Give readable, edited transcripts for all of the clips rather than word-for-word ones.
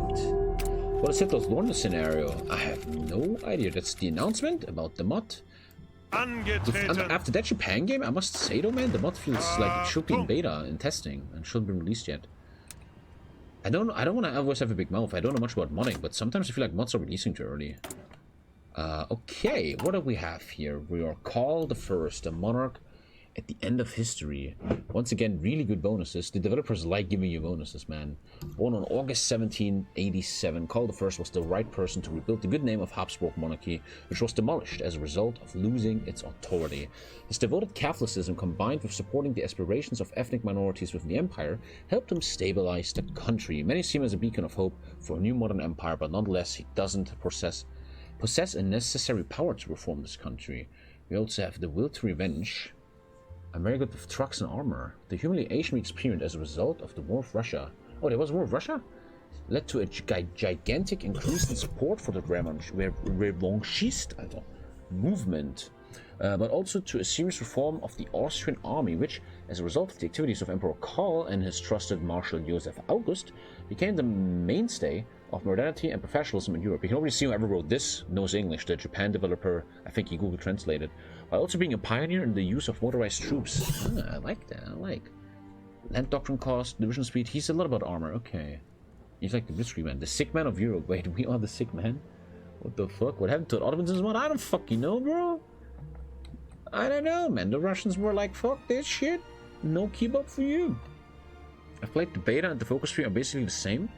What? What is Hitler's Lorna scenario? I have no idea. That's the announcement about the mod. After that Japan game, I must say though, man, the mod feels like it should be in beta, in testing, and shouldn't be released yet. I don't want to always have a big mouth. I don't know much about modding, but sometimes I feel like mods are releasing too early. Okay, what do we have here? We are Karl the First, a monarch at the end of history. Once again, really good bonuses. The developers like giving you bonuses, man. Born on August 1787, Karl I was the right person to rebuild the good name of Habsburg monarchy, which was demolished as a result of losing its authority. His devoted Catholicism, combined with supporting the aspirations of ethnic minorities within the empire, helped him stabilize the country. Many see him as a beacon of hope for a new modern empire, but nonetheless, he doesn't possess a necessary power to reform this country. We also have the will to revenge. I'm very good with trucks and armor. The humiliation we experienced as a result of the War of Russia. Oh, there was a War of Russia? Led to a gigantic increase in support for the revanchist movement, but also to a serious reform of the Austrian army, which, as a result of the activities of Emperor Karl and his trusted Marshal Joseph August, became the mainstay of modernity and professionalism in Europe. You can already see whoever wrote this knows English. The Japan developer, I think he Google translated. While also being a pioneer in the use of motorized troops. I like that. I like. Land doctrine cost, division speed. He's a lot about armor. Okay. He's like the Blitzkrieg man. The sick man of Europe. Wait, we are the sick man? What the fuck? What happened to the Ottomans in this one? I don't fucking know, bro. I don't know, man. The Russians were like, fuck this shit. No keep up for you. I've played the beta and the focus tree are basically the same.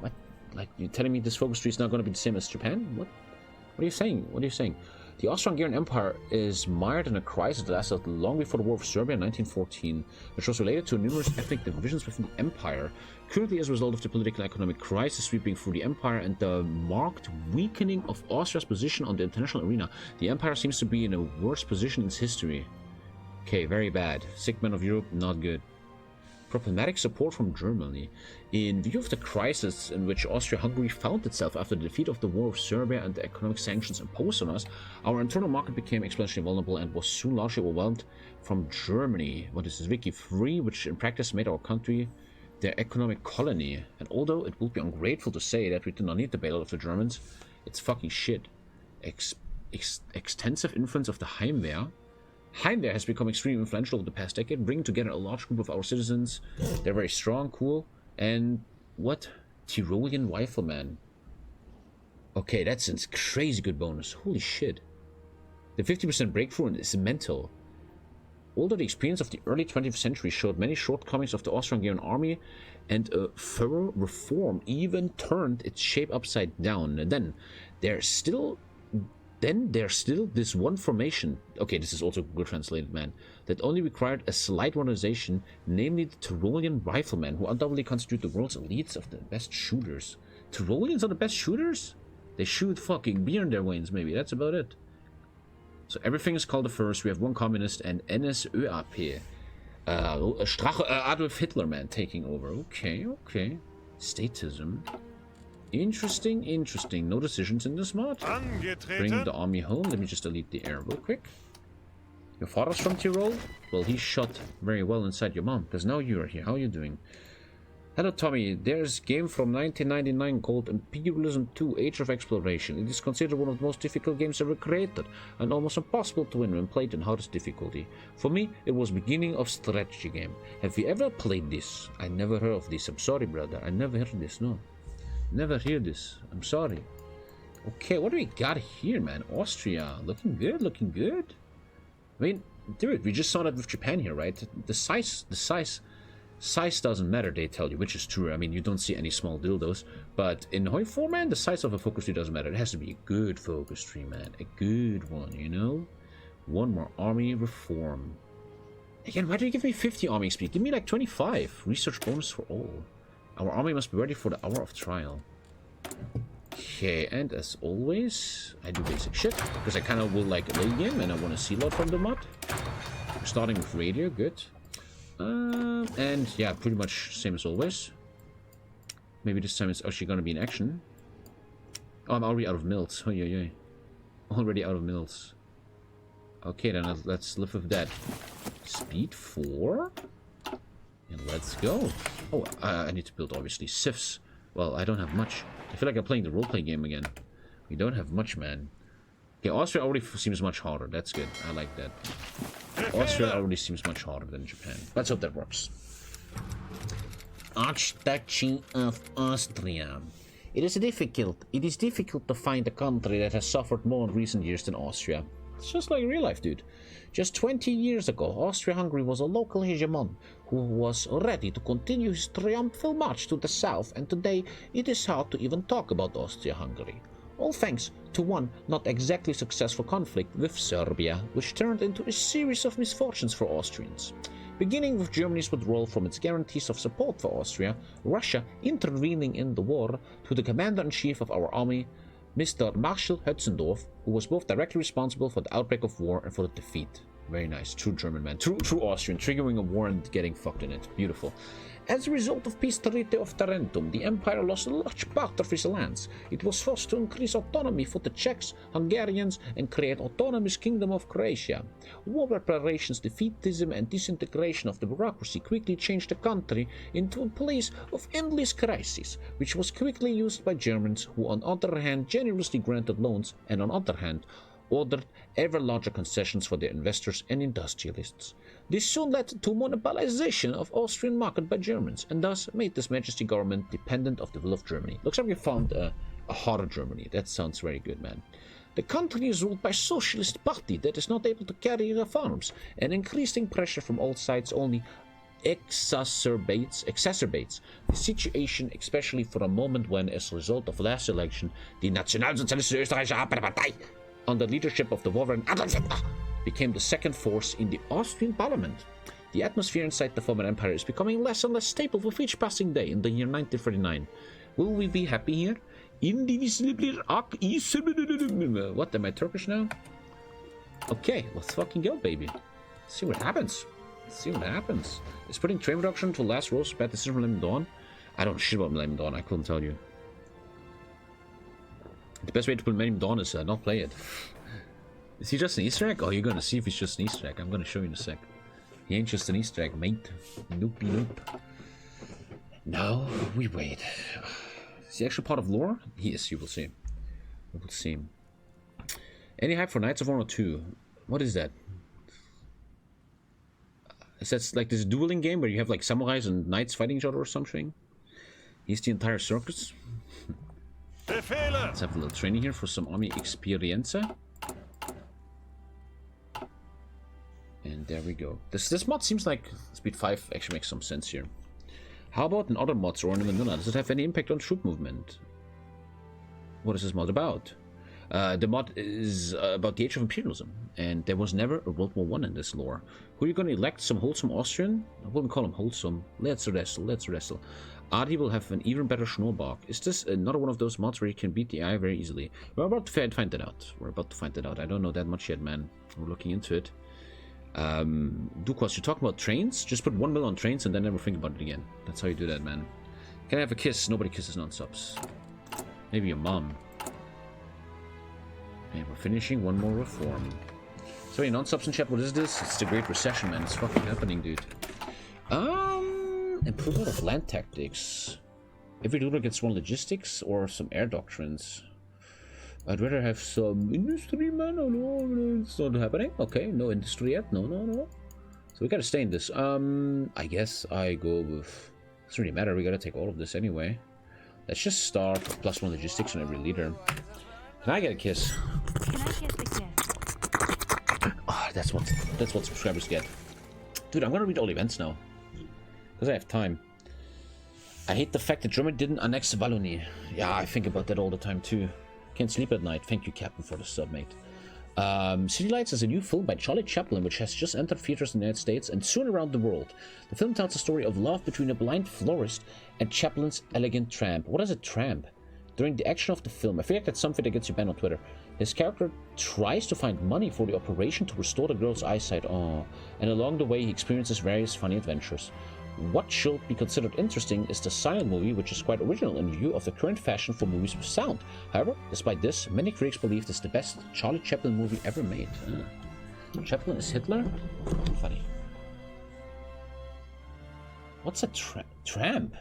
What? Like, you're telling me this focus tree is not going to be the same as Japan? What? What are you saying? What are you saying? The Austro-Hungarian Empire is mired in a crisis that lasted long before the War of Serbia in 1914, which was related to numerous ethnic divisions within the empire. Currently, as a result of the political and economic crisis sweeping through the empire and the marked weakening of Austria's position on the international arena, the empire seems to be in a worse position in its history. Okay, very bad. Sick man of Europe, not good. Problematic support from Germany. In view of the crisis in which Austria-Hungary found itself after the defeat of the War of Serbia and the economic sanctions imposed on us, our internal market became exponentially vulnerable and was soon largely overwhelmed from Germany. What is this? Wiki 3, which in practice made our country their economic colony. And although it would be ungrateful to say that we do not need the bailout of the Germans, it's fucking shit. Extensive influence of the Heimwehr. Heimwehr has become extremely influential over the past decade, bringing together a large group of our citizens. They're very strong, cool, and what? Tyrolean Rifleman. Okay, that's a crazy good bonus. Holy shit. The 50% breakthrough is mental. Although the experience of the early 20th century showed many shortcomings of the Austro-Hungarian army, and a thorough reform even turned its shape upside down, and then there's still this one formation, okay, this is also good translated, man, that only required a slight modernization, namely the Tyrolean Riflemen, who undoubtedly constitute the world's elites of the best shooters. Tyroleans are the best shooters? They shoot fucking beer in their veins, maybe, that's about it. So everything is called the first, we have one communist and NSÖAP. Adolf Hitler, man, taking over. Okay, okay. Statism. Interesting, interesting. No decisions in this mod. Bring the army home. Let me just delete the air real quick. Your father's from Tyrol? Well, he shot very well inside your mom, because now you are here. How are you doing? Hello, Tommy. There's a game from 1999 called Imperialism 2 Age of Exploration. It is considered one of the most difficult games ever created, and almost impossible to win when played in hardest difficulty. For me, it was the beginning of strategy game. Have you ever played this? I never heard of this. I'm sorry, brother. I never heard this, no. Never hear this. I'm sorry. Okay, what do we got here, man? Austria. Looking good, looking good. I mean, dude, we just saw that with Japan here, right? The size doesn't matter, they tell you, which is true. I mean, you don't see any small dildos. But in Hoi 4, man, the size of a focus tree doesn't matter. It has to be a good focus tree, man. A good one, you know? One more army reform. Again, why do you give me 50 army speed? Give me like 25. Research bonus for all. Our army must be ready for the hour of trial. Okay, and as always, I do basic shit. Because I kind of will like lay game and I want to see a lot from the mod. Starting with radio, good. And yeah, pretty much same as always. Maybe this time it's actually gonna be in action. Oh, I'm already out of mills. Oh, yeah. Already out of mills. Okay, then let's live with that. Speed 4. And let's go. Oh, I need to build, obviously, sieves. Well, I don't have much. I feel like I'm playing the role-play game again. We don't have much, man. Okay, Austria already seems much harder. That's good. I like that. Austria already seems much harder than Japan. Let's hope that works. Archduchy of Austria. It is difficult to find a country that has suffered more in recent years than Austria. It's just like real life, dude. Just 20 years ago, Austria-Hungary was a local hegemon who was ready to continue his triumphal march to the south, and today it is hard to even talk about Austria-Hungary. All thanks to one not exactly successful conflict with Serbia, which turned into a series of misfortunes for Austrians. Beginning with Germany's withdrawal from its guarantees of support for Austria, Russia intervening in the war, to the commander-in-chief of our army, Mr. Marshal Hötzendorf, who was both directly responsible for the outbreak of war and for the defeat. Very nice. True German man. True Austrian. Triggering a war and getting fucked in it. Beautiful. As a result of Peace Treaty of Tarentum, the Empire lost a large part of its lands. It was forced to increase autonomy for the Czechs, Hungarians, and create autonomous Kingdom of Croatia. War preparations, defeatism, and disintegration of the bureaucracy quickly changed the country into a place of endless crises, which was quickly used by Germans, who on the other hand generously granted loans, and on the other hand ordered ever larger concessions for their investors and industrialists. This soon led to monopolization of Austrian market by Germans, and thus made this Majesty government dependent of the will of Germany. Looks like we found a harder Germany. That sounds very good, man. The country is ruled by a socialist party that is not able to carry reforms, and increasing pressure from all sides only exacerbates the situation, especially for a moment when, as a result of last election, the Nationalsozialistische Österreichische Arbeiterpartei, under leadership of the Wolverine Adolf Hitler, became the second force in the Austrian parliament. The atmosphere inside the former empire is becoming less and less stable with each passing day in the year 1939. Will we be happy here? What, am I Turkish now? Okay, let's fucking go, baby. Let's see what happens. Is putting train reduction to last roast bad decision from Lemon Dawn? I don't know shit about Lemon Dawn, I couldn't tell you. The best way to put Lemon Dawn is not play it. Is he just an Easter egg? Oh, you're gonna see if he's just an Easter egg. I'm gonna show you in a sec. He ain't just an Easter egg, mate. Nope. Now we wait. Is he actually part of lore? He is, you will see. We will see. Any hype for Knights of Honor 2? What is that? Is that like this dueling game where you have like samurais and knights fighting each other or something? He's the entire circus? Let's have a little training here for some army experienza. And there we go. This mod seems like Speed 5 actually makes some sense here. How about in other mods or in vanilla? Does it have any impact on troop movement? What is this mod about? The mod is about the age of Imperialism, and there was never a World War I in this lore. Who are you going to elect? Some wholesome Austrian? I wouldn't call him wholesome. Let's wrestle. Adi will have an even better Schnurrbart. Is this another one of those mods where you can beat the AI very easily? We're about to find that out. I don't know that much yet, man. We're looking into it. Dukos, you're talking about trains? Just put 1 mil on trains and then never think about it again. That's how you do that, man. Can I have a kiss? Nobody kisses non-subs. Maybe your mom. And we're finishing one more reform. Sorry, non-subs in chat, what is this? It's the Great Recession, man. It's fucking happening, dude. Improvement of land tactics. Every ruler gets one logistics or some air doctrines. I'd rather have some industry, man. Oh no, it's not happening. Okay, no industry yet. No. So we gotta stay in this. I guess I go with... Doesn't really matter. We gotta take all of this anyway. Let's just start with +1 logistics on every leader. Can I get a kiss? Can I get the kiss? Oh, that's what subscribers get. Dude, I'm gonna read all events now. Because I have time. I hate the fact that Germany didn't annex Wallonie. Yeah, I think about that all the time too. Can't sleep at night. Thank you, Captain, for the sub, mate. City Lights is a new film by Charlie Chaplin, which has just entered theaters in the United States and soon around the world. The film tells the story of love between a blind florist and Chaplin's elegant tramp. What is a tramp? During the action of the film, I feel like that's something that gets you banned on Twitter. His character tries to find money for the operation to restore the girl's eyesight. Oh, and along the way he experiences various funny adventures. What should be considered interesting is the silent movie, which is quite original in view of the current fashion for movies with sound. However, despite this, many critics believe this is the best Charlie Chaplin movie ever made. Chaplin is Hitler? Funny. What's a tramp?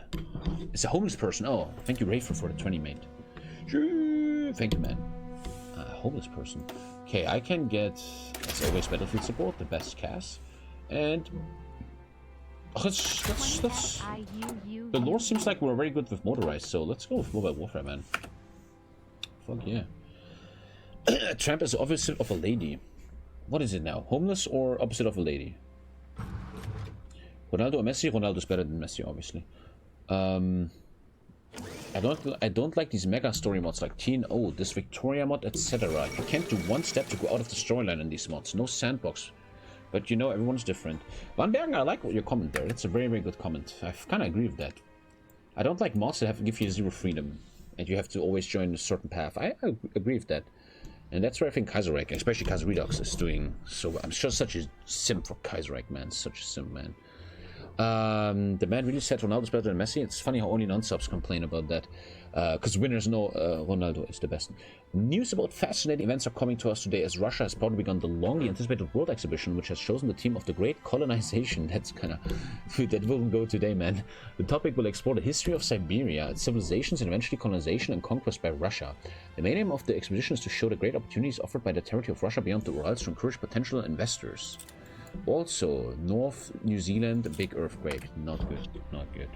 It's a homeless person. Oh, thank you, Rafer, for the 20, mate. Sure. Thank you, man. Homeless person. Okay, I can get, as always, battlefield support, the best cast. And... Oh, let's... The lore seems like we're very good with motorized, so let's go with mobile warfare, man. Fuck yeah. Tramp is the opposite of a lady. What is it now? Homeless or opposite of a lady? Ronaldo or Messi? Ronaldo's better than Messi, obviously. I don't like these mega story mods like TNO, this Victoria mod, etc. You can't do one step to go out of the storyline in these mods. No sandbox. But you know, everyone's different. Van Bergen, I like your comment there. That's a very, very good comment. I kind of agree with that. I don't like mods that have to give you zero freedom. And you have to always join a certain path. I agree with that. And that's where I think Kaiserreich, especially Kaiser Redux, is doing so. I'm sure such a sim for Kaiserreich, man. Such a sim, man. The man really said Ronaldo's better than Messi. It's funny how only non-subs complain about that. Because winners know Ronaldo is the best. News about fascinating events are coming to us today as Russia has probably begun the longly anticipated world exhibition, which has chosen the theme of the great colonization. That's kind of... that wouldn't go today, man. The topic will explore the history of Siberia, its civilizations, and eventually colonization and conquest by Russia. The main aim of the exhibition is to show the great opportunities offered by the territory of Russia beyond the Urals to encourage potential investors. Also, North New Zealand, a big earthquake. Not good. Not good.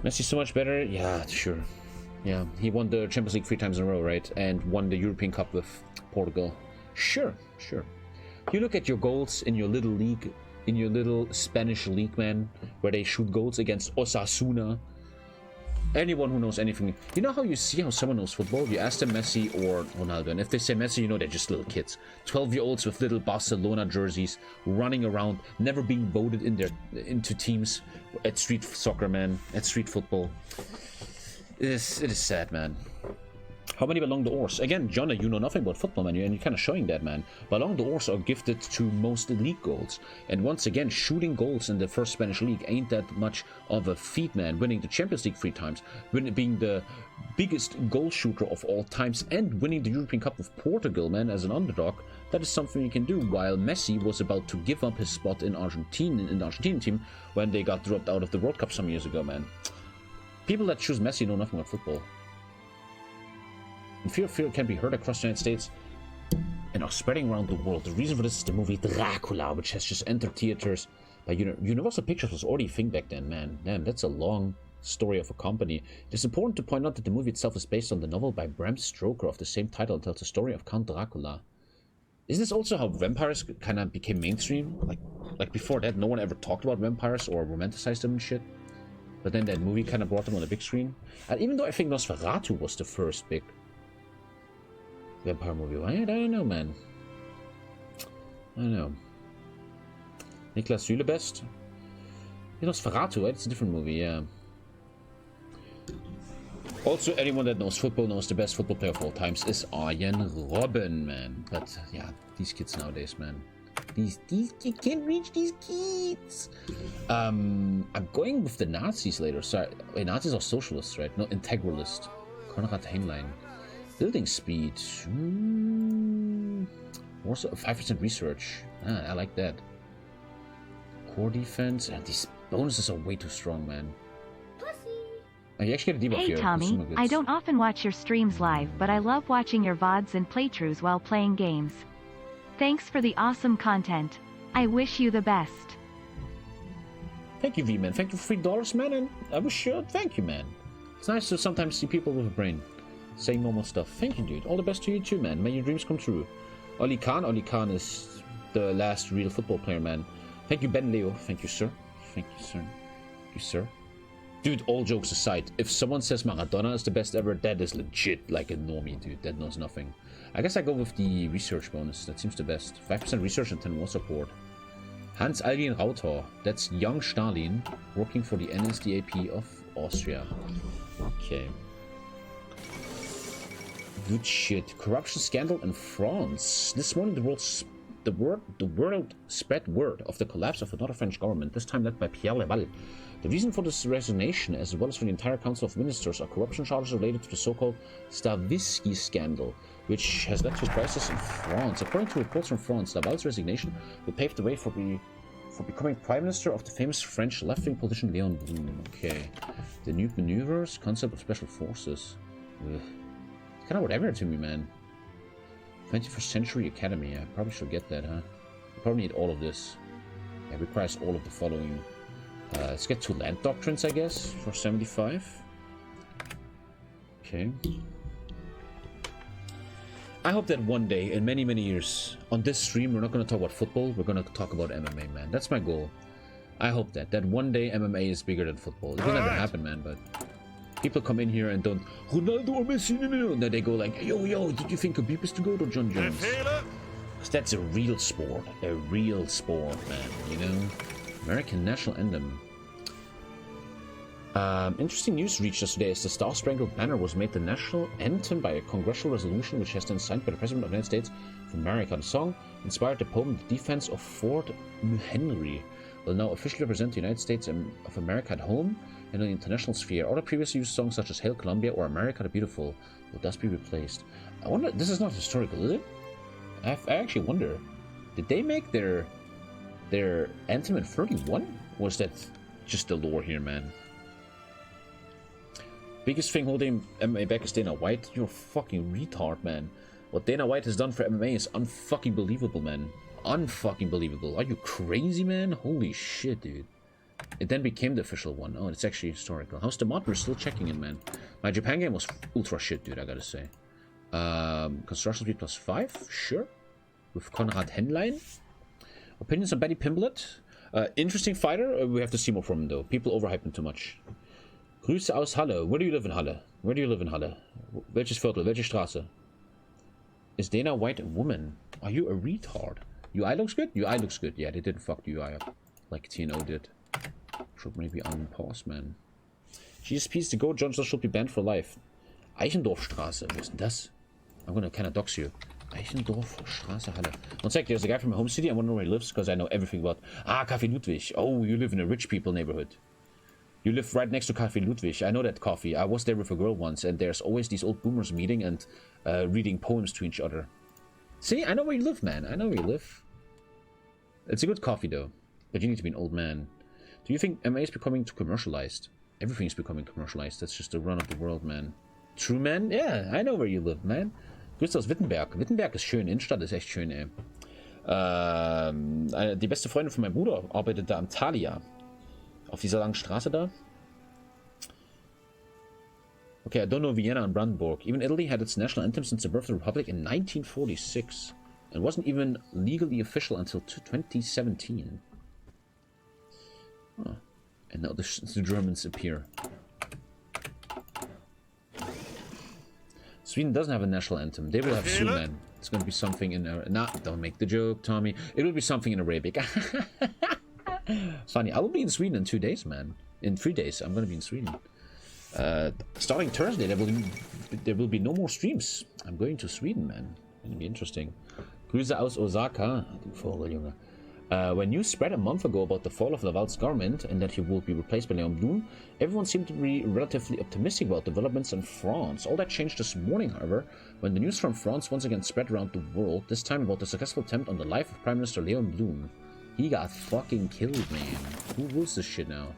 Messi so much better? Yeah, sure. Yeah, he won the Champions League 3 times in a row, right? And won the European Cup with Portugal. Sure, sure. You look at your goals in your little league, in your little Spanish league, man, where they shoot goals against Osasuna. Anyone who knows anything, you know how you see how someone knows football? You ask them Messi or Ronaldo, and if they say Messi, you know they're just little kids. 12-year-olds with little Barcelona jerseys, running around, never being voted into teams at street soccer, man, at street football. It is sad, man. How many Ballon d'Ors? Again, Johnny, you know nothing about football, man, and you're kind of showing that, man. Ballon d'Ors are gifted to most league goals. And once again, shooting goals in the first Spanish league ain't that much of a feat, man. Winning the Champions League 3 times, being the biggest goal shooter of all times, and winning the European Cup with Portugal, man, as an underdog, that is something you can do. While Messi was about to give up his spot in the Argentine team when they got dropped out of the World Cup some years ago, man. People that choose Messi know nothing about football. And fear can be heard across the United States and are spreading around the world. The reason for this is the movie Dracula, which has just entered theaters by Universal Pictures. Was already a thing back then, man. Damn, that's a long story of a company. It is important to point out that the movie itself is based on the novel by Bram Stoker of the same title and tells the story of Count Dracula. Is this also how vampires kind of became mainstream? Like before that, no one ever talked about vampires or romanticized them and shit. But then that movie kind of brought them on the big screen. And even though I think Nosferatu was the first big vampire movie. I don't know, man. I don't know. Niklas Süle best? Nosferatu, right? It's a different movie, yeah. Also, anyone that knows football knows the best football player of all times is Arjen Robben, man. But yeah, these kids nowadays, man. These you can't reach these kids. I'm going with the Nazis later. Sorry, wait, Nazis are socialists, right? No, integralist. Konrad Heinlein. Building speed. Also 5% research. I like that. Core defense. These bonuses are way too strong, man. You actually get a debuff Hey here. Tommy, I don't often watch your streams live, but I love watching your VODs and playthroughs while playing games. Thanks for the awesome content. I wish you the best. Thank you, V-Man. Thank you for $3, man. And I wish you... Thank you, man. It's nice to sometimes see people with a brain saying normal stuff. Thank you, dude. All the best to you too, man. May your dreams come true. Oli Khan is the last real football player, man. Thank you, Ben Leo. Thank you, sir. Thank you, sir. Thank you, sir. Dude, all jokes aside, if someone says Maradona is the best ever, that is legit like a normie, dude. That knows nothing. I guess I go with the research bonus. That seems the best. 5% research and 10 war support. Hans Albin Rautor. That's young Stalin working for the NSDAP of Austria. Okay. Good shit. Corruption scandal in France. This morning the world spread word of the collapse of another French government, this time led by Pierre Laval. The reason for this resignation, as well as for the entire Council of Ministers, are corruption charges related to the so-called Stavisky scandal, which has led to a crisis in France. According to reports from France, Laval's resignation will pave the way for for becoming Prime Minister of the famous French left-wing politician Léon Blum. Okay. The new maneuvers, concept of special forces. Ugh. It's kind of whatever to me, man. 21st Century Academy. I probably should get that, huh? You probably need all of this. It requires all of the following. Let's get 2 land doctrines, I guess, for 75. Okay. I hope that one day, in many, many years, on this stream, we're not going to talk about football, we're going to talk about MMA, man. That's my goal. I hope that one day MMA is bigger than football. It will never happen, man, but people come in here and don't, Ronaldo or Messi, no. And then they go like, yo, did you think Khabib is to go to John Jones? Because that's a real sport, man, you know? American national anthem. Interesting news reached us today as the Star Spangled Banner was made the national anthem by a congressional resolution which has been signed by the President of the United States of America. The song inspired the poem The Defense of Fort McHenry will now officially represent the United States of America at home and in the international sphere. Other previously used songs such as Hail Columbia or America the Beautiful will thus be replaced. I wonder, this is not historical, is it? I actually wonder, did they make their anthem in 31? Or is that just the lore here, man? Biggest thing holding MMA back is Dana White. You're a fucking retard, man. What Dana White has done for MMA is unfucking believable, man. Unfucking believable. Are you crazy, man? Holy shit, dude. It then became the official one. Oh, it's actually historical. How's the mod? We're still checking in, man. My Japan game was ultra shit, dude, I gotta say. Construction speed +5? Sure. With Konrad Henlein. Opinions on Betty Pimblett? Interesting fighter. We have to see more from him, though. People overhype him too much. Grüße aus Halle. Where do you live in Halle? Where do you live in Halle? Welches Viertel? Welche Straße? Is Dana White a woman? Are you a retard? UI looks good? UI looks good. Yeah, they didn't fuck the UI up like TNO did. Should maybe unpause, man. GSP's to go. Johnson should be banned for life. Eichendorfstraße. Wo ist denn das? I'm gonna kinda dox you. Eichendorfstraße, Halle. One sec, there's a guy from my home city. I wanna know where he lives because I know everything about. Café Ludwig. Oh, you live in a rich people neighborhood. You live right next to Café Ludwig. I know that coffee. I was there with a girl once, and there's always these old boomers meeting and reading poems to each other. See, I know where you live, man. I know where you live. It's a good coffee, though. But you need to be an old man. Do you think MA is becoming too commercialized? Everything's becoming commercialized. That's just the run of the world, man. True, man? Yeah, I know where you live, man. Grüß aus Wittenberg. Wittenberg ist schön. Innenstadt ist echt schön, ey. Die beste Freundin von meinem Bruder arbeitet da am Thalia. Auf dieser langen Straße da. Okay, I don't know Vienna and Brandenburg. Even Italy had its national anthem since the birth of the Republic in 1946. It wasn't even legally official until 2017. Huh. And now the Germans appear. Sweden doesn't have a national anthem. They will have soon, man. It's going to be something in... Nah, don't make the joke, Tommy. It will be something in Arabic. Funny, I will be in Sweden in 2 days, man. In 3 days, I'm gonna be in Sweden. Starting Thursday, there will be no more streams. I'm going to Sweden, man. It'll be interesting. Grüße aus Osaka. Du Vogel, Junge. When news spread a month ago about the fall of Laval's government and that he would be replaced by Léon Blum, everyone seemed to be relatively optimistic about developments in France. All that changed this morning, however, when the news from France once again spread around the world, this time about the successful attempt on the life of Prime Minister Léon Blum. He got fucking killed, man. Who rules this shit now?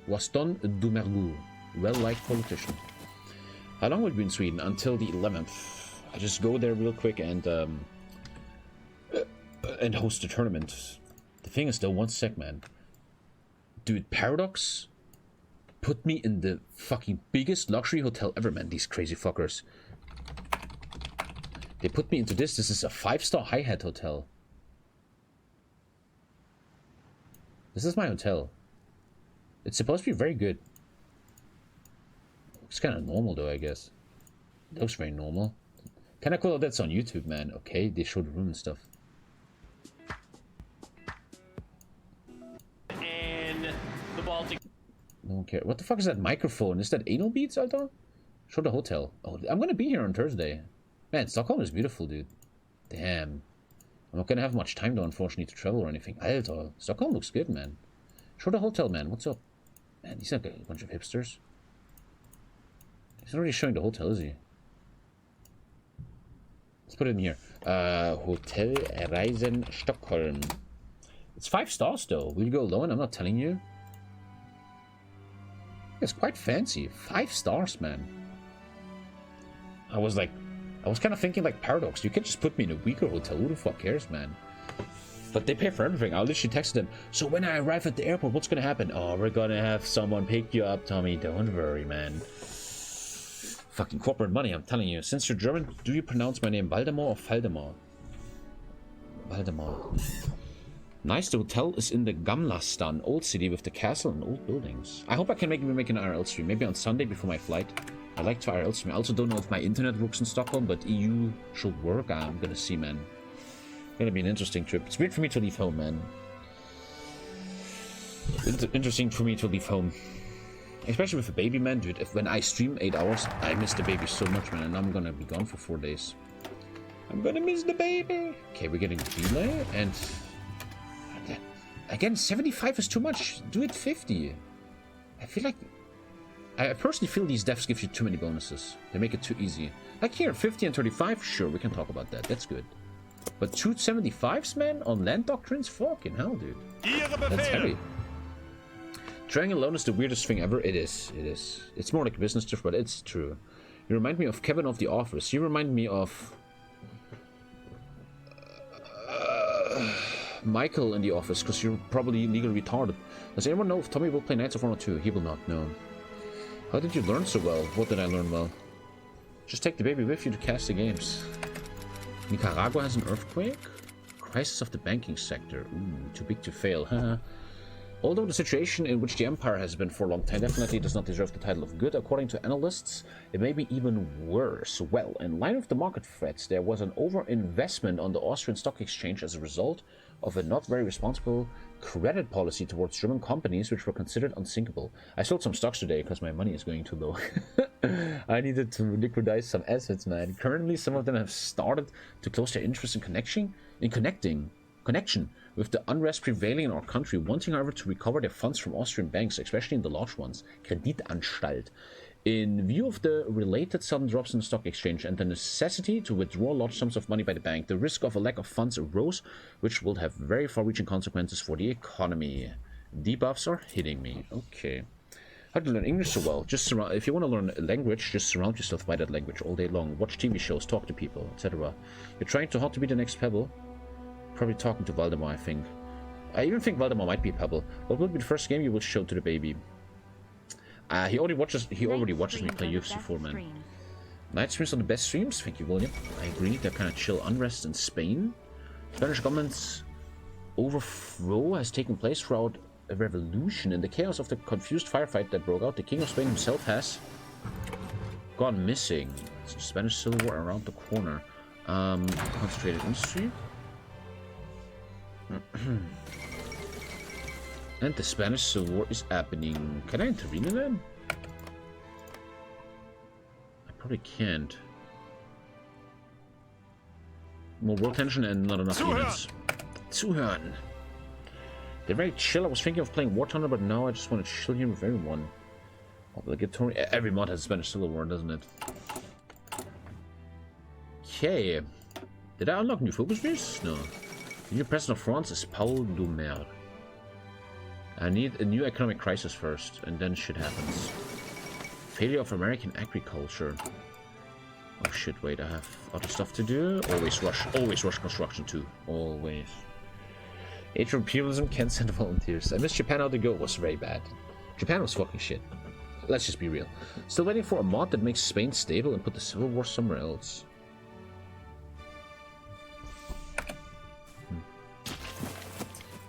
Waston Dumergu. Well-liked politician. How long will you be in Sweden? Until the 11th. I just go there real quick and host a tournament. The thing is though, one sec, man. Dude, Paradox put me in the fucking biggest luxury hotel ever, man. These crazy fuckers. They put me into this. This is a 5-star hi-hat hotel. This is my hotel. It's supposed to be very good. It's kind of normal though, I guess. It looks very normal. Kind of cool that that's on YouTube, man. Okay, they showed the room and stuff. And the Baltic. Don't care. What the fuck is that microphone? Is that anal beats, Alter? Show the hotel. Oh, I'm gonna be here on Thursday. Man, Stockholm is beautiful, dude. Damn. I'm not gonna have much time though, unfortunately, to travel or anything. Alter, Stockholm looks good, man. Show the hotel, man. What's up? Man, he's not a bunch of hipsters. He's not really showing the hotel, is he? Let's put it in here. Hotel Reisen Stockholm. It's 5 stars though. Will you go alone? I'm not telling you. It's quite fancy. 5 stars, man. I was kind of thinking like Paradox. You can just put me in a weaker hotel. Who the fuck cares, man? But they pay for everything. I literally texted them. So when I arrive at the airport, what's gonna happen? Oh, we're gonna have someone pick you up, Tommy. Don't worry, man. Fucking corporate money, I'm telling you. Since you're German, do you pronounce my name Valdemar or Valdemar? Valdemar. Nice, the hotel is in the Gamlastan, old city with the castle and old buildings. I hope I can make an IRL stream, maybe on Sunday before my flight. I like to IRL stream. I also don't know if my internet works in Stockholm, but EU should work. I'm gonna see, man. Gonna be an interesting trip. It's weird for me to leave home, man. It's interesting for me to leave home. Especially with a baby, man, dude. When I stream 8 hours, I miss the baby so much, man, and I'm gonna be gone for 4 days. I'm gonna miss the baby. Okay, we're getting delay, and again, 75 is too much. Do it 50. I feel like I personally feel these devs give you too many bonuses. They make it too easy. Like here, 50 and 35, sure, we can talk about that. That's good. But 275s, man, on land doctrines? Fucking hell, dude. That's heavy. Trying alone is the weirdest thing ever. It is. It is. It's more like a business trip, but it's true. You remind me of Kevin of The Office. You remind me of Michael in The Office, because you're probably legally retarded. Does anyone know if Tommy will play Knights of Honor 2? He will not know. How did you learn so well? What did I learn well? Just take the baby with you to cast the games. Nicaragua has an earthquake? Crisis of the banking sector. Ooh, too big to fail. Although the situation in which the Empire has been for a long time definitely does not deserve the title of good, according to analysts, it may be even worse. Well, in line with the market threats, there was an over-investment on the Austrian stock exchange as a result of a not very responsible credit policy towards German companies which were considered unsinkable. I sold some stocks today because my money is going too low. I needed to liquidize some assets, man. Currently, some of them have started to close their interest in connection with the unrest prevailing in our country, wanting, however, to recover their funds from Austrian banks, especially in the large ones, Kreditanstalt. In view of the related sudden drops in the stock exchange and the necessity to withdraw large sums of money by the bank, the risk of a lack of funds arose, which will have very far-reaching consequences for the economy. Debuffs are hitting me. Okay. How to learn English so well? Just if you want to learn a language, just surround yourself by that language all day long. Watch TV shows, talk to people, etc. You're trying too hard to be the next Pebble. Probably talking to Valdemar, I think. I even think Valdemar might be Pebble. What will be the first game you will show to the baby? He already watches me play UFC 4, man. Night streams are the best streams. Thank you, William. I agree. They're kind of chill. Unrest in Spain. Spanish government's overthrow has taken place throughout a revolution. In the chaos of the confused firefight that broke out, the King of Spain himself has gone missing. Spanish Civil War around the corner. Concentrated industry. And the Spanish Civil War is happening. Can I intervene in that? I probably can't. More war tension and not enough units. Zuhören. They're very chill. I was thinking of playing War Thunder, but now I just want to chill here with everyone. Obligatory. Every mod has a Spanish Civil War, doesn't it? Okay. Did I unlock new focus views? No. The new president of France is Paul Doumer. I need a new economic crisis first, and then shit happens. Failure of American agriculture. Oh shit, wait, I have other stuff to do. Always rush construction too. Always. Age of Imperialism can't send volunteers. I missed Japan. How to go was very bad. Japan was fucking shit. Let's just be real. Still waiting for a mod that makes Spain stable and put the Civil War somewhere else.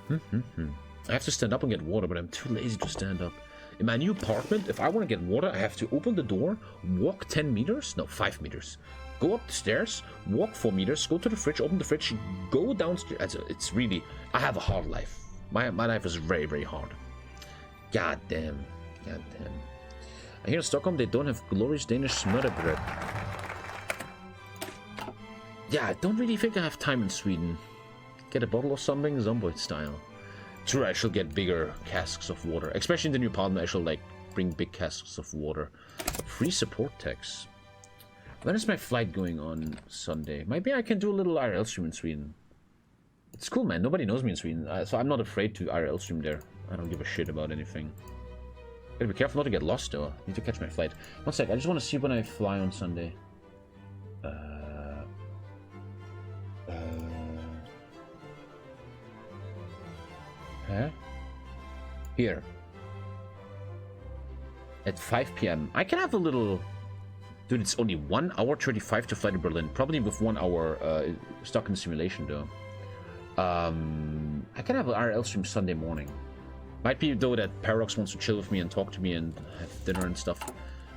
I have to stand up and get water, but I'm too lazy to stand up. In my new apartment, if I want to get water, I have to open the door, walk 10 meters, no, 5 meters, go up the stairs, walk 4 meters, go to the fridge, open the fridge, go downstairs. It's really, I have a hard life. My life is very, very hard. God damn. God damn. I hear in Stockholm they don't have glorious Danish smørrebrød bread. Yeah, I don't really think I have time in Sweden. Get a bottle of something, Zomboid style. Sure, I shall get bigger casks of water. Especially in the new apartment, I shall, like, bring big casks of water. Free support tax. When is my flight going on Sunday? Maybe I can do a little IRL stream in Sweden. It's cool, man. Nobody knows me in Sweden, so I'm not afraid to IRL stream there. I don't give a shit about anything. Gotta be careful not to get lost, though. Need to catch my flight. One sec, I just want to see when I fly on Sunday. Huh? Here. At 5 p.m. I can have a little... Dude, it's only 1 hour 35 to fly to Berlin. Probably with 1 hour stuck in simulation, though. I can have an RL stream Sunday morning. Might be, though, that Paradox wants to chill with me and talk to me and have dinner and stuff.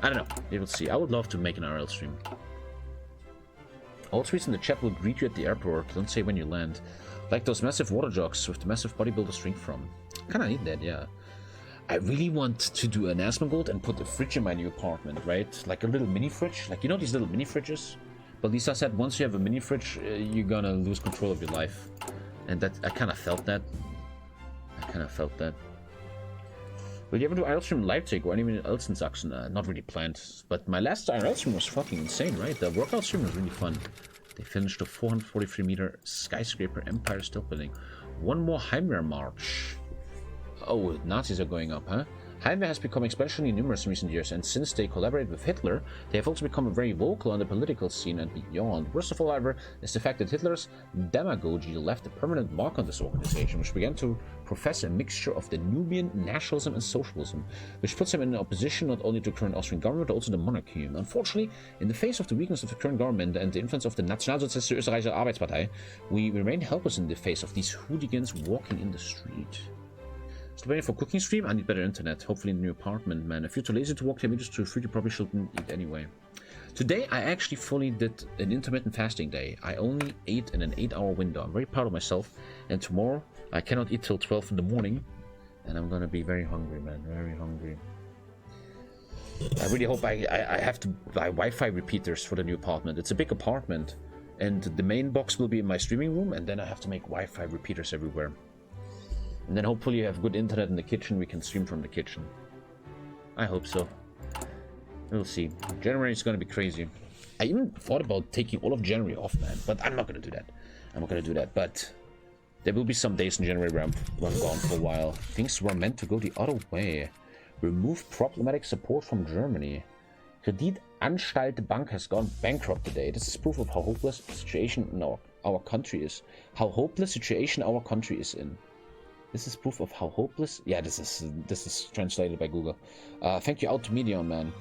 I don't know. We will see. I would love to make an RL stream. All tweets in the chat will greet you at the airport. Don't say when you land. Like those massive water jugs with the massive bodybuilders drink from. Kinda need that, yeah. I really want to do an Asmongold and put a fridge in my new apartment, right? Like a little mini fridge. Like, you know these little mini fridges? But Lisa said once you have a mini fridge, you're gonna lose control of your life. And that, I kind of felt that. Will you ever do IRL stream in Leipzig or anywhere else in Sachsen? Not really planned. But my last IRL stream was fucking insane, right? The workout stream was really fun. They finished a 443-meter skyscraper empire still building. One more Heimwehr march. Oh, Nazis are going up, huh? Heimwehr has become exponentially numerous in recent years, and since they collaborated with Hitler, they have also become very vocal on the political scene and beyond. Worst of all, however, is the fact that Hitler's demagogy left a permanent mark on this organization, which began to profess a mixture of the Nubian nationalism and socialism, which puts him in opposition not only to the current Austrian government, but also the monarchy. Unfortunately, in the face of the weakness of the current government and the influence of the Nationalsozialistische Österreichische Arbeitspartei, we remain helpless in the face of these hooligans walking in the street. Still waiting for cooking stream? I need better internet. Hopefully in the new apartment, man. If you're too lazy to walk 10 meters to food, you probably shouldn't eat anyway. Today, I actually fully did an intermittent fasting day. I only ate in an 8-hour window. I'm very proud of myself. And tomorrow, I cannot eat till 12 in the morning. And I'm gonna be very hungry, man. Very hungry. I really hope I have to buy Wi-Fi repeaters for the new apartment. It's a big apartment. And the main box will be in my streaming room. And then I have to make Wi-Fi repeaters everywhere. And then hopefully you have good internet in the kitchen, we can stream from the kitchen. I hope so. We'll see. January is gonna be crazy. I even thought about taking all of January off, man, but I'm not gonna do that. But there will be some days in January where I'm gone for a while. Things were meant to go the other way. Remove problematic support from Germany. Kreditanstalt Bank has gone bankrupt today. This is proof of how hopeless the situation in our country is. How hopeless situation our country is in. This is proof of how hopeless... Yeah, this is translated by Google. Thank you out to Medion, man.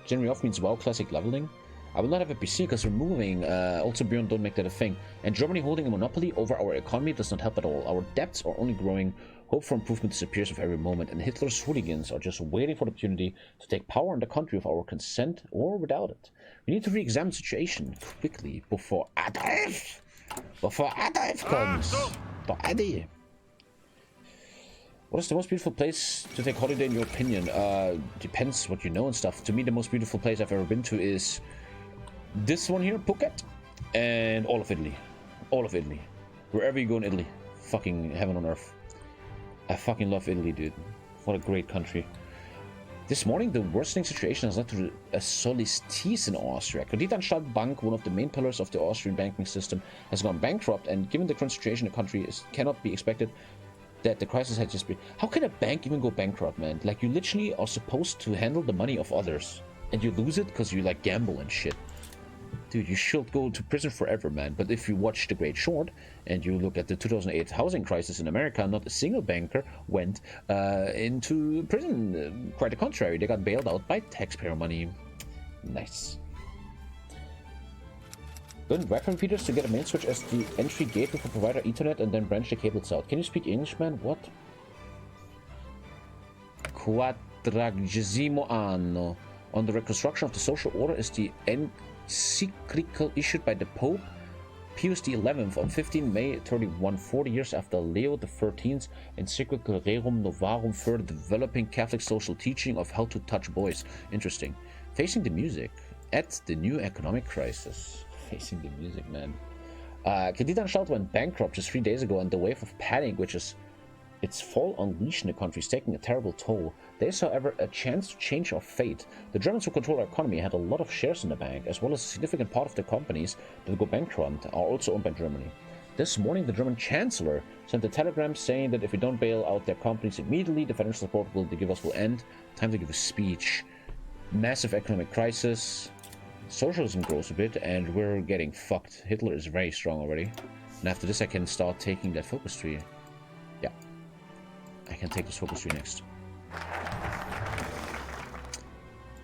January off means WoW Classic leveling. I will not have a PC because we're moving. Also, Bjorn, don't make that a thing. And Germany holding a monopoly over our economy does not help at all. Our debts are only growing. Hope for improvement disappears with every moment. And Hitler's hooligans are just waiting for the opportunity to take power in the country with our consent or without it. We need to re-examine the situation quickly before Adolf comes. But Addy. What is the most beautiful place to take holiday in your opinion? Depends what you know and stuff. To me, the most beautiful place I've ever been to is this one here, Phuket, and all of Italy. All of Italy. Wherever you go in Italy. Fucking heaven on earth. I fucking love Italy, dude. What a great country. This morning, the worsening situation has led to a solstice in Austria. Kreditanstalt Bank, one of the main pillars of the Austrian banking system, has gone bankrupt, and given the current situation in the country, cannot be expected that the crisis had just been... How can a bank even go bankrupt, man? Like, you literally are supposed to handle the money of others, and you lose it because you, like, gamble and shit. Dude, you should go to prison forever, man. But if you watch The Great Short, and you look at the 2008 housing crisis in America, not a single banker went into prison. Quite the contrary, they got bailed out by taxpayer money. Nice. Learn Wi-Fi repeaters to get a main switch as the entry gateway for provider Ethernet and then branch the cables out. Can you speak English, man? What? Quadragesimo anno. On the reconstruction of the social order is the encyclical issued by the Pope Pius XI on 15 May 31, 40 years after Leo XIII's encyclical Rerum Novarum, further developing Catholic social teaching of how to touch boys. Interesting. Facing the music at the new economic crisis. Facing the music, man. Kreditanstalt went bankrupt just 3 days ago, and the wave of panic, which is its fall unleashed in the country, is taking a terrible toll. There is, however, a chance to change our fate. The Germans who control our economy had a lot of shares in the bank, as well as a significant part of the companies that go bankrupt are also owned by Germany. This morning, the German Chancellor sent a telegram saying that if we don't bail out their companies immediately, the financial support they give us will end. Time to give a speech. Massive economic crisis. Socialism grows a bit, and we're getting fucked. Hitler is very strong already. And after this, I can start taking that focus tree. Yeah. I can take this focus tree next.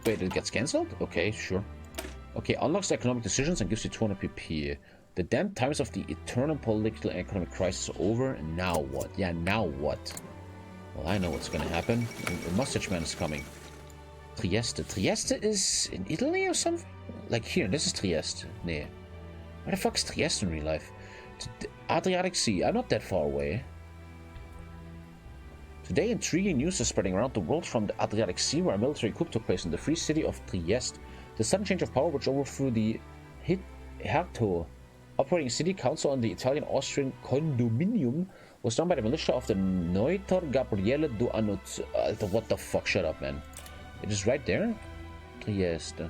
Wait, it gets cancelled? Okay, sure. Okay, unlocks the economic decisions and gives you 200 PP. The damn times of the eternal political and economic crisis are over, and now what? Yeah, now what? Well, I know what's gonna happen. The mustache man is coming. Trieste. Trieste is in Italy or something? Like here, this is Trieste. Nee. Where the fuck is Trieste in real life? Adriatic Sea. I'm not that far away. Today, intriguing news is spreading around the world from the Adriatic Sea, where a military coup took place in the free city of Trieste. The sudden change of power, which overthrew the Herto operating city council on the Italian-Austrian condominium, was done by the militia of the Neuter Gabriele do Anut. What the fuck? Shut up, man. It is right there? Trieste.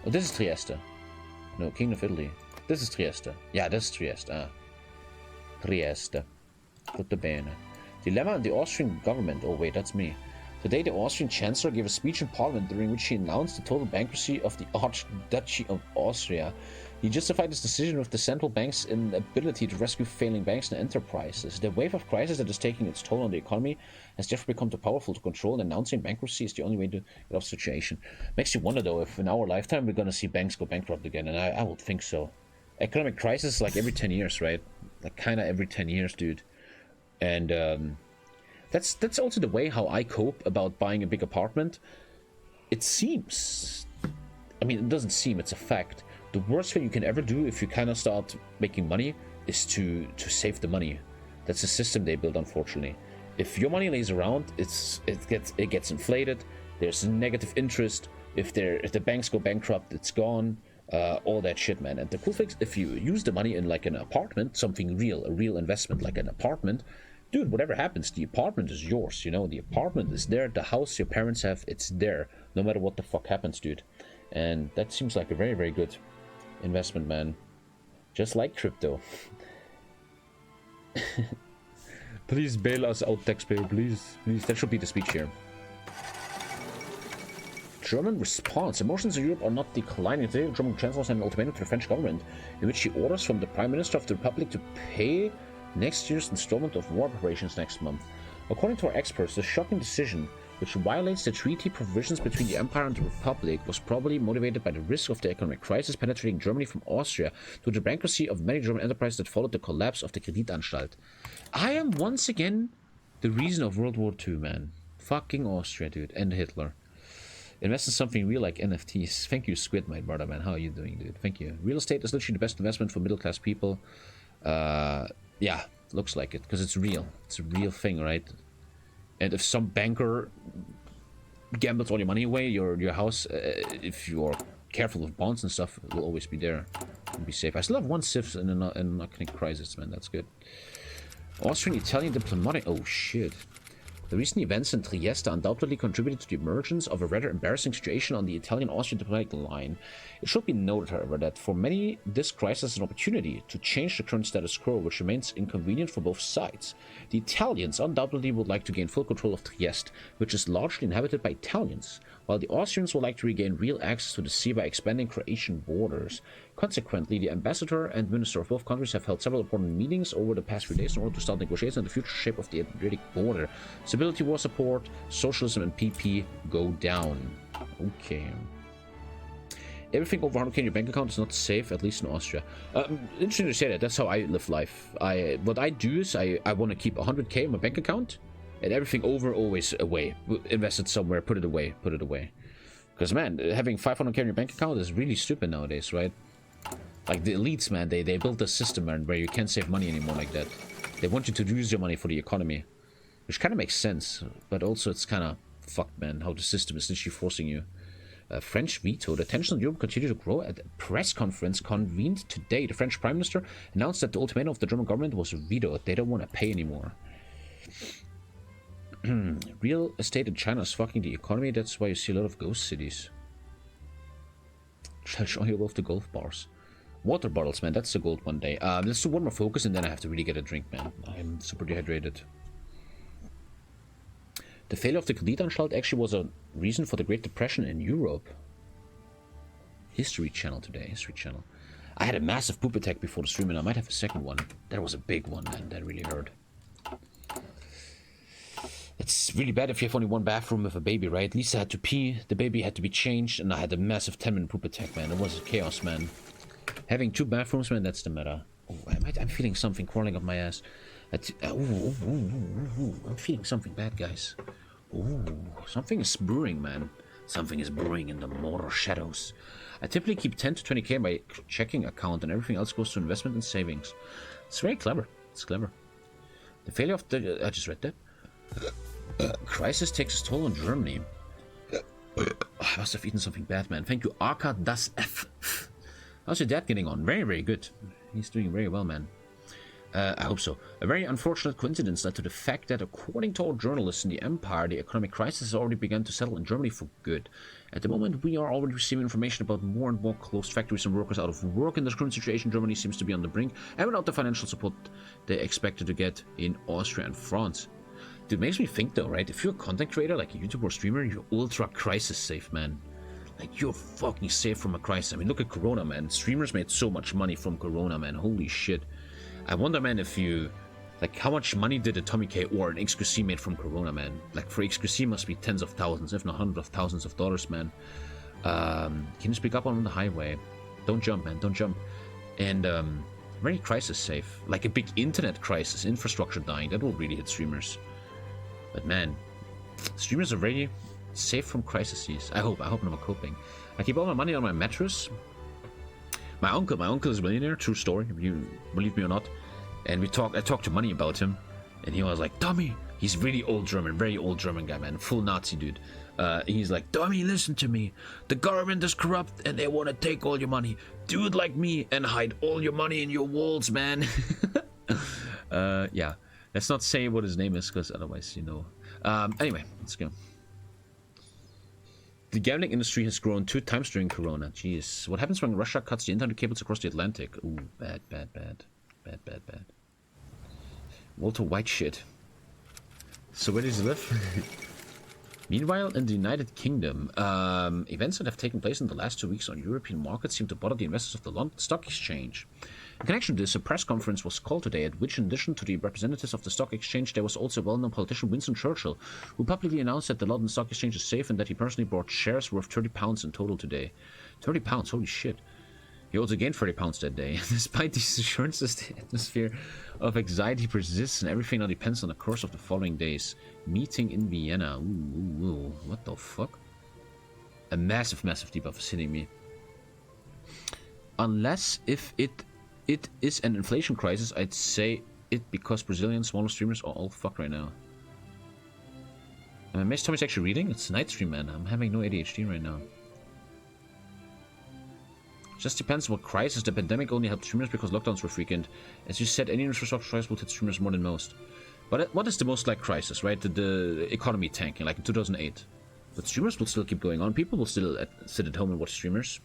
Oh, this is Trieste. No, Kingdom of Italy. This is Trieste. Yeah, this is Trieste. Ah. Trieste. Tutto bene. Dilemma in the Austrian government. Oh wait, that's me. Today the Austrian Chancellor gave a speech in Parliament during which he announced the total bankruptcy of the Archduchy of Austria. He justified his decision with the central bank's inability to rescue failing banks and enterprises. The wave of crisis that is taking its toll on the economy has therefore become too powerful to control, and announcing bankruptcy is the only way to get off the situation. Makes you wonder though if in our lifetime we're gonna see banks go bankrupt again, and I would think so. Economic crisis like every 10 years, right? Like kinda every 10 years, dude. And that's also the way how I cope about buying a big apartment. It seems, I mean, it doesn't seem, it's a fact. The worst thing you can ever do if you kind of start making money is to save the money. That's the system they build, unfortunately. If your money lays around, it gets inflated. There's negative interest. If the banks go bankrupt, it's gone. All that shit, man. And the cool thing is, if you use the money in like an apartment, something real, a real investment like an apartment, dude, whatever happens, the apartment is yours, you know? The apartment is there, the house your parents have, it's there, no matter what the fuck happens, dude. And that seems like a very, very good investment, man. Just like crypto. Please bail us out, taxpayer, please. Please, that should be the speech here. German response. Emotions in Europe are not declining. Today, the German Chancellor sent an ultimatum to the French government in which he orders from the Prime Minister of the Republic to pay next year's installment of war preparations next month. According to our experts, the shocking decision, which violates the treaty provisions between the Empire and the Republic, was probably motivated by the risk of the economic crisis penetrating Germany from Austria to the bankruptcy of many German enterprises that followed the collapse of the Kreditanstalt. I am once again the reason of World War II, man. Fucking Austria, dude, and Hitler. Invest in something real like NFTs. Thank you, Squid, my brother, man. How are you doing, dude? Thank you. Real estate is literally the best investment for middle-class people. Yeah, looks like it, because it's real. It's a real thing, right? And if some banker gambles all your money away, your house, if you're careful with bonds and stuff, it will always be there and be safe. I still have one CIF in an economic crisis, man. That's good. Austrian Italian diplomatic. Oh shit. The recent events in Trieste undoubtedly contributed to the emergence of a rather embarrassing situation on the Italian-Austrian diplomatic line. It should be noted, however, that for many, this crisis is an opportunity to change the current status quo, which remains inconvenient for both sides. The Italians undoubtedly would like to gain full control of Trieste, which is largely inhabited by Italians, while the Austrians would like to regain real access to the sea by expanding Croatian borders. Consequently, the ambassador and minister of both countries have held several important meetings over the past few days in order to start negotiations on the future shape of the Adriatic border. Stability, war support, socialism, and PP go down. Okay. Everything over 100k in your bank account is not safe, at least in Austria. Interesting to say that. That's how I live life. What I do is I want to keep 100k in my bank account, and everything over always away. Invest it somewhere, put it away, put it away. Because, man, having 500k in your bank account is really stupid nowadays, right? Like the elites, man, they built a system, man, where you can't save money anymore like that. They want you to use your money for the economy. Which kind of makes sense, but also it's kind of fucked, man, how the system is literally forcing you. French veto. The tensions in Europe continue to grow. At a press conference convened today, the French Prime Minister announced that the ultimatum of the German government was vetoed. They don't want to pay anymore. Real estate in China is fucking the economy. That's why you see a lot of ghost cities. Shall show you above the golf bars. Water bottles, man. That's the gold one day. Let's do one more focus and then I have to really get a drink, man. I'm super dehydrated. The failure of the Kreditanstalt actually was a reason for the Great Depression in Europe. History Channel today. History Channel. I had a massive poop attack before the stream and I might have a second one. That was a big one, man. That really hurt. It's really bad if you have only one bathroom with a baby, right? Lisa had to pee, the baby had to be changed, and I had a massive 10-minute poop attack, man. It was chaos, man. Having two bathrooms, man, that's the matter. Oh, I'm feeling something crawling up my ass. I'm feeling something bad, guys. Ooh, something is brewing, man. Something is brewing in the mortar shadows. I typically keep 10 to 20k in my checking account, and everything else goes to investment and savings. It's very clever. It's clever. The failure of the... I just read that. Crisis takes its toll on Germany. I must have eaten something bad, man. Thank you, Arca Das F. How's your dad getting on? Very, very good. He's doing very well, man. I hope so. A very unfortunate coincidence led to the fact that, according to all journalists in the Empire, the economic crisis has already begun to settle in Germany for good. At the moment, we are already receiving information about more and more closed factories and workers out of work. In this current situation, Germany seems to be on the brink, and without the financial support they expected to get in Austria and France. It makes me think, though, right? If you're a content creator, like a YouTuber or streamer, you're ultra crisis safe, man. Like, you're fucking safe from a crisis. I mean, look at Corona, man. Streamers made so much money from Corona, man. Holy shit. I wonder, man, if you... Like, how much money did a TommyKay or an XQC made from Corona, man? Like, for XQC must be tens of thousands, if not hundreds of thousands of dollars, man. Can you speak up on the highway? Don't jump, man. Don't jump. And, very crisis safe. Like a big internet crisis, infrastructure dying. That will really hit streamers. But, man, streamers are very safe from crises. I hope I'm not coping. I keep all my money on my mattress. My uncle is a millionaire, true story, if you believe me or not. And I talked to Money about him, and he was like, Tommy, he's really old German, very old German guy, man, full Nazi dude. He's like, Tommy, listen to me. The government is corrupt, and they want to take all your money. Do it like me, and hide all your money in your walls, man. Yeah, let's not say what his name is, because otherwise, you know. Anyway, let's go. The gambling industry has grown 2 times during Corona. Jeez. What happens when Russia cuts the internet cables across the Atlantic? Ooh, bad. Walter White shit. So where does he live? Meanwhile, in the United Kingdom, events that have taken place in the last 2 weeks on European markets seem to bother the investors of the London Stock Exchange. In connection to this, a press conference was called today, at which, in addition to the representatives of the stock exchange, there was also well-known politician Winston Churchill, who publicly announced that the London Stock Exchange is safe and that he personally bought shares worth £30 in total today. £30, holy shit. He also gained £30 that day. Despite these assurances, the atmosphere of anxiety persists and everything now depends on the course of the following days. Meeting in Vienna. Ooh, what the fuck? A massive debuff is hitting me. Unless if it is an inflation crisis, I'd say it because Brazilian smaller streamers are all fucked right now. And Miss Tommy's actually reading? It's night stream, man. I'm having no ADHD right now. Just depends what crisis. The pandemic only helped streamers because lockdowns were frequent. As you said, any infrastructure crisis will hit streamers more than most. But what is the most like crisis, right? The economy tanking, like in 2008. But streamers will still keep going on. People will still sit at home and watch streamers.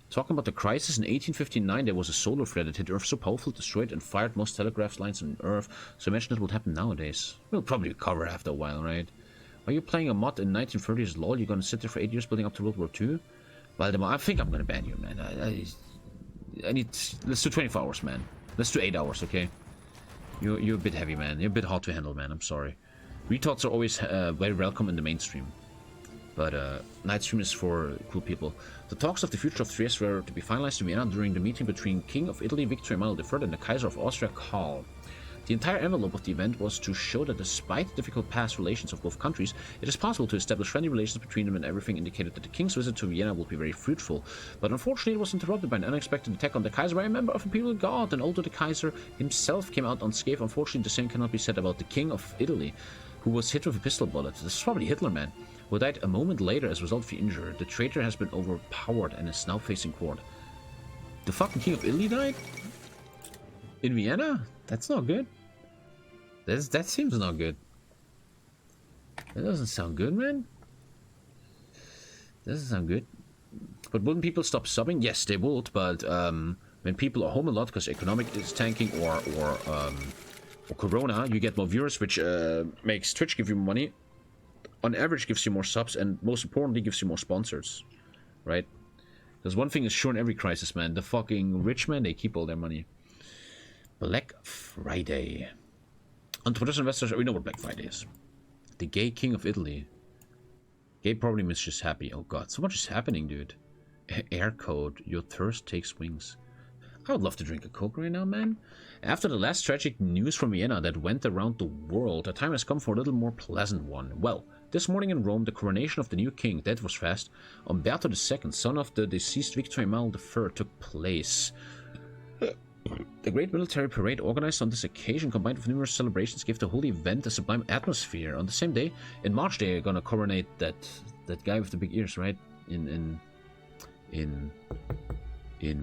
Talking about the crisis, in 1859 there was a solar flare that hit Earth so powerful it destroyed and fired most telegraph lines on Earth. So imagine that would happen nowadays. We'll probably recover after a while, right? Are you playing a mod in 1930s LOL? You're gonna sit there for 8 years building up to World War II? Well, I think I'm gonna ban you, man. I need... Let's do 24 hours, man. Let's do 8 hours, okay? You're a bit heavy, man. You're a bit hard to handle, man. I'm sorry. Retards are always very welcome in the mainstream. But night stream is for cool people. The talks of the future of Trieste were to be finalized in Vienna during the meeting between King of Italy Victor Emmanuel III and the Kaiser of Austria Karl. The entire envelope of the event was to show that despite difficult past relations of both countries, it is possible to establish friendly relations between them, and everything indicated that the King's visit to Vienna would be very fruitful. But unfortunately it was interrupted by an unexpected attack on the Kaiser by a member of Imperial Guard, and although the Kaiser himself came out unscathed, unfortunately the same cannot be said about the King of Italy, who was hit with a pistol bullet. This is probably Hitler, man, who died a moment later as a result of the injury. The traitor has been overpowered and is now facing court. The fucking King of Italy died? In Vienna? That's not good. That seems not good. That doesn't sound good, man. Doesn't sound good. But wouldn't people stop subbing? Yes, they would, but when when people are home a lot because economic is tanking or Corona, you get more viewers, which makes Twitch give you money. On average, gives you more subs, and most importantly, gives you more sponsors, right? Because one thing is sure in every crisis, man: the fucking rich man, they keep all their money. Black Friday. On Twitter investors, we know what Black Friday is. The gay king of Italy. Gay probably means just happy. Oh god, so much is happening, dude. Air code. Your thirst takes wings. I would love to drink a Coke right now, man. After the last tragic news from Vienna that went around the world, the time has come for a little more pleasant one. Well, this morning in Rome, the coronation of the new king, that was fast, Umberto II, son of the deceased Victor Emmanuel III, took place. The great military parade organized on this occasion, combined with numerous celebrations, gave the whole event a sublime atmosphere. On the same day, in March, they are gonna coronate that guy with the big ears, right? In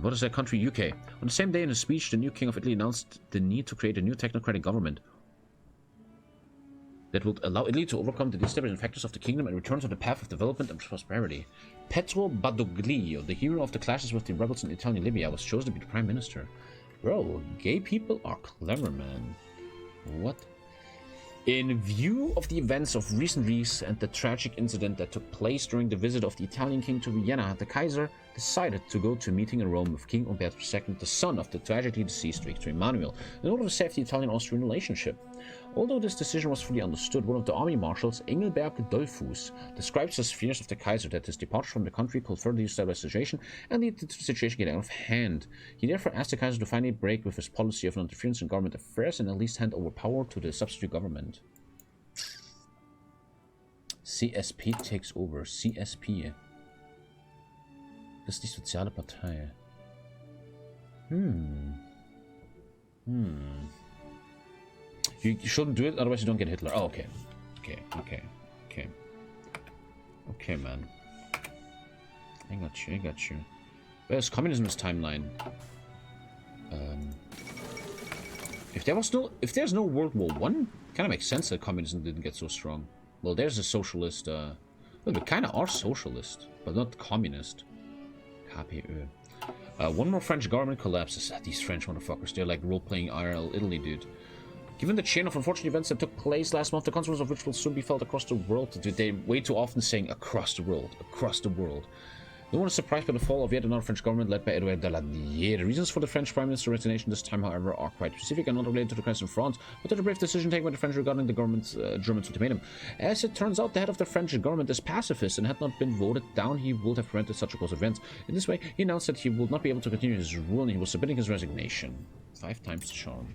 what is that country? UK. On the same day, in a speech, the new king of Italy announced the need to create a new technocratic government that would allow Italy to overcome the destabilizing factors of the kingdom and return to the path of development and prosperity. Pietro Badoglio, the hero of the clashes with the rebels in Italian Libya, was chosen to be the prime minister. Bro, gay people are clever, man. What? In view of the events of recent weeks and the tragic incident that took place during the visit of the Italian king to Vienna, the Kaiser decided to go to a meeting in Rome with King Umberto II, the son of the tragically deceased Victor Emmanuel, in order to save the Italian-Austrian relationship. Although this decision was fully understood, one of the army marshals, Engelbert Dollfuss, describes his fears of the Kaiser that his departure from the country could further destabilize the situation and lead to the situation getting out of hand. He therefore asked the Kaiser to finally break with his policy of non-interference in government affairs and at least hand over power to the substitute government. CSP takes over. CSP. Das ist die soziale Partei. You shouldn't do it, otherwise you don't get Hitler. Oh, okay. Okay, man. I got you. Where's communism's timeline? If there's no World War One, kind of makes sense that communism didn't get so strong. Well, there's a socialist. Well, we kind of are socialist, but not communist. KPÖ. One more French government collapses. These French motherfuckers, they're like role-playing IRL Italy, dude. Given the chain of unfortunate events that took place last month, the consequences of which will soon be felt across the world, they're way too often saying across the world. No one is surprised by the fall of yet another French government led by Edouard Daladier. The reasons for the French Prime Minister's resignation this time, however, are quite specific and not related to the crisis in France, but to the brave decision taken by the French regarding the government's German ultimatum. As it turns out, the head of the French government is pacifist and had not been voted down, he would have prevented such a course of events. In this way, he announced that he would not be able to continue his rule and he was submitting his resignation. 5 times the charm.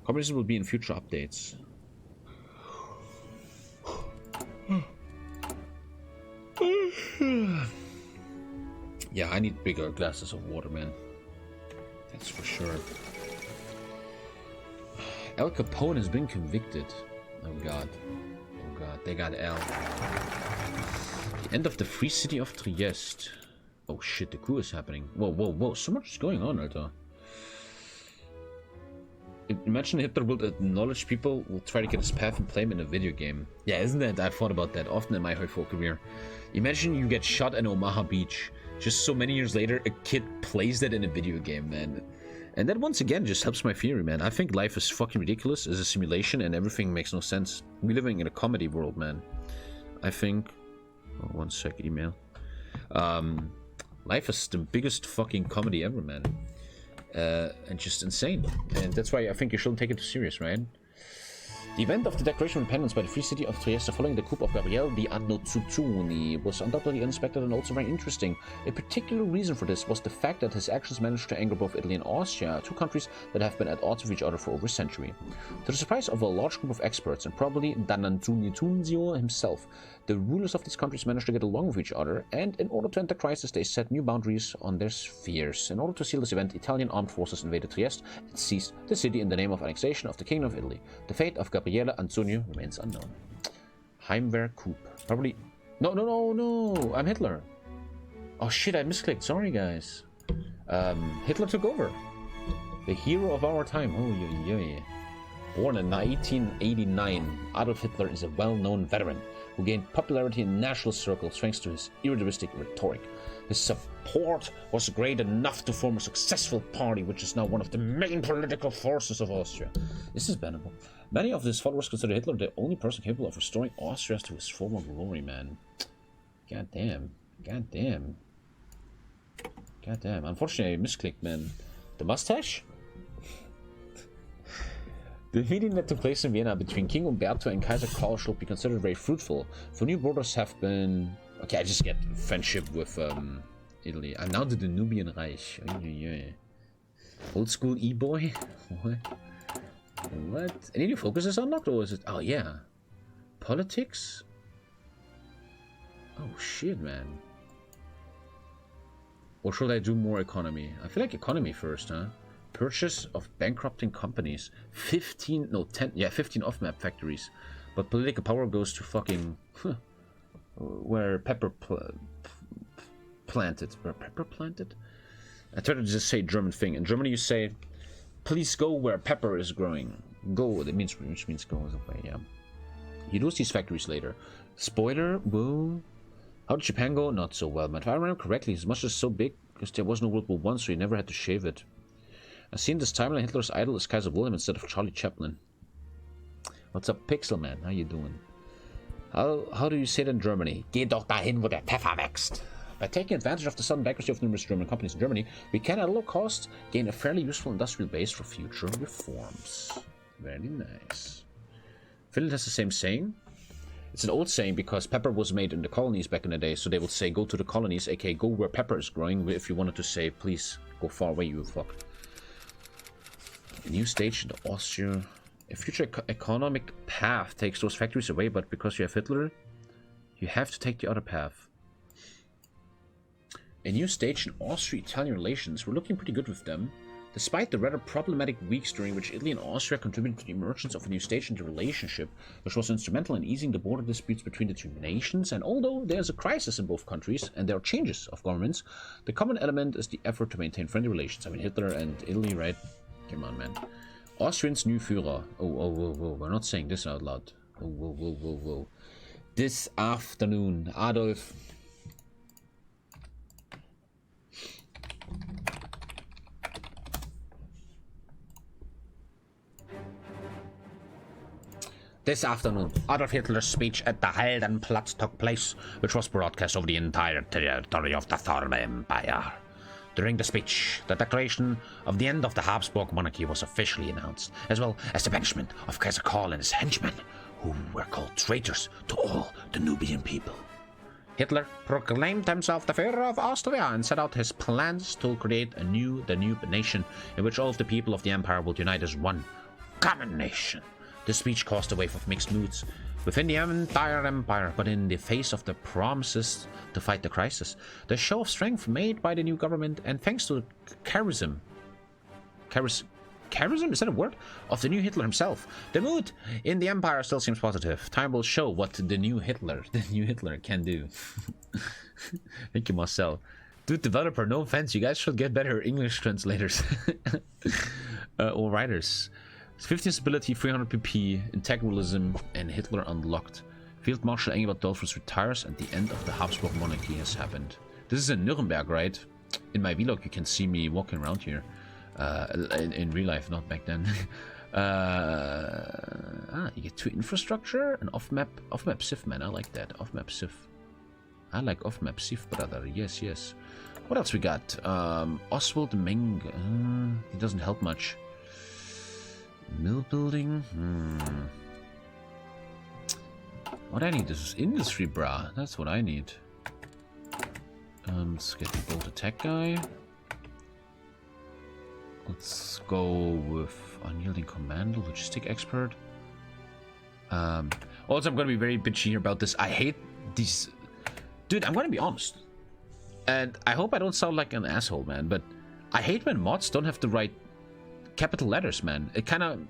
Communism will be in future updates. Yeah, I need bigger glasses of water, man. That's for sure. Al Capone has been convicted. Oh god. They got Al. The end of the free city of Trieste. Oh shit, the coup is happening. Whoa. So much is going on, Alter. Imagine Hitler will acknowledge people will try to get his path and play him in a video game. Yeah, isn't that? I've thought about that often in my hurtful career. Imagine you get shot in Omaha Beach. Just so many years later, a kid plays that in a video game, man. And that once again just helps my theory, man. I think life is fucking ridiculous, is a simulation, and everything makes no sense. We're living in a comedy world, man. I think... Oh, 1 sec, email. Life is the biggest fucking comedy ever, man. And just insane. And that's why I think you shouldn't take it too serious, right? The event of the Declaration of Independence by the Free City of Trieste following the coup of Gabriele di Annozzuzzuni was undoubtedly unexpected and also very interesting. A particular reason for this was the fact that his actions managed to anger both Italy and Austria, 2 countries that have been at odds with each other for over a century. To the surprise of a large group of experts, and probably D'Annunzio Tunzio himself, the rulers of these countries managed to get along with each other, and in order to end the crisis, they set new boundaries on their spheres. In order to seal this event, Italian armed forces invaded Trieste and seized the city in the name of annexation of the Kingdom of Italy. The fate of Gabriele Antonio remains unknown. Heimwehr coup. Probably... No! I'm Hitler. Oh shit, I misclicked. Sorry, guys. Hitler took over. The hero of our time. Oh, yeah. Born in 1989, Adolf Hitler is a well-known veteran who gained popularity in national circles thanks to his erudite rhetoric. His support was great enough to form a successful party, which is now one of the main political forces of Austria. This is bannable. Many of his followers consider Hitler the only person capable of restoring Austria to his former glory, man. God damn. God damn. God damn. Unfortunately, I misclicked, man. The mustache? The meeting that took place in Vienna between King Umberto and Kaiser Karl should be considered very fruitful, for new borders have been... Okay, I just get friendship with Italy. And now the Danubian Reich. Old school e-boy? What? What? Any new focuses unlocked, or is it... Oh, yeah. Politics? Oh, shit, man. Or should I do more economy? I feel like economy first, huh? Purchase of bankrupting companies. 15 off-map factories. But political power goes to fucking... where pepper planted. Where pepper planted? I tried to just say German thing. In Germany you say, please go where pepper is growing. Go, that means, which means go away, yeah. You lose these factories later. Spoiler, woo. How did Japan go? Not so well, but if I remember correctly, his mustache is so big because there was no World War I, so he never had to shave it. I've seen this timeline. Hitler's idol is Kaiser Wilhelm instead of Charlie Chaplin. What's up, Pixel Man? How you doing? How do you say it in Germany? Geh doch dahin, wo der Pfeffer wächst. By taking advantage of the sudden bankruptcy of numerous German companies in Germany, we can at low cost gain a fairly useful industrial base for future reforms. Very nice. Finland has the same saying. It's an old saying because pepper was made in the colonies back in the day, so they would say go to the colonies, aka go where pepper is growing, if you wanted to say please go far away, you fuck. A new stage in Austria. A future economic path takes those factories away, but because you have Hitler, you have to take the other path. A new stage in Austria-Italian relations. We're looking pretty good with them. Despite the rather problematic weeks during which Italy and Austria contributed to the emergence of a new stage in the relationship, which was instrumental in easing the border disputes between the two nations, and although there's a crisis in both countries, and there are changes of governments, the common element is the effort to maintain friendly relations. I mean, Hitler and Italy, right? Come on, man. Austrians new Führer. Oh, whoa. We're not saying this out loud. Oh, whoa. This afternoon, Adolf. This afternoon, Adolf Hitler's speech at the Heldenplatz took place, which was broadcast over the entire territory of the Third Empire. During the speech, the declaration of the end of the Habsburg monarchy was officially announced, as well as the banishment of Kaiser Karl and his henchmen, who were called traitors to all the Nubian people. Hitler proclaimed himself the Führer of Austria and set out his plans to create the Danube nation, in which all of the people of the empire would unite as one common nation. The speech caused a wave of mixed moods within the entire empire, but in the face of the promises to fight the crisis, the show of strength made by the new government, and thanks to the charism, is that a word? Of the new Hitler himself, the mood in the empire still seems positive. Time will show what the new Hitler can do. Thank you, Marcel. Dude, developer, no offense, you guys should get better English translators or writers. 15 stability, 300 PP, integralism, and Hitler unlocked. Field Marshal Engelbert Dollfuss retires, and the end of the Habsburg monarchy has happened. This is in Nuremberg, right? In my vlog, you can see me walking around here. In real life, not back then. You get 2 infrastructure and off-map Civ, man. I like that. Off-map Civ. I like off-map Civ, brother. Yes. What else we got? Oswald Meng. He doesn't help much. Mill building? What I need is industry, brah. That's what I need. Let's get the bolt attack guy. Let's go with unyielding commander, logistic expert. Also, I'm gonna be very bitchy here about this. I hate these... Dude, I'm gonna be honest. And I hope I don't sound like an asshole, man, but I hate when mods don't have the right capital letters, man. It kind of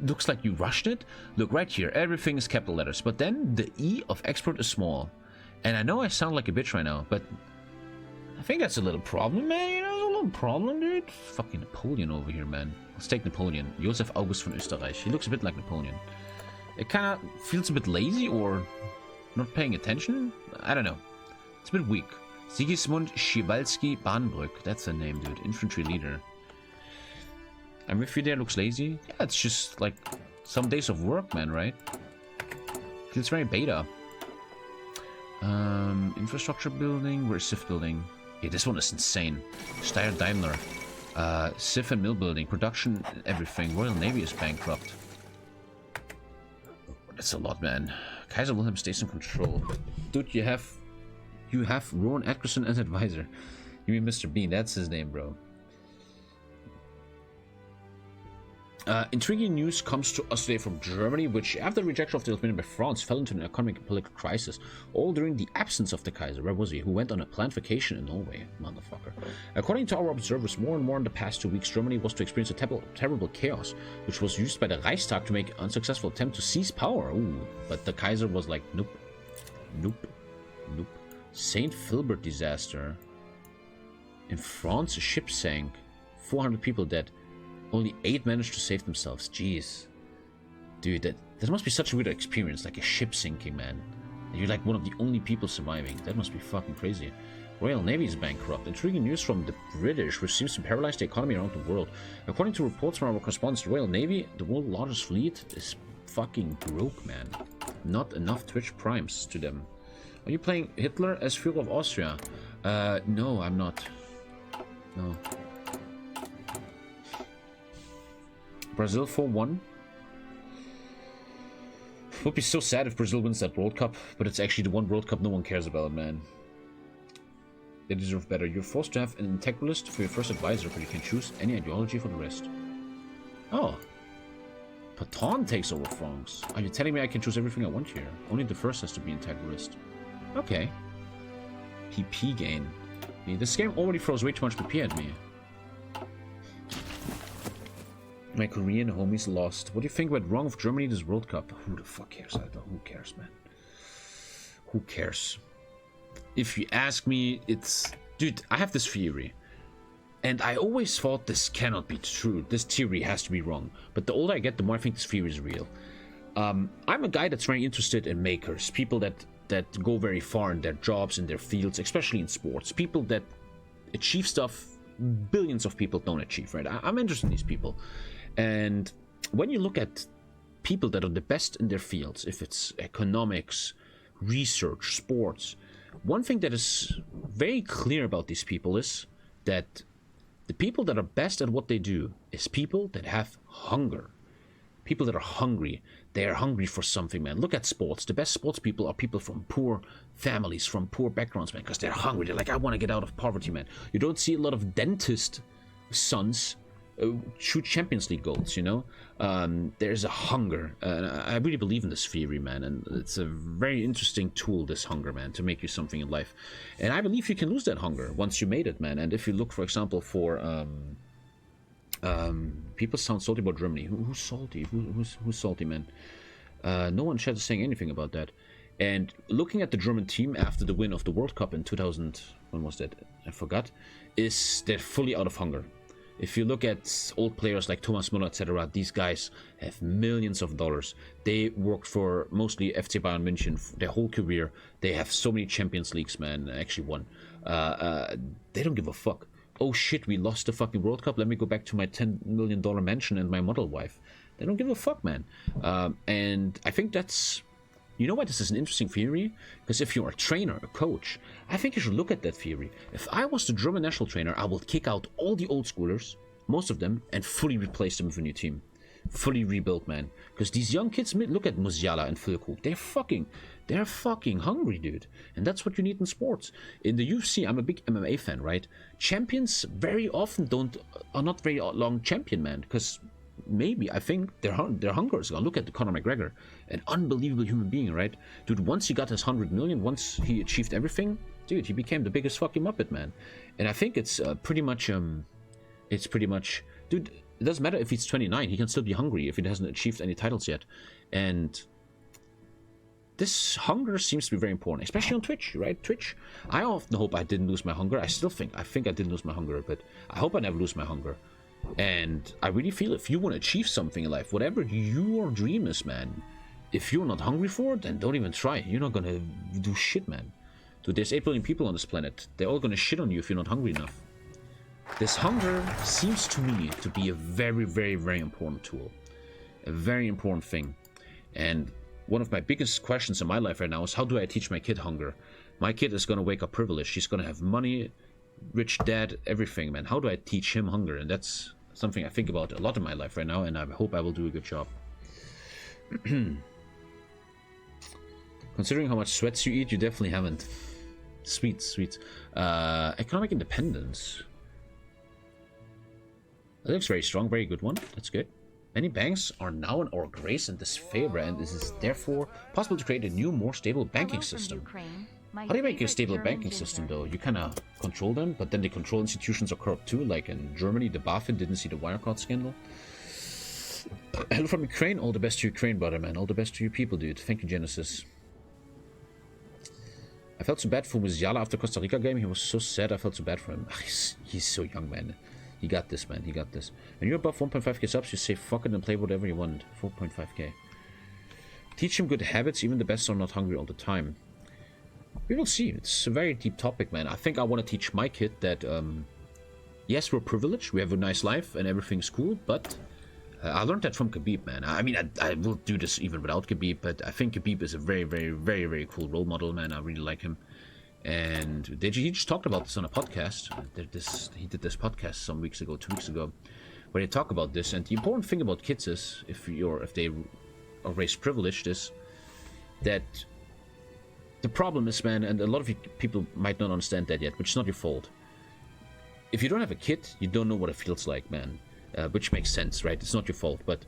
looks like you rushed it. Look, right here, everything is capital letters, but then the E of expert is small. And I know I sound like a bitch right now, but I think that's a little problem, man. You know, it's a little problem, dude. Fucking Napoleon over here, man. Let's take Napoleon. Josef August von Österreich. He looks a bit like Napoleon. It kind of feels a bit lazy, or not paying attention? I don't know. It's a bit weak. Sigismund Schiwalski Bahnbrück. That's the name, dude. Infantry leader. I'm with you there. Looks lazy. Yeah, it's just like some days of work, man, right? Feels very beta. Infrastructure building. Where's SIF building? Yeah, this one is insane. Steyr Daimler. SIF and mill building. Production, everything. Royal Navy is bankrupt. That's a lot, man. Kaiser Wilhelm stays in control. Dude, you have Rowan Atkinson as advisor. You mean Mr. Bean? That's his name, bro. Intriguing news comes to us today from Germany, which, after the rejection of the Ultimatum by France, fell into an economic and political crisis, all during the absence of the Kaiser. Where was he? Who went on a planned vacation in Norway, motherfucker. According to our observers, more and more in the past 2 weeks, Germany was to experience a terrible chaos, which was used by the Reichstag to make an unsuccessful attempt to seize power. Ooh, but the Kaiser was like, nope, nope, nope. St. Philbert disaster. In France, a ship sank. 400 people dead. Only 8 managed to save themselves. Jeez. Dude, that must be such a weird experience, like a ship sinking, man. And you're like one of the only people surviving. That must be fucking crazy. Royal Navy is bankrupt. Intriguing news from the British, which seems to paralyze the economy around the world. According to reports from our correspondents, the Royal Navy, the world's largest fleet, is fucking broke, man. Not enough Twitch primes to them. Are you playing Hitler as Führer of Austria? No, I'm not. No. Brazil 4-1. Would be so sad if Brazil wins that World Cup, but it's actually the one World Cup no one cares about, man. They deserve better. You're forced to have an integralist for your first advisor, but you can choose any ideology for the rest. Oh. Patton takes over France. Are you telling me I can choose everything I want here? Only the first has to be integralist. Okay. PP gain. Yeah, this game already throws way too much PP at me. My Korean homies lost. What do you think went wrong with Germany this World Cup? Who the fuck cares? Who cares, man? Who cares? If you ask me, it's... Dude, I have this theory. And I always thought this cannot be true. This theory has to be wrong. But the older I get, the more I think this theory is real. I'm a guy that's very interested in makers. People that go very far in their jobs, in their fields, especially in sports. People that achieve stuff billions of people don't achieve, right? I'm interested in these people. And when you look at people that are the best in their fields, if it's economics, research, sports, one thing that is very clear about these people is that the people that are best at what they do is people that have hunger. People that are hungry. They are hungry for something, man. Look at sports. The best sports people are people from poor families, from poor backgrounds, man, because they're hungry. They're like, I want to get out of poverty, man. You don't see a lot of dentist sons shoot Champions League goals, you know? There's a hunger. I really believe in this theory, man, and it's a very interesting tool, this hunger, man, to make you something in life. And I believe you can lose that hunger once you made it, man. And if you look, for example, for people sound salty about Germany. Who's salty? Who's salty, man? No one in chat is saying anything about that. And looking at the German team after the win of the World Cup in 2000, when was that? I forgot. They're fully out of hunger. If you look at old players like Thomas Müller, etc., these guys have millions of dollars. They worked for mostly FC Bayern München their whole career. They have so many Champions Leagues, man. Actually won. They don't give a fuck. Oh shit, we lost the fucking World Cup. Let me go back to my $10 million mansion and my model wife. They don't give a fuck, man. And I think that's... You know why this is an interesting theory? Because if you're a trainer, a coach, I think you should look at that theory. If I was the German national trainer, I would kick out all the old schoolers, most of them, and fully replace them with a new team. Fully rebuild, man. Because these young kids, look at Musiala and Füllkrug. They're fucking hungry, dude. And that's what you need in sports. In the UFC, I'm a big MMA fan, right? Champions very often are not very long champion, man. Because maybe, I think, their hunger is gone. Look at Conor McGregor. An unbelievable human being, right? Dude, once he got his 100 million, once he achieved everything, dude, he became the biggest fucking Muppet, man. And I think it's pretty much, dude, it doesn't matter if he's 29, he can still be hungry if he hasn't achieved any titles yet. And this hunger seems to be very important, especially on Twitch, right? Twitch, I often hope I didn't lose my hunger. I think I didn't lose my hunger, but I hope I never lose my hunger. And I really feel if you want to achieve something in life, whatever your dream is, man, if you're not hungry for it, then don't even try. You're not gonna do shit, man. Dude, there's 8 billion people on this planet. They're all gonna shit on you if you're not hungry enough. This hunger seems to me to be a very, very, very important tool. A very important thing. And one of my biggest questions in my life right now is, how do I teach my kid hunger? My kid is gonna wake up privileged. She's gonna have money, rich dad, everything, man. How do I teach him hunger? And that's something I think about a lot in my life right now, and I hope I will do a good job. Considering how much sweats you eat, you definitely haven't. Sweets. Economic independence. That looks very strong, very good one. That's good. Many banks are now in our grace and disfavor, and this is therefore possible to create a new, more stable banking system. How do you make a stable banking system, though? You kind of control them, but then the control institutions are corrupt too, like in Germany, the BaFin didn't see the Wirecard scandal. Hello from Ukraine, all the best to Ukraine, brother, man. All the best to you people, dude. Thank you, Genesis. I felt so bad for Musiala after Costa Rica game. He was so sad, I felt so bad for him. He's so young, man. He got this, man. He got this. When you're above 1.5k subs, you say fuck it and play whatever you want. 4.5k. Teach him good habits. Even the best are not hungry all the time. We will see. It's a very deep topic, man. I think I want to teach my kid that, yes, we're privileged. We have a nice life and everything's cool. But I learned that from Khabib, man. I mean, I will do this even without Khabib. But I think Khabib is a very, very, very, very cool role model, man. I really like him. And he just talked about this on a podcast. He did this podcast some weeks ago, 2 weeks ago, where they talk about this. And the important thing about kids is, if they are raised privileged, is that the problem is, man, and a lot of people might not understand that yet, which is not your fault. If you don't have a kid, you don't know what it feels like, man, which makes sense, right? It's not your fault, but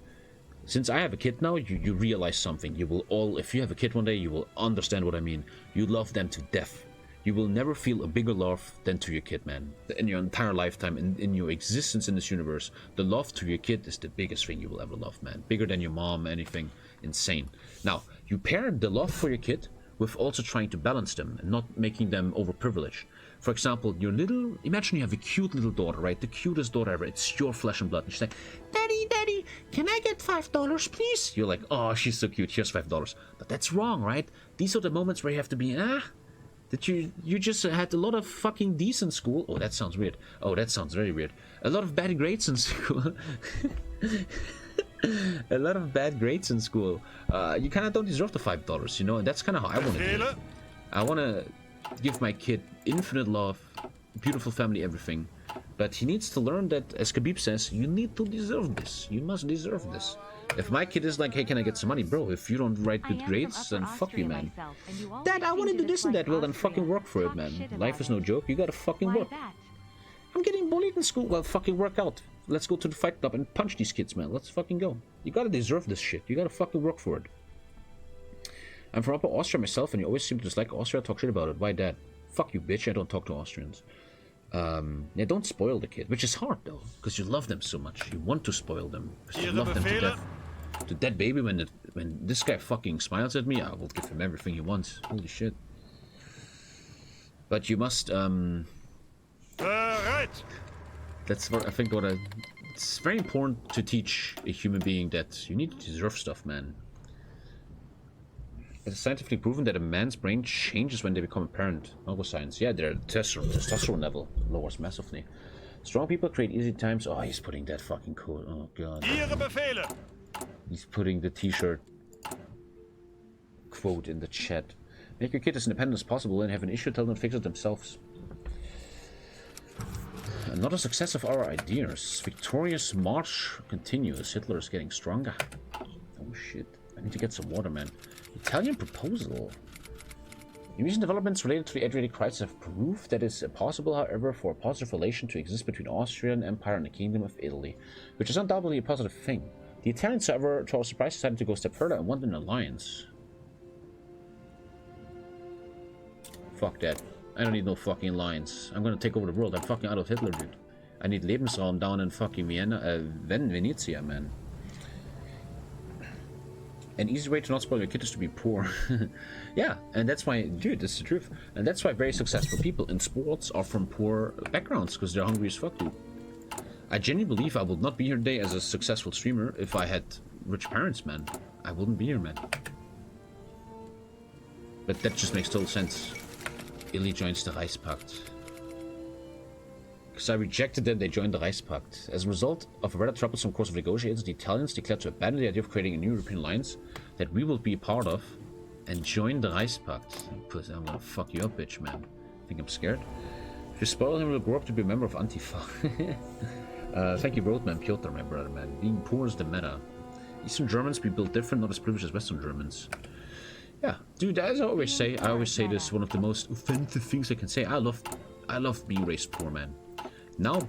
since I have a kid now, you realize something. You will all, if you have a kid one day, you will understand what I mean. You love them to death. You will never feel a bigger love than to your kid, man. In your entire lifetime, in your existence in this universe, the love to your kid is the biggest thing you will ever love, man. Bigger than your mom, anything. Insane. Now, you pair the love for your kid with also trying to balance them and not making them overprivileged. For example, imagine you have a cute little daughter, right? The cutest daughter ever. It's your flesh and blood. And she's like, Daddy, can I get $5, please? You're like, oh, she's so cute. Here's $5. But that's wrong, right? These are the moments where you have to be, that you just had a lot of fucking D's in school. Oh, that sounds weird. Oh, that sounds very weird. A lot of bad grades in school. A lot of bad grades in school. You kind of don't deserve the $5, you know? And that's kind of how I want to do it. I want to give my kid infinite love, beautiful family, everything. But he needs to learn that, as Khabib says, you need to deserve this. You must deserve this. If my kid is like, hey, can I get some money? Bro, if you don't write good grades, then fuck you, man. Dad, I want to do this and that. Well, then fucking work for it, man. Life is no joke. You gotta fucking work. I'm getting bullied in school. Well, fucking work out. Let's go to the fight club and punch these kids, man. Let's fucking go. You gotta deserve this shit. You gotta fucking work for it. I'm from Upper Austria myself, and you always seem to dislike Austria. Talk shit about it. Why, Dad? Fuck you, bitch. I don't talk to Austrians. Yeah, don't spoil the kid, which is hard though, because you love them so much. You want to spoil them, because you love them to death. To that baby, when this guy fucking smiles at me, I will give him everything he wants. Holy shit. But you must, right. That's what I think. It's very important to teach a human being that you need to deserve stuff, man. It's scientifically proven that a man's brain changes when they become a parent. Neuroscience. Yeah, their testosterone level lowers massively. Strong people create easy times. Oh, he's putting that fucking code. Oh, God. Ihre Befehle. He's putting the t-shirt quote in the chat. Make your kid as independent as possible and have an issue, tell them to fix it themselves. Another success of our ideas. Victorious march continues. Hitler is getting stronger. Oh, shit. I need to get some water, man. Italian proposal. Recent developments related to the Adriatic crisis have proved that it's possible, however, for a positive relation to exist between Austrian Empire and the Kingdom of Italy, which is undoubtedly a positive thing. The Italians, however, to our surprise, decided to go a step further and want an alliance. Fuck that. I don't need no fucking alliance. I'm gonna take over the world. I'm fucking Adolf Hitler, dude. I need Lebensraum down in fucking Vienna, Venezia, man. An easy way to not spoil your kid is to be poor. Yeah, and that's why, dude, this is the truth. And that's why very successful people in sports are from poor backgrounds, because they're hungry as fuck, dude. I genuinely believe I would not be here today as a successful streamer if I had rich parents, man. I wouldn't be here, man. But that just makes total sense. Italy joins the Reichspakt. Because I rejected them, they joined the Reichspakt. As a result of a rather troublesome course of negotiations, the Italians declared to abandon the idea of creating a new European alliance that we will be a part of and join the Reichspakt. I'm gonna fuck you up, bitch, man. Think I'm scared? If you spoil him, he'll grow up to be a member of Antifa. Thank you, Roadman Piotr, my brother, man. Being poor is the meta. Eastern Germans be built different, not as privileged as Western Germans. Yeah, dude, as I always say this, one of the most offensive things I can say. I love being raised poor, man. Now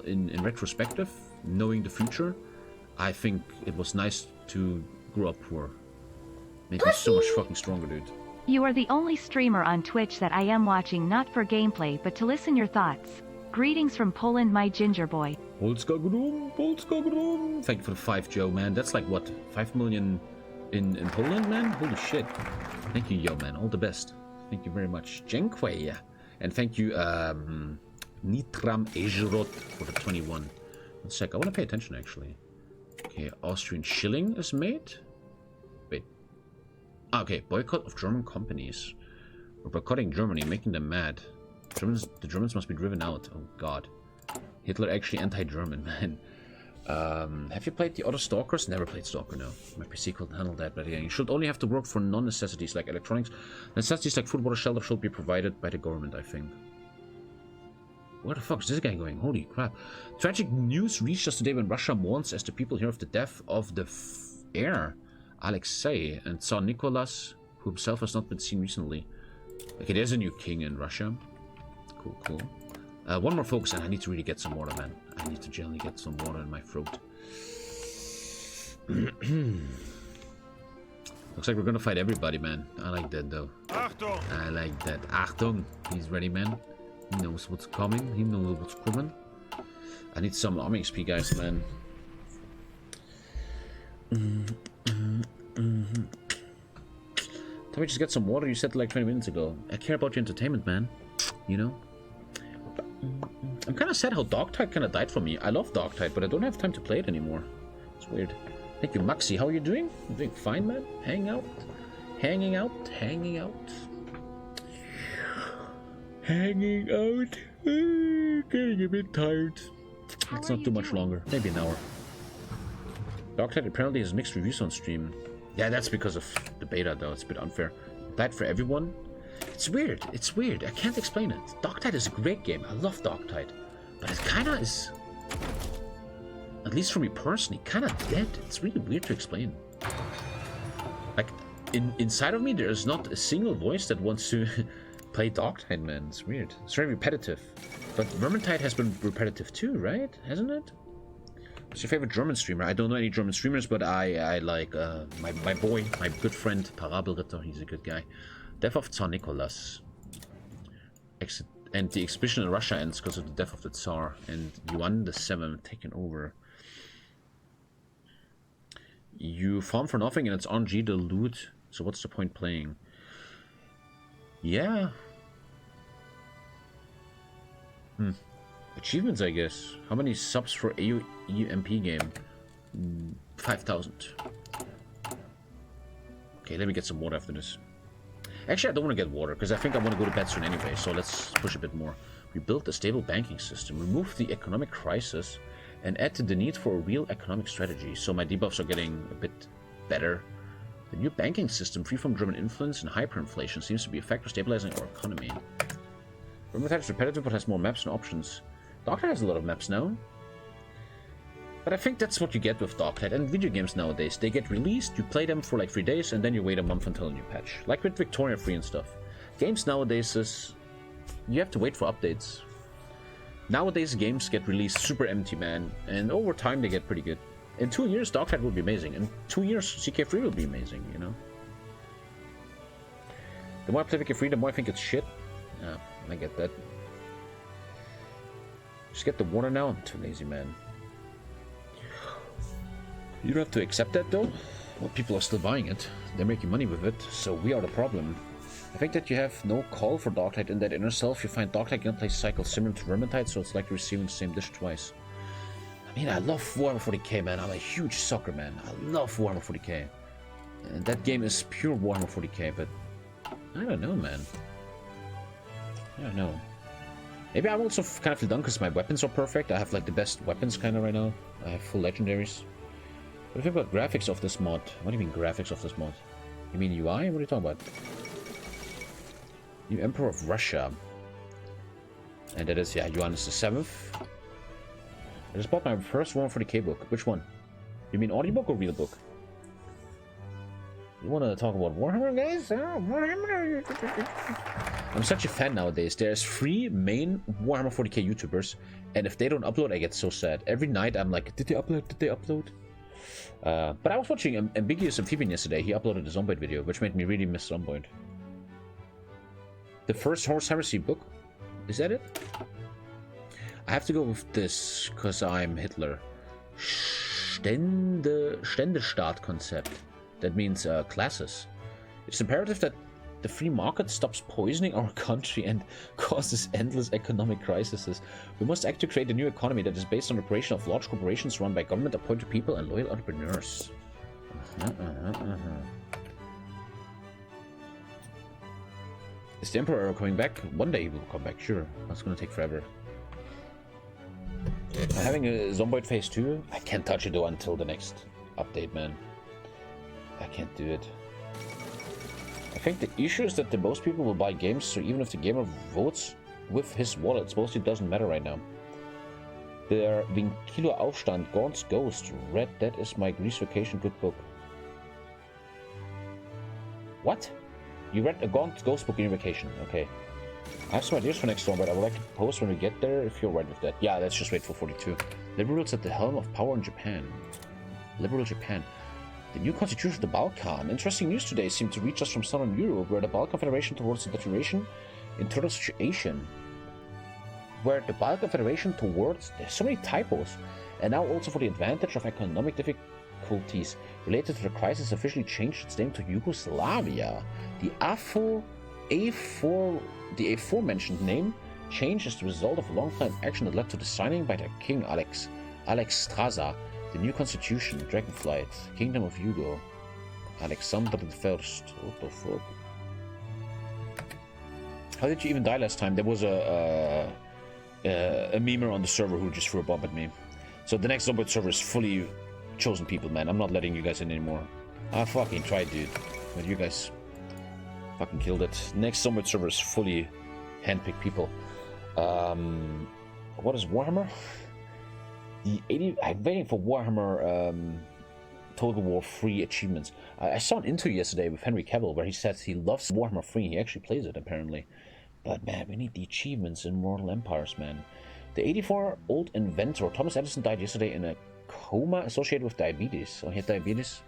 in retrospective, knowing the future, I think it was nice to grow up poor. Made me so much fucking stronger, dude. You are the only streamer on Twitch that I am watching not for gameplay but to listen your thoughts. Greetings from Poland, my ginger boy. Polska Grum. Thank you for the 5, Joe, man. That's like, what, 5 million in Poland, man? Holy shit. Thank you, yo, man. All the best. Thank you very much. Dziękuję. And thank you, Nitram Ejrot for the 21. 1 sec, I want to pay attention, actually. Okay, Austrian shilling is made? Wait. Okay, boycott of German companies. We're boycotting Germany, making them mad. The Germans must be driven out. Oh god. Hitler actually anti-German, man. Have you played the other Stalkers? Never played Stalker, no. My PC couldn't handle that, but yeah, you should only have to work for non-necessities like electronics. Necessities like food, water, shelter should be provided by the government, I think. Where the fuck is this guy going? Holy crap. Tragic news reached us today when Russia mourns as the people hear of the death of the heir, Alexei, and Tsar Nicholas, who himself has not been seen recently. Okay, there's a new king in Russia. Cool, cool. One more focus, and I need to really get some water, man. I need to generally get some water in my throat. Looks like we're gonna fight everybody, man. I like that, though. Achtung! I like that. Achtung! He's ready, man. He knows what's coming. He knows what's coming. I need some army XP, guys, man. Tommy, just get some water. You said like 20 minutes ago. I care about your entertainment, man. You know? I'm kind of sad how Dogtide kind of died for me. I love Dogtide, but I don't have time to play it anymore. It's weird. Thank you, Maxi. How are you doing? You doing fine, man? Hanging out? Hanging out? Hanging out? Hanging out? Getting a bit tired. It's not too much longer. Maybe an hour. Dogtide apparently has mixed reviews on stream. Yeah, that's because of the beta, though. It's a bit unfair. Died for everyone? It's weird. It's weird. I can't explain it. Dogtide is a great game. I love Dogtide. But it kind of is, at least for me personally, kind of dead. It's really weird to explain. Like, inside of me, there is not a single voice that wants to play Dogtide, man. It's weird. It's very repetitive. But Vermintide has been repetitive too, right? Hasn't it? What's your favorite German streamer? I don't know any German streamers, but I like my boy, my good friend, Parabelritter. He's a good guy. Death of Tsar Nicholas. And the exhibition in Russia ends because of the death of the Tsar. And Yuan the 7th taken over. You farm for nothing and it's RNG the loot. So what's the point playing? Yeah. Achievements, I guess. How many subs for AUEMP game? 5,000. Okay, let me get some water after this. Actually, I don't want to get water, because I think I want to go to bed soon anyway, so let's push a bit more. We built a stable banking system, remove the economic crisis, and add to the need for a real economic strategy. So my debuffs are getting a bit better. The new banking system, free from German influence and hyperinflation, seems to be a factor stabilizing our economy. Vermintide is repetitive, but has more maps and options. Dogtide has a lot of maps now. But I think that's what you get with Dogtide and video games nowadays. They get released, you play them for like 3 days, and then you wait a month until a new patch. Like with Victoria Free and stuff. Games nowadays is... you have to wait for updates. Nowadays games get released super empty, man. And over time they get pretty good. In 2 years, Dogtide will be amazing. In 2 years, CK3 will be amazing, you know? The more I play CK3, the more I think it's shit. Yeah, I get that. Just get the water now. I'm too lazy, man. You don't have to accept that, though. Well, people are still buying it. They're making money with it, so we are the problem. I think that you have no call for Dogtide in that inner self. You find Dogtide gameplay cycle similar to Vermintide, so it's like receiving the same dish twice. I mean, I love Warhammer 40k, man. I'm a huge sucker, man. I love Warhammer 40k. And that game is pure Warhammer 40k, but I don't know, man. I don't know. Maybe I'm also kind of feel done because my weapons are perfect. I have like the best weapons kind of right now. I have full legendaries. What do you think about graphics of this mod? What do you mean graphics of this mod? You mean UI? What are you talking about? New Emperor of Russia. And that is, yeah, Johannes the 7th. I just bought my first Warhammer 40k book. Which one? You mean audiobook or real book? You want to talk about Warhammer, guys? Warhammer. I'm such a fan nowadays. There's 3 main Warhammer 40k YouTubers, and if they don't upload, I get so sad. Every night I'm like, did they upload? Did they upload? But I was watching Ambiguous Amphibian yesterday. He uploaded a Zomboid video, which made me really miss Zomboid. The first Horse Heresy book? Is that it? I have to go with this, because I'm Hitler. Ständestaat concept. That means classes. It's imperative that the free market stops poisoning our country and causes endless economic crises. We must act to create a new economy that is based on the operation of large corporations run by government-appointed people and loyal entrepreneurs. Is the Emperor coming back? One day he will come back, sure. That's gonna take forever. I'm having a Zomboid phase 2. I can't touch it though until the next update, man. I can't do it. I think the issue is that most people will buy games, so even if the gamer votes with his wallet, mostly doesn't matter right now. Der Vinkilo Aufstand, Gaunt's Ghost, read that is my Greece Vacation good book. What? You read a Gaunt's Ghost book in your vacation, okay. I have some ideas for next one, but I would like to post when we get there if you're right with that. Yeah, let's just wait for 42. Liberals at the helm of power in Japan. Liberal Japan. The new constitution of the Balkan. Interesting news today seemed to reach us from southern Europe, where the Balkan Federation towards the deterioration in total situation. Where the Balkan Federation towards... There's so many typos. And now also for the advantage of economic difficulties related to the crisis officially changed its name to Yugoslavia. The aforementioned name change is the result of a long-time action that led to the signing by the King Alex Straza, the new constitution, Dragonflight, Kingdom of Yugo, Alexander the First. What the fuck? How did you even die last time? There was a memer on the server who just threw a bomb at me. So the next Zomboid server is fully chosen people, man. I'm not letting you guys in anymore. I fucking tried, dude. But you guys fucking killed it. Next Zomboid server is fully handpicked people. What is Warhammer? The 80... I'm waiting for Warhammer Total War 3 achievements. I saw an interview yesterday with Henry Cavill where he says he loves Warhammer 3. He actually plays it, apparently. But, man, we need the achievements in Mortal Empires, man. The 84-old inventor Thomas Edison died yesterday in a coma associated with diabetes. Oh, he had diabetes?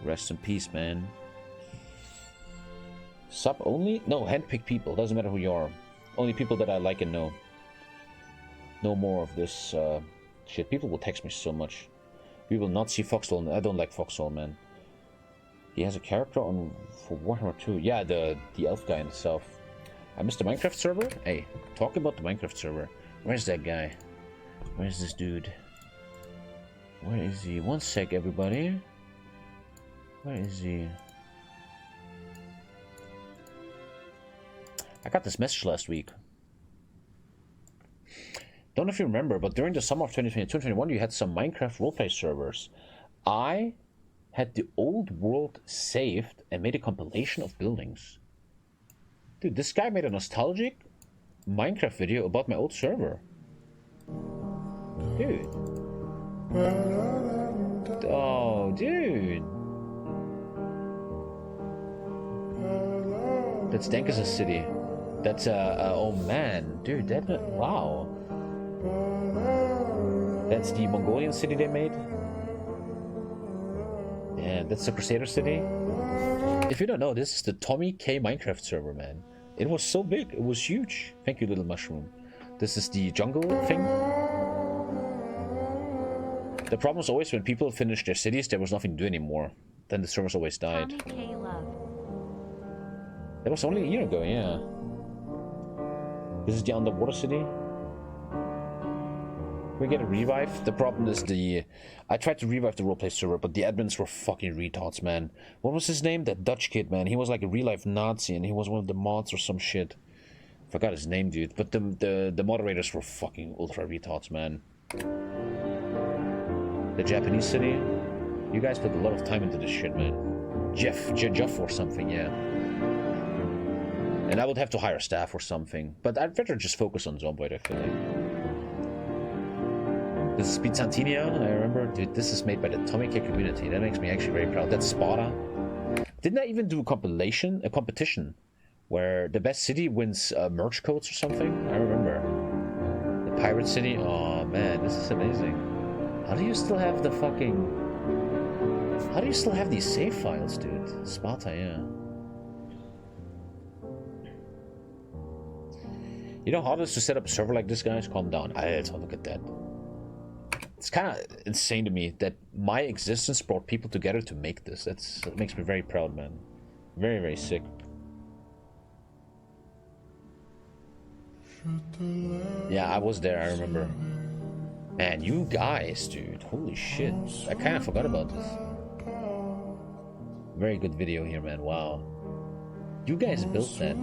Rest in peace, man. Sub only? No, handpicked people. Doesn't matter who you are. Only people that I like and know. No more of this shit. People will text me so much. We will not see Foxhole. I don't like Foxhole, man. He has a character on for Warhammer 2. Yeah, the elf guy himself. I missed the Minecraft server. Hey, talk about the Minecraft server. Where's that guy? Where's this dude? Where is he? One sec, everybody. Where is he? I got this message last week. Don't know if you remember, but during the summer of 2022-21, you had some Minecraft roleplay servers. I had the old world saved and made a compilation of buildings. Dude, this guy made a nostalgic Minecraft video about my old server. Dude. Oh, dude. That's Dankers' city. That's, oh man. Dude, that, wow. That's the Mongolian city they made. Yeah, that's the Crusader city. If you don't know, this is the TommyKay Minecraft server, man. It was so big, it was huge. Thank you, little mushroom. This is the jungle thing. The problem was always when people finished their cities, there was nothing to do anymore. Then the servers always died. TommyKayLove. That was only a year ago, yeah. This is the underwater city. We get a revive. The problem is I tried to revive the roleplay server, but the admins were fucking retards, man. What was his name? That Dutch kid, man. He was like a real-life Nazi, and he was one of the mods or some shit. Forgot his name, dude. But the moderators were fucking ultra retards, man. The Japanese city. You guys put a lot of time into this shit, man. Jeff or something, yeah. And I would have to hire staff or something. But I'd rather just focus on Zomboid, I feel like. This is Pizzantinia, I remember. Dude, this is made by the TommyKay community. That makes me actually very proud. That's Sparta. Didn't I even do a competition, where the best city wins merch codes or something? I remember. The Pirate City? Oh man, this is amazing. How do you still have the fucking... How do you still have these save files, dude? Sparta, yeah. You know how hard it is to set up a server like this, guys? Calm down. Alter, look at that. It's kind of insane to me that my existence brought people together to make this. That makes me very proud, man. Very, very sick. Yeah, I was there, I remember. Man, you guys, dude. Holy shit. I kind of forgot about this. Very good video here, man. Wow. You guys built that.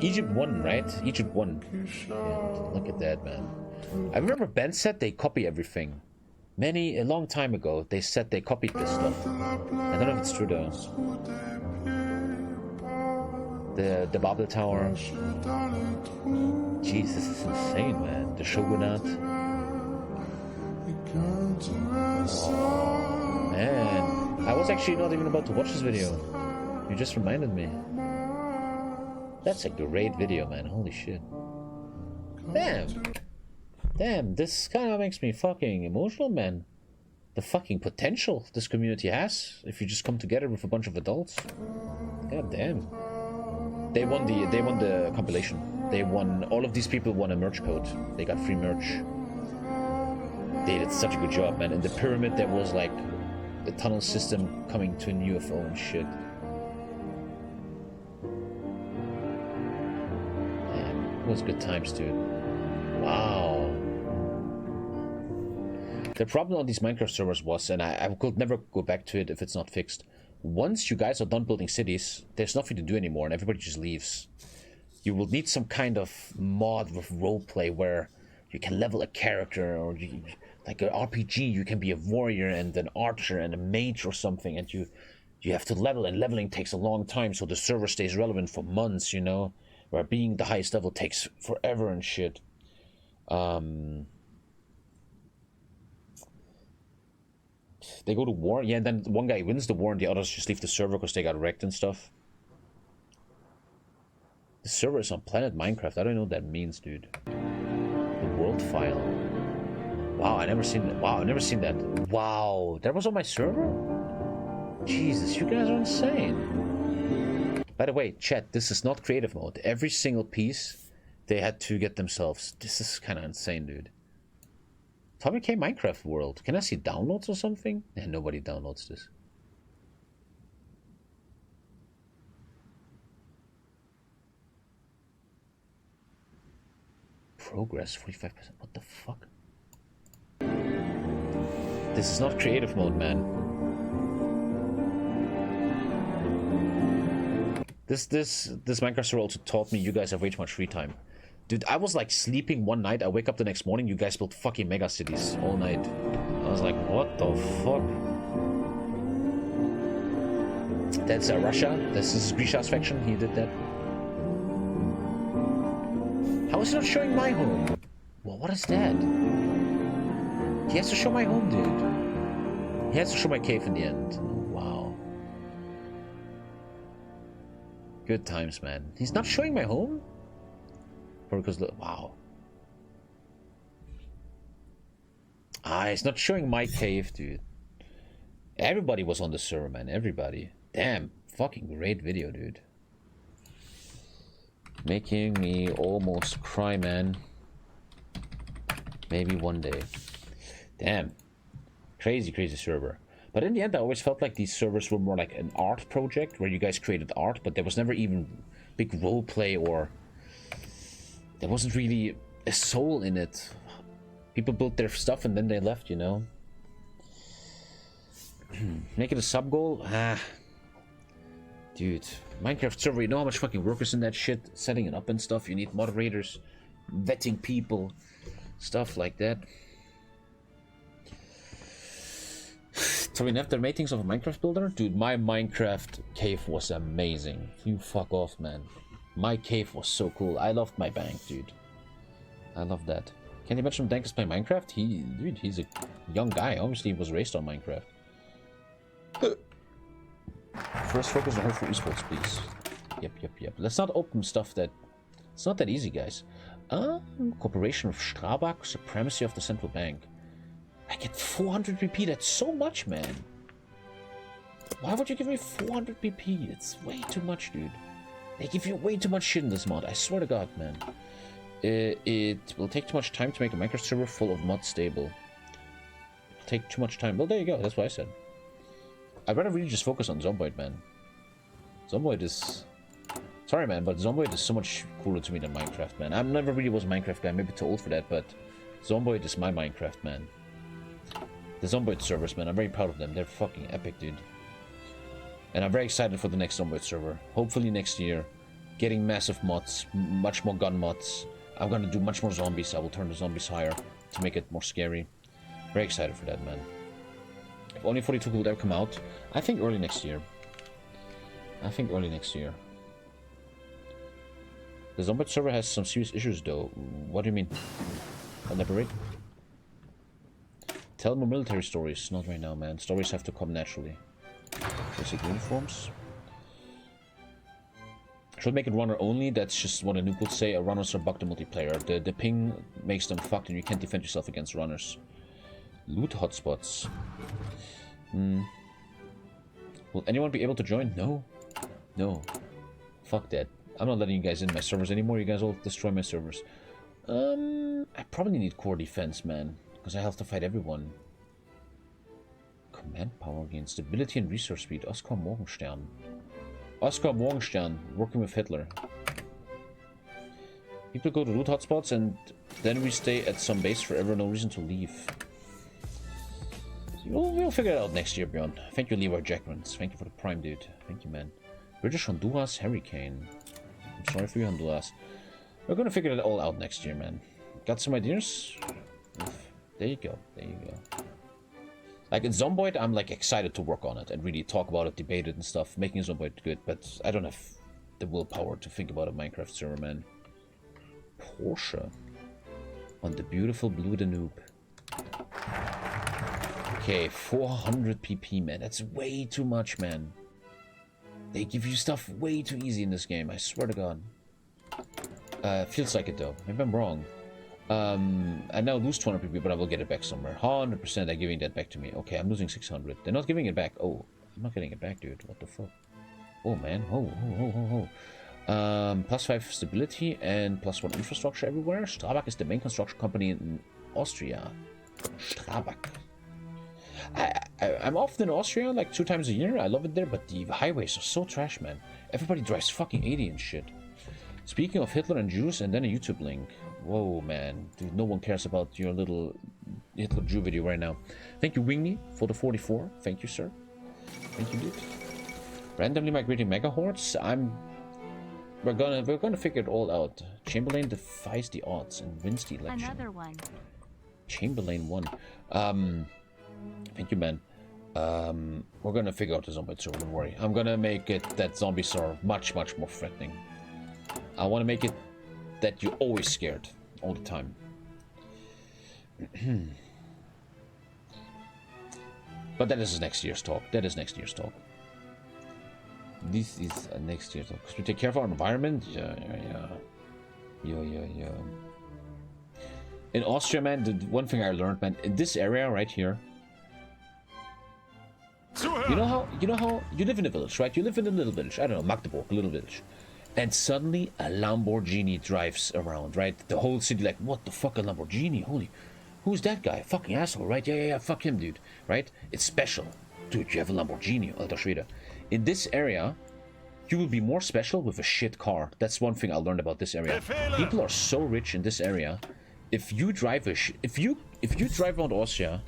Egypt won, right? Egypt won. Yeah, look at that, man. I remember Ben said they copy everything. A long time ago, they said they copied this stuff. I don't know if it's true though. The Babel Tower. Jeez, this is insane, man. The Shogunate. Oh, man. I was actually not even about to watch this video. You just reminded me. That's a great video, man. Holy shit. Damn. Damn, this kind of makes me fucking emotional, man. The fucking potential this community has if you just come together with a bunch of adults. God damn. They won the compilation. They won. All of these people won a merch code. They got free merch. They did such a good job, man. In the pyramid, there was like the tunnel system coming to an UFO and shit. Man, it was good times, dude. Wow. The problem on these Minecraft servers was, and I could never go back to it if it's not fixed. Once you guys are done building cities, there's nothing to do anymore and everybody just leaves. You will need some kind of mod with roleplay where you can level a character, or like an RPG, you can be a warrior and an archer and a mage or something, and you have to level, and leveling takes a long time, so the server stays relevant for months, you know, where being the highest level takes forever and shit. They go to war, yeah, and then one guy wins the war and the others just leave the server because they got wrecked and stuff. The server is on Planet Minecraft. I don't know what that means, dude. The world file. Wow, I never seen that. Wow, I never seen that. Wow, that was on my server? Jesus, you guys are insane. By the way, chat, this is not creative mode. Every single piece they had to get themselves. This is kind of insane, dude. TommyKay Minecraft world. Can I see downloads or something? Yeah, nobody downloads this. Progress 45%. What the fuck? This is not creative mode, man. This Minecraft server also taught me you guys have way too much free time. Dude, I was like sleeping one night, I wake up the next morning, you guys built fucking mega cities all night. I was like, what the fuck? That's Russia. This is Grisha's faction, he did that. How is he not showing my home? Well, what is that? He has to show my home, dude. He has to show my cave in the end. Wow. Good times, man. He's not showing my home? Because look, wow. It's not showing my cave, dude. Everybody was on the server, man. Everybody. Damn, fucking great video, dude. Making me almost cry, man. Maybe one day. Damn. Crazy, crazy server. But in the end, I always felt like these servers were more like an art project where you guys created art, but there was never even big roleplay, or there wasn't really a soul in it. People built their stuff and then they left, you know. Make it a sub goal? Ah. Dude, Minecraft server, you know how much fucking work is in that shit? Setting it up and stuff. You need moderators, vetting people, stuff like that. So we have the ratings of a Minecraft builder? Dude, my Minecraft cave was amazing. You fuck off, man. My cave was so cool. I loved my bank, dude. I love that. Can you imagine Dank is playing Minecraft? Dude, he's a young guy. Obviously, he was raised on Minecraft. First focus on her for esports, please. Yep. Let's not open stuff that... It's not that easy, guys. Cooperation with Strabag, supremacy of the central bank. I get 400 PP, that's so much, man. Why would you give me 400 PP? It's way too much, dude. They give you way too much shit in this mod, I swear to god, man. It will take too much time to make a Minecraft server full of mods stable. It'll take too much time. Well, there you go, that's what I said. I'd rather really just focus on Zomboid, man. Zomboid is... Sorry, man, but Zomboid is so much cooler to me than Minecraft, man. I never really was a Minecraft guy, maybe too old for that, but... Zomboid is my Minecraft, man. The Zomboid servers, man, I'm very proud of them. They're fucking epic, dude. And I'm very excited for the next Zomboid server. Hopefully next year. Getting massive mods, much more gun mods. I'm gonna do much more zombies. I will turn the zombies higher to make it more scary. Very excited for that, man. If only 42 will ever come out, I think early next year. The Zomboid server has some serious issues, though. What do you mean? Elaborate? Tell more military stories. Not right now, man. Stories have to come naturally. Basic uniforms. Should make it runner only. That's just what a noob would say. Runners are bugged in multiplayer. The ping makes them fucked and you can't defend yourself against runners. Loot hotspots. Will anyone be able to join? No. No. Fuck that. I'm not letting you guys in my servers anymore. You guys all destroy my servers. I probably need core defense, man. Because I have to fight everyone. Command power gain. Stability and resource speed. Oskar Morgenstern. Oskar Morgenstern. Working with Hitler. People go to loot hotspots and then we stay at some base forever. No reason to leave. We'll figure it out next year, Bjorn. Thank you, Leroy Jackrans. Thank you for the prime, dude. Thank you, man. British Honduras Hurricane. I'm sorry for you, Honduras. We're gonna figure it all out next year, man. Got some ideas? There you go. There you go. Like in Zomboid, I'm like excited to work on it and really talk about it, debate it and stuff, making Zomboid good. But I don't have the willpower to think about a Minecraft server, man. Porsche on the beautiful Blue Danube. Okay, 400 PP, man. That's way too much, man. They give you stuff way too easy in this game. I swear to God. Feels like it though. Maybe I'm wrong. I now lose 200 PP, but I will get it back somewhere. 100% they're giving that back to me. Okay, I'm losing 600. They're not giving it back. Oh, I'm not getting it back, dude. What the fuck? Oh, man. +5 stability and +1 infrastructure everywhere. Strabag is the main construction company in Austria. Strabag. I'm often in Austria, like 2 times a year. I love it there, but the highways are so trash, man. Everybody drives fucking 80 and shit. Speaking of Hitler and Jews, and then a YouTube link. Whoa, man. Dude, no one cares about your little Hitler Jew video right now. Thank you, Wingy, for the 44. Thank you, sir. Thank you, dude. Randomly migrating mega hordes. We're gonna figure it all out. Chamberlain defies the odds and wins the election. Another one. Chamberlain won. Thank you, man. We're gonna figure out the zombie server, don't worry. I'm gonna make it that zombies are much, much more threatening. I want to make it that you're always scared all the time. But that is next year's talk. This is next year's talk. Because we take care of our environment. Yeah. In Austria, man, the one thing I learned, man, in this area right here. You know how you live in a village, right? You live in a little village. I don't know, Magdeburg, a little village. And suddenly a Lamborghini drives around, right? The whole city like, what the fuck, a Lamborghini? Holy, who's that guy? Fucking asshole, right? Yeah, fuck him, dude. Right? It's special. Dude, you have a Lamborghini, Alter Schwede. In this area, you will be more special with a shit car. That's one thing I learned about this area. People are so rich in this area. If you drive if you if you drive around Austria,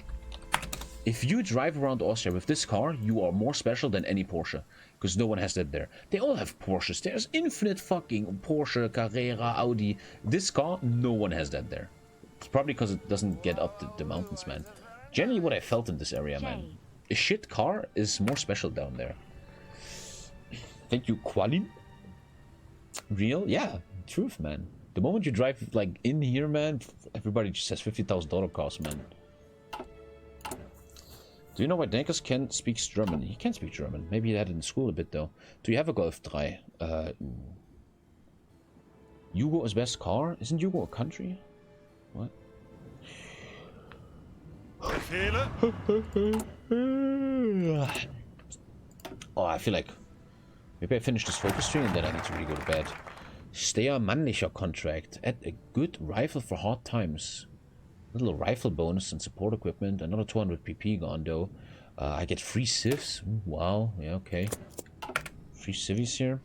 with this car, you are more special than any Porsche. Because no one has that there. They all have Porsches. There's infinite fucking Porsche, Carrera, Audi. This car, no one has that there. It's probably because it doesn't get up the mountains, man. Generally what I felt in this area, man. A shit car is more special down there. Thank you, Qualim. Real? Yeah, truth, man. The moment you drive, like, in here, man, everybody just says $50,000 cars, man. Do you know why Dankers can speak German? He can speak German. Maybe he had it in school a bit, though. Do you have a Golf 3? Yugo is best car? Isn't Yugo a country? What? Oh, I feel like... Maybe I finish this focus tree and then I need to really go to bed. Steher Mannlicher contract. Add a good rifle for hard times. Little rifle bonus and support equipment. Another 200 PP gone though. I get free civs. Ooh, wow. Yeah, okay. Free civvies here.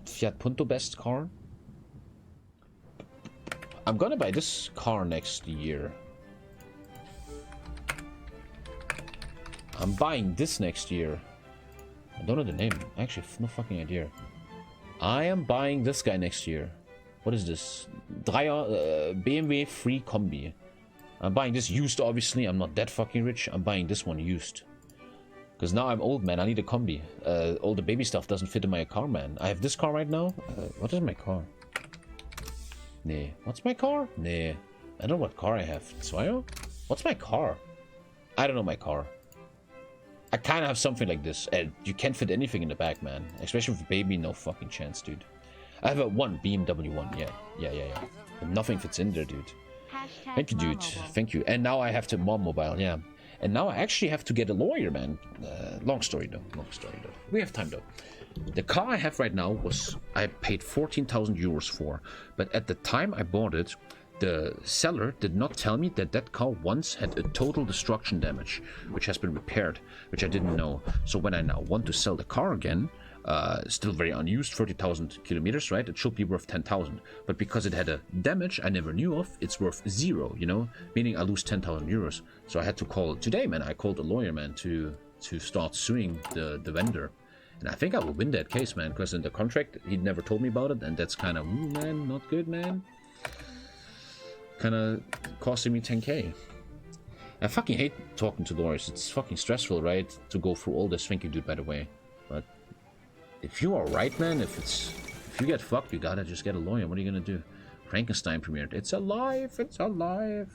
Fiat Punto best car. I'm gonna buy this car next year. I'm buying this next year. I don't know the name. Actually, no fucking idea. I am buying this guy next year. What is this? BMW free combi. I'm buying this used, obviously. I'm not that fucking rich. I'm buying this one used. Because now I'm old, man. I need a combi. All the baby stuff doesn't fit in my car, man. I have this car right now. What is my car? Nee. What's my car? Nee. I don't know what car I have. Zweier? What's my car? I don't know my car. I kind of have something like this. You can't fit anything in the back, man. Especially with a baby, no fucking chance, dude. I have a BMW 1, yeah. But nothing fits in there, dude. Thank you, dude. Thank you. And now I have to mom mobile, yeah. And now I actually have to get a lawyer, man. Long story though. We have time though. The car I have right now I paid 14,000 euros for, but at the time I bought it, the seller did not tell me that that car once had a total destruction damage, which has been repaired, which I didn't know. So when I now want to sell the car again, still very unused, 30,000 kilometers, right? It should be worth 10,000. But because it had a damage I never knew of, it's worth 0, you know? Meaning I lose 10,000 euros. So I had to call today, man. I called a lawyer, man, to start suing the vendor. And I think I will win that case, man, because in the contract, he never told me about it. And that's kind of, man, not good, man. Kind of costing me 10k. I fucking hate talking to lawyers. It's fucking stressful, right? To go through all this. Thank you, dude, by the way. But if you are right, man, if you get fucked, you gotta just get a lawyer. What are you gonna do? Frankenstein premiered. It's alive. It's alive.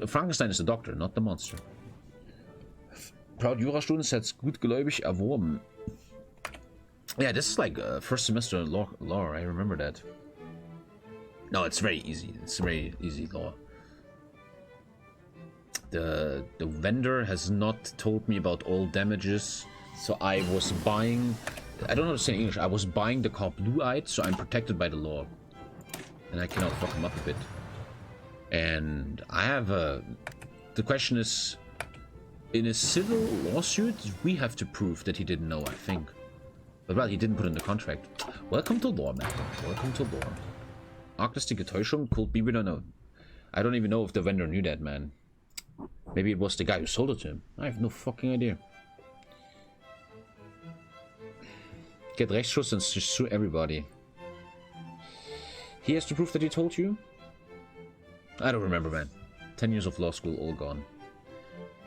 Frankenstein is the doctor, not the monster. Proud Jurastudent says gutgläubig erworben. Yeah, this is like first semester law. I remember that. No, it's very easy. It's very easy law. The vendor has not told me about all damages, so I was buying. I don't know how to say in English. I was buying the car blue-eyed, so I'm protected by the law, and I cannot fuck him up a bit. And I have a. The question is, in a civil lawsuit, we have to prove that he didn't know. I think, but well, he didn't put in the contract. Welcome to law, man. Welcome to law. Artistic Täuschung could be, we don't know. I don't even know if the vendor knew that, man. Maybe it was the guy who sold it to him. I have no fucking idea. Get Rechtsschutz and sue everybody. He has to prove that he told you? I don't remember, man. 10 years of law school, all gone.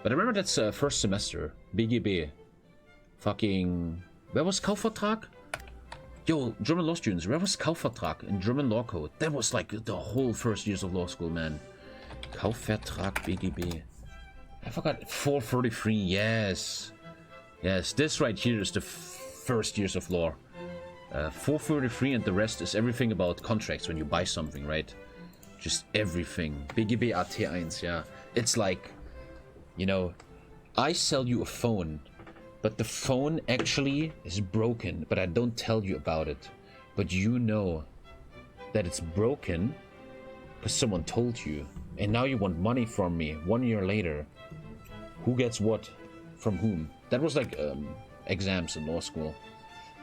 But I remember that's first semester. BGB. Fucking... Where was Kaufvertrag? Yo, German law students, where was Kaufvertrag in German law code? That was like the whole first years of law school, man. Kaufvertrag BGB. I forgot. 433, yes. Yes, this right here is the first years of law. 433 and the rest is everything about contracts when you buy something, right? Just everything. BGB AT1, yeah. It's like, you know, I sell you a phone, but the phone actually is broken, but I don't tell you about it. But you know that it's broken because someone told you. And now you want money from me 1 year later. Who gets what from whom? That was like exams in law school.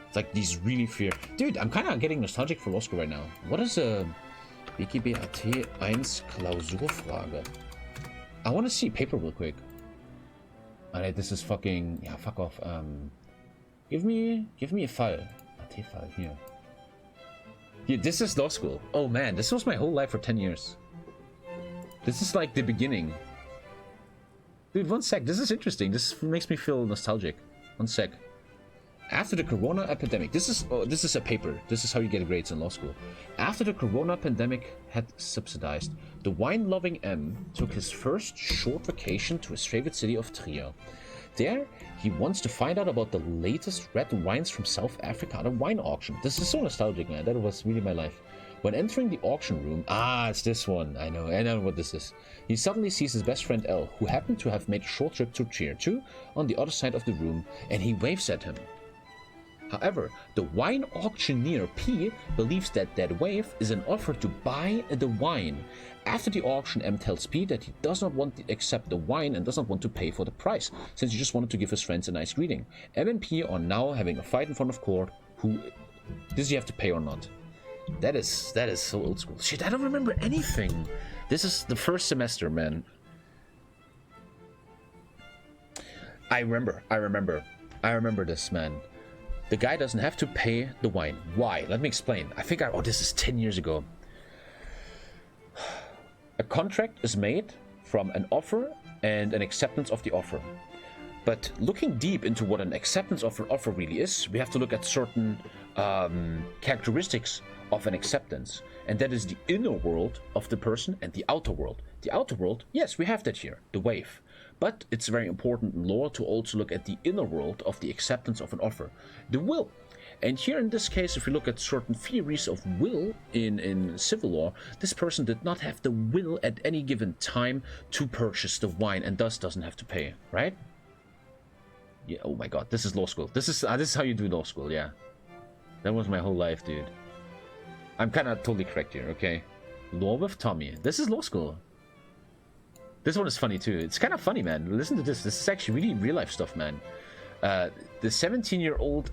It's like these really fear. Dude, I'm kind of getting nostalgic for law school right now. What is BGB.at 1 Klausurfrage. I want to see paper real quick. Alright, this is fucking... Yeah, fuck off. Give me a file. AT file, here. Yeah, this is law school. Oh man, this was my whole life for 10 years. This is like the beginning. Dude, one sec. This is interesting. This makes me feel nostalgic. One sec. After the corona epidemic, this is a paper. This is how you get grades in law school. After the corona pandemic had subsidized, the wine-loving M took his first short vacation to his favorite city of Trier. There, he wants to find out about the latest red wines from South Africa at a wine auction. This is so nostalgic, man. That was really my life. When entering the auction room, it's this one. I know what this is. He suddenly sees his best friend L, who happened to have made a short trip to Trier too, on the other side of the room, and he waves at him. However, the wine auctioneer P believes that wave is an offer to buy the wine. After the auction, M tells P that he does not want to accept the wine and does not want to pay for the price, since he just wanted to give his friends a nice greeting. M and P are now having a fight in front of court. Does he have to pay or not? That is so old school. Shit, I don't remember anything. This is the first semester, man. I remember this, man. The guy doesn't have to pay the wine. Why? Let me explain. I think this is 10 years ago. A contract is made from an offer and an acceptance of the offer. But looking deep into what an acceptance of an offer really is, we have to look at certain characteristics of an acceptance. And that is the inner world of the person and the outer world. The outer world, yes, we have that here, the wave. But it's very important in law to also look at the inner world of the acceptance of an offer, the will. And here in this case, if we look at certain theories of will in civil law, this person did not have the will at any given time to purchase the wine and thus doesn't have to pay, right? Yeah, oh my god, this is law school. This is how you do law school, yeah. That was my whole life, dude. I'm kind of totally correct here, okay? Law with Tommy. This is law school. This one is funny too. It's kind of funny, man. Listen to this. This is actually really real life stuff, man. The 17-year-old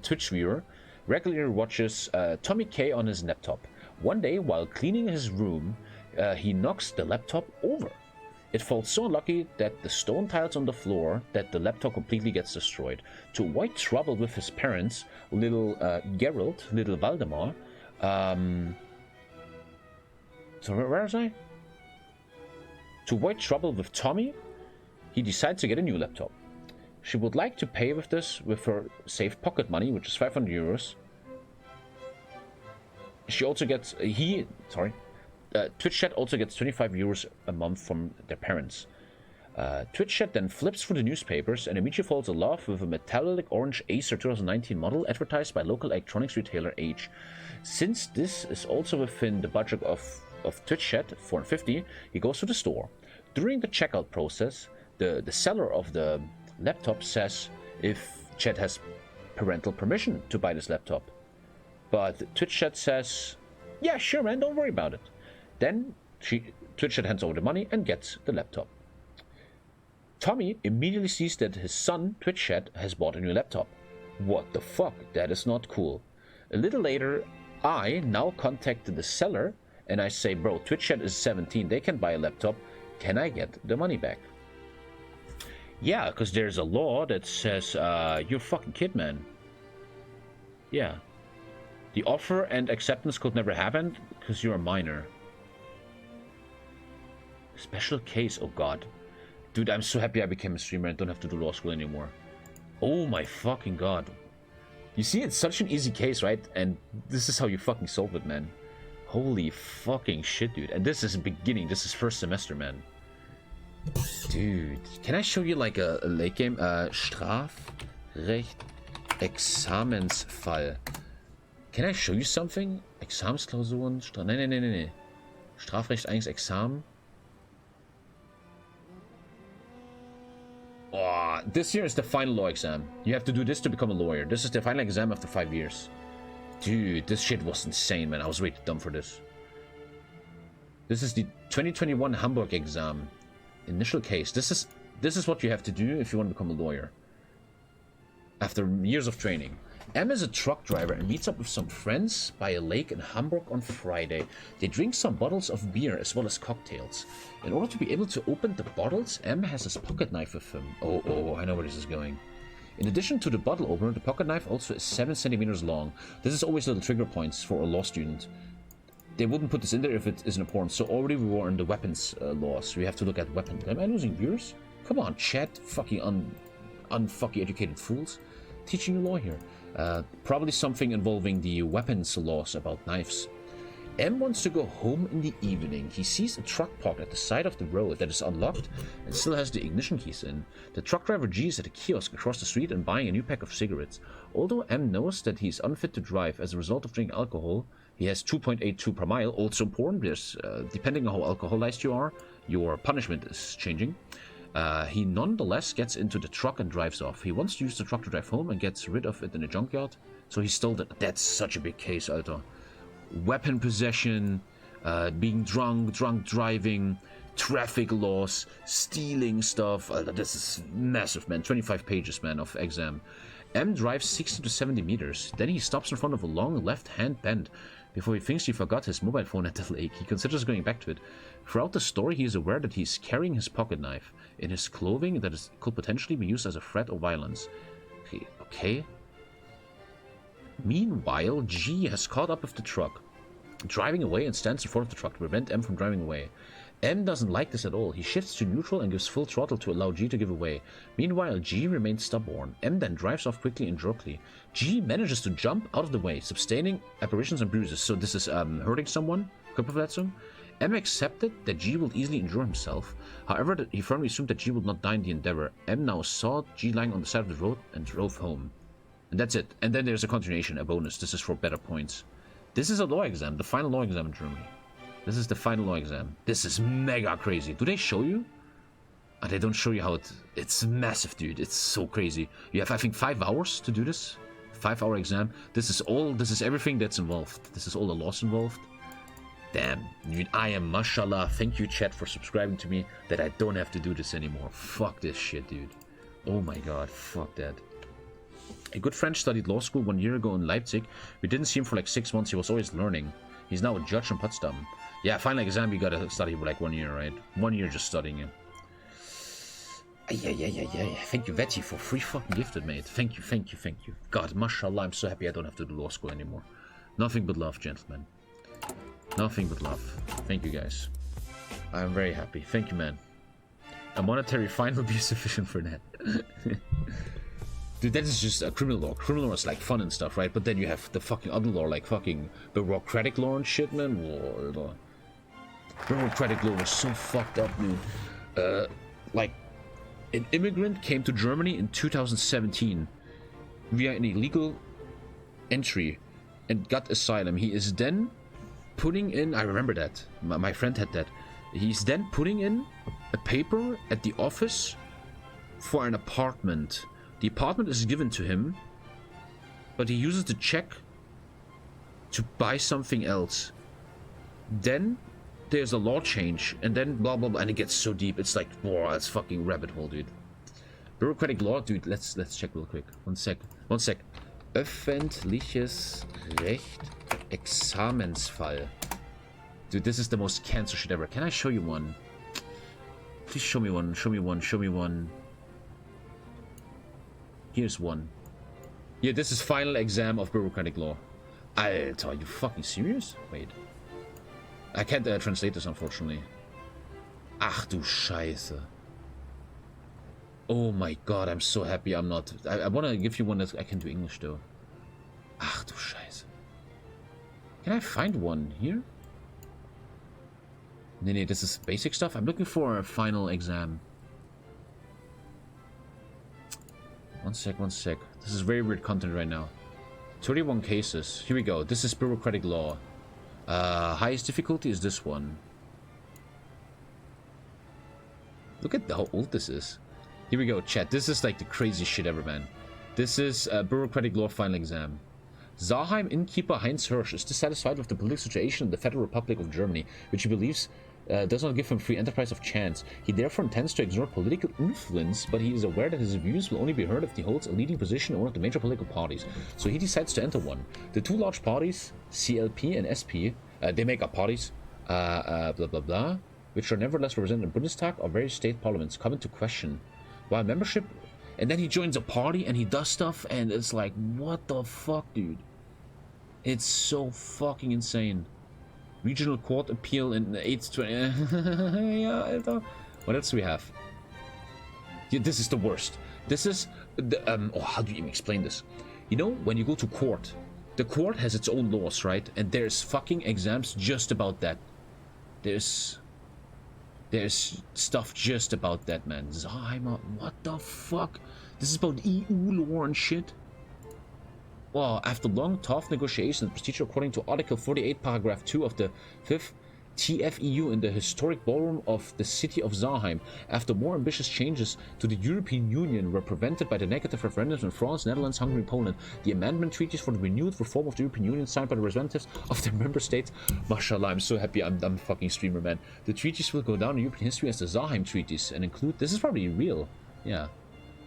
Twitch viewer regularly watches TommyKay on his laptop. One day, while cleaning his room, he knocks the laptop over. It falls so unlucky that the stone tiles on the floor that the laptop completely gets destroyed. To avoid trouble with his parents, little Geralt, little Valdemar, so where was I? To avoid trouble with Tommy, he decides to get a new laptop. She would like to pay with this with her saved pocket money, which is 500 euros. She also gets... Twitch Chat also gets 25 euros a month from their parents. Twitch Chat then flips through the newspapers and immediately falls in love with a metallic orange Acer 2019 model advertised by local electronics retailer H. Since this is also within the budget of Twitch Chat, 450, he goes to the store. During the checkout process, the seller of the laptop says if Chat has parental permission to buy this laptop. But Twitch Chat says, yeah, sure, man, don't worry about it. Then Twitch Chat hands over the money and gets the laptop. Tommy immediately sees that his son, Twitch Chat, has bought a new laptop. What the fuck? That is not cool. A little later, I now contacted the seller and I say, bro, Twitch Chat is 17, they can buy a laptop. Can I get the money back? Yeah, because there's a law that says, you're a fucking kid, man. Yeah. The offer and acceptance could never happen because you're a minor. Special case, oh god. Dude, I'm so happy I became a streamer and don't have to do law school anymore. Oh my fucking god. You see, it's such an easy case, right? And this is how you fucking solve it, man. Holy fucking shit, dude. And this is beginning. This is first semester, man. Dude, can I show you like a late game? Strafrecht Examensfall. Can I show you something? Examensklausuren? Nee. Strafrecht 1 Examen. Oh, this year is the final law exam. You have to do this to become a lawyer. This is the final exam after 5 years. Dude, this shit was insane, man. I was way too dumb for this. This is the 2021 Hamburg exam. Initial case. This is what you have to do if you want to become a lawyer. After years of training. M is a truck driver and meets up with some friends by a lake in Hamburg on Friday. They drink some bottles of beer as well as cocktails. In order to be able to open the bottles, M has his pocket knife with him. Oh, I know where this is going. In addition to the bottle opener, the pocket knife also is 7 centimeters long. This is always little trigger points for a law student. They wouldn't put this in there if it isn't important. So already we were in the weapons laws. We have to look at weapons. Am I losing viewers? Come on, chat. Fucking unfucking educated fools. Teaching you law here. Probably something involving the weapons laws about knives. M wants to go home in the evening. He sees a truck parked at the side of the road that is unlocked and still has the ignition keys in. The truck driver G is at a kiosk across the street and buying a new pack of cigarettes. Although M knows that he is unfit to drive as a result of drinking alcohol, he has 2.82 per mile. Also important, because depending on how alcoholized you are, your punishment is changing. He nonetheless gets into the truck and drives off. He wants to use the truck to drive home and gets rid of it in a junkyard. So he stole it. That's such a big case, Alter. Weapon possession, being drunk driving, traffic laws, stealing stuff. This is massive, man. 25 pages, man, of exam. M drives 60 to 70 meters. Then he stops in front of a long left-hand bend. Before he thinks he forgot his mobile phone at the lake, he considers going back to it. Throughout the story, he is aware that he is carrying his pocket knife in his clothing that could potentially be used as a threat or violence. Okay. Meanwhile, G has caught up with the truck, driving away, and stands in front of the truck to prevent M from driving away. M doesn't like this at all. He shifts to neutral and gives full throttle to allow G to give away. Meanwhile, G remains stubborn. M then drives off quickly and jerkily. G manages to jump out of the way, sustaining aberrations and bruises. So this is hurting someone? Körperverletzung? M accepted that G will easily injure himself. However, he firmly assumed that G would not die in the endeavor. M now saw G lying on the side of the road and drove home. And that's it. And then there's a continuation, a bonus. This is for better points. This is a law exam, the final law exam in Germany. This is the final law exam. This is mega crazy. Do they show you? Oh, they don't show you how it's massive, dude. It's so crazy. You have, I think, 5 hours to do this. 5-hour exam. This is everything that's involved. This is all the laws involved. Damn, dude, I am mashallah. Thank you, chat, for subscribing to me that I don't have to do this anymore. Fuck this shit, dude. Oh my god, fuck that. A good friend studied law school 1 year ago in Leipzig. We didn't see him for like 6 months. He was always learning. He's now a judge in Potsdam. Yeah, final exam, you gotta study for like 1 year, right? 1 year just studying it. Yeah. Thank you, Vetty, for free fucking gifted, mate. Thank you. God, mashallah, I'm so happy I don't have to do law school anymore. Nothing but love, gentlemen. Nothing but love. Thank you, guys. I'm very happy. Thank you, man. A monetary fine will be sufficient for that. Dude, that is just a criminal law. Criminal law is like fun and stuff, right? But then you have the fucking other law, like fucking bureaucratic law and shit, man. Whoa. Bureaucratic law was so fucked up, dude. Like, an immigrant came to Germany in 2017 via an illegal entry and got asylum. He is then putting in, I remember that, my friend had that. He's then putting in a paper at the office for an apartment. The apartment is given to him, but he uses the check to buy something else. Then there's a law change, and then blah blah blah, and it gets so deep. It's like, whoa, that's fucking rabbit hole, dude. Bureaucratic law, dude. Let's check real quick. One sec. Öffentliches Recht, Examensfall. Dude, this is the most cancer shit ever. Can I show you one? Please show me one. Here's one. Yeah, this is final exam of bureaucratic law. Alter, are you fucking serious? Wait. I can't translate this, unfortunately. Ach du Scheiße. Oh my god, I'm so happy I'm not... I want to give you one that I can do English, though. Ach du Scheiße. Can I find one here? Nee, this is basic stuff. I'm looking for a final exam. One sec. This is very weird content right now. 31 cases. Here we go. This is bureaucratic law. Highest difficulty is this one. Look at how old this is. Here we go, chat. This is like the craziest shit ever, man. This is bureaucratic law final exam. Saarheim innkeeper Heinz Hirsch is dissatisfied with the political situation in the Federal Republic of Germany, which he believes does not give him free enterprise of chance. He therefore intends to exert political influence, but he is aware that his views will only be heard if he holds a leading position in one of the major political parties. So he decides to enter one. The two large parties, CLP and SP, they make up parties, blah blah blah, which are nevertheless represented in Bundestag or various state parliaments, come into question. While membership, and then he joins a party and he does stuff, and it's like, what the fuck, dude? It's so fucking insane. Regional court appeal in 820. Yeah, what else do we have? Yeah, this is the worst. This is the how do you even explain this? You know, when you go to court, the court has its own laws, right? And there's fucking exams just about that. There's stuff just about that, man. Zaheimer, what the fuck? This is about EU law and shit. Well, after long, tough negotiations and procedure according to Article 48, Paragraph 2 of the 5th TFEU in the historic ballroom of the city of Saarheim, after more ambitious changes to the European Union were prevented by the negative referendums in France, Netherlands, Hungary, and Poland, the amendment treaties for the renewed reform of the European Union signed by the representatives of the member states. Mashallah, I'm so happy I'm a fucking streamer, man. The treaties will go down in European history as the Saarheim treaties and include, this is probably real, yeah.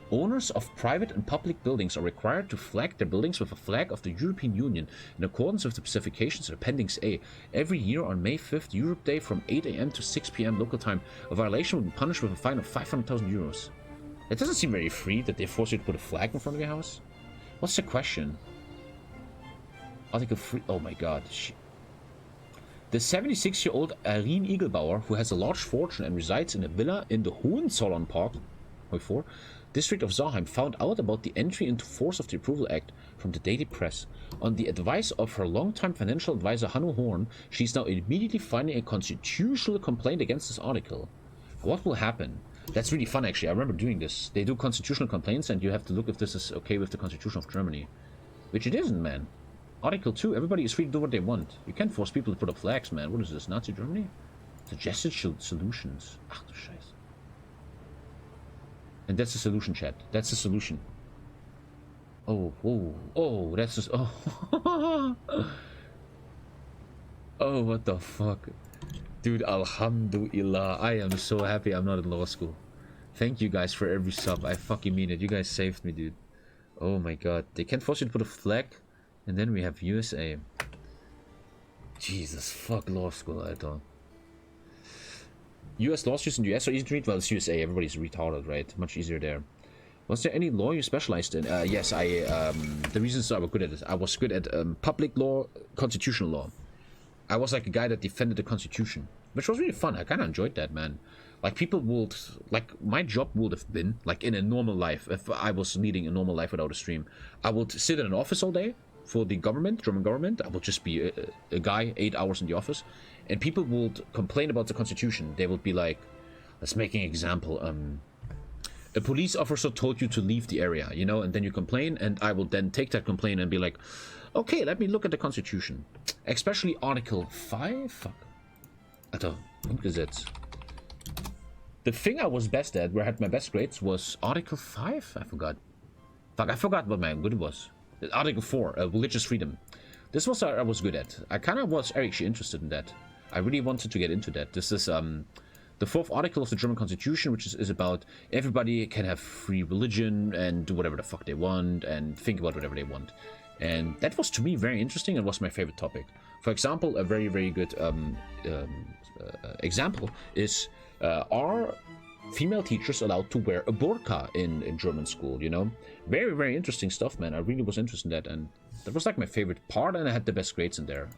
Owners of private and public buildings are required to flag their buildings with a flag of the European Union in accordance with the specifications of Appendix A. Every year on May 5th, Europe Day, from 8 AM to 6 PM local time, a violation will be punished with a fine of 500,000 euros. It doesn't seem very free that they force you to put a flag in front of your house. What's the question? Article 3. Oh my god. The 76-year-old Irene Igelbauer, who has a large fortune and resides in a villa in the Hohenzollern Park, district of Saarheim, found out about the entry into force of the Approval Act from the Daily Press. On the advice of her longtime financial advisor Hanno Horn, she is now immediately filing a constitutional complaint against this article. What will happen? That's really fun, actually. I remember doing this. They do constitutional complaints, and you have to look if this is okay with the Constitution of Germany. Which it isn't, man. Article 2, everybody is free to do what they want. You can't force people to put up flags, man. What is this, Nazi Germany? Suggested solutions. Ach du Scheiße. And that's the solution, chat. That's the solution. Oh, that's just, oh. Oh, what the fuck. Dude, alhamdulillah. I am so happy I'm not in law school. Thank you guys for every sub. I fucking mean it. You guys saved me, dude. Oh my god. They can't force you to put a flag. And then we have USA. Jesus, fuck law school, I thought. US lawsuits in the US are easy to read. Well, it's USA. Everybody's retarded, right? Much easier there. Was there any law you specialized in? Yes, the reasons I was good at it. I was good at public law, constitutional law. I was like a guy that defended the Constitution, which was really fun. I kind of enjoyed that, man. Like, people would, like, my job would have been, like, in a normal life, if I was leading a normal life without a stream, I would sit in an office all day for the government, German government. I would just be a guy, 8 hours in the office. And people would complain about the Constitution. They would be like, let's make an example. A police officer told you to leave the area, you know, and then you complain, and I will then take that complaint and be like, okay, let me look at the Constitution. Especially Article 5? Fuck. Alter, Grundgesetz. The thing I was best at, where I had my best grades, was Article 5? I forgot. Fuck, I forgot what my good was. Article 4, religious freedom. This was I was good at. I kind of was actually interested in that. I really wanted to get into that. This is the 4th article of the German Constitution, which is about everybody can have free religion and do whatever the fuck they want and think about whatever they want. And that was, to me, very interesting and was my favorite topic. For example, a very, very good example is, are female teachers allowed to wear a burqa in German school, you know? Very, very interesting stuff, man. I really was interested in that, and that was like my favorite part, and I had the best grades in there.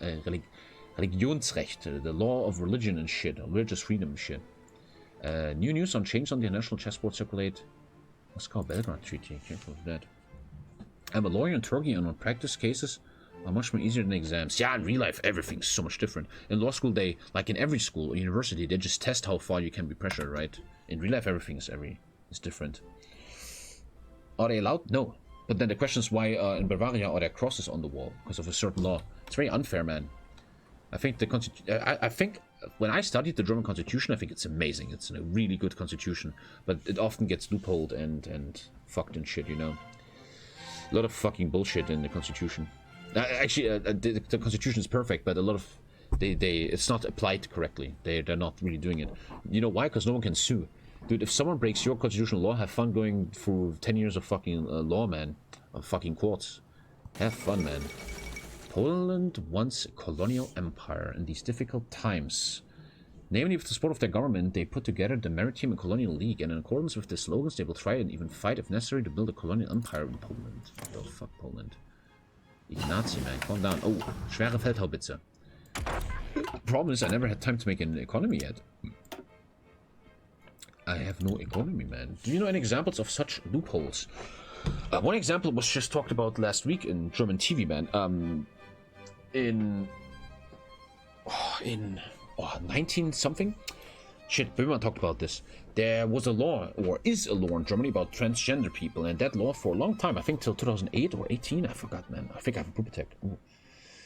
Religionsrecht, the law of religion and shit, religious freedom and shit. New news on change on the national chessboard circulate. Moscow-Belgrade Treaty, careful with that. I'm a lawyer in Turkey, and on practice cases are much more easier than exams. Yeah, in real life, everything's so much different. In law school, they, like in every school or university, they just test how far you can be pressured, right? In real life, everything is different. Are they allowed? No. But then the question is, why in Bavaria are there crosses on the wall because of a certain law? It's very unfair, man. I think I think when I studied the German Constitution, I think it's amazing. It's a really good constitution, but it often gets loopholed and fucked and shit, you know. A lot of fucking bullshit in the Constitution. Actually, the Constitution is perfect, but a lot of It's not applied correctly. They're not really doing it. You know why? Because no one can sue. Dude, if someone breaks your constitutional law, have fun going through 10 years of fucking law, man. Of fucking courts. Have fun, man. Poland once a colonial empire in these difficult times. Namely, with the support of their government, they put together the Maritime and Colonial League, and in accordance with their slogans, they will try and even fight if necessary to build a colonial empire in Poland. What the fuck, Poland? Ignazi, man, calm down. Oh, schwere Feldhaubitze. The problem is, I never had time to make an economy yet. I have no economy, man. Do you know any examples of such loopholes? One example was just talked about last week in German TV, man. In 19 something? Shit, Böhmer talked about this. There was a law, or is a law in Germany about transgender people, and that law for a long time, I think till 2008 or 18, I forgot, man. I think I have a group protect.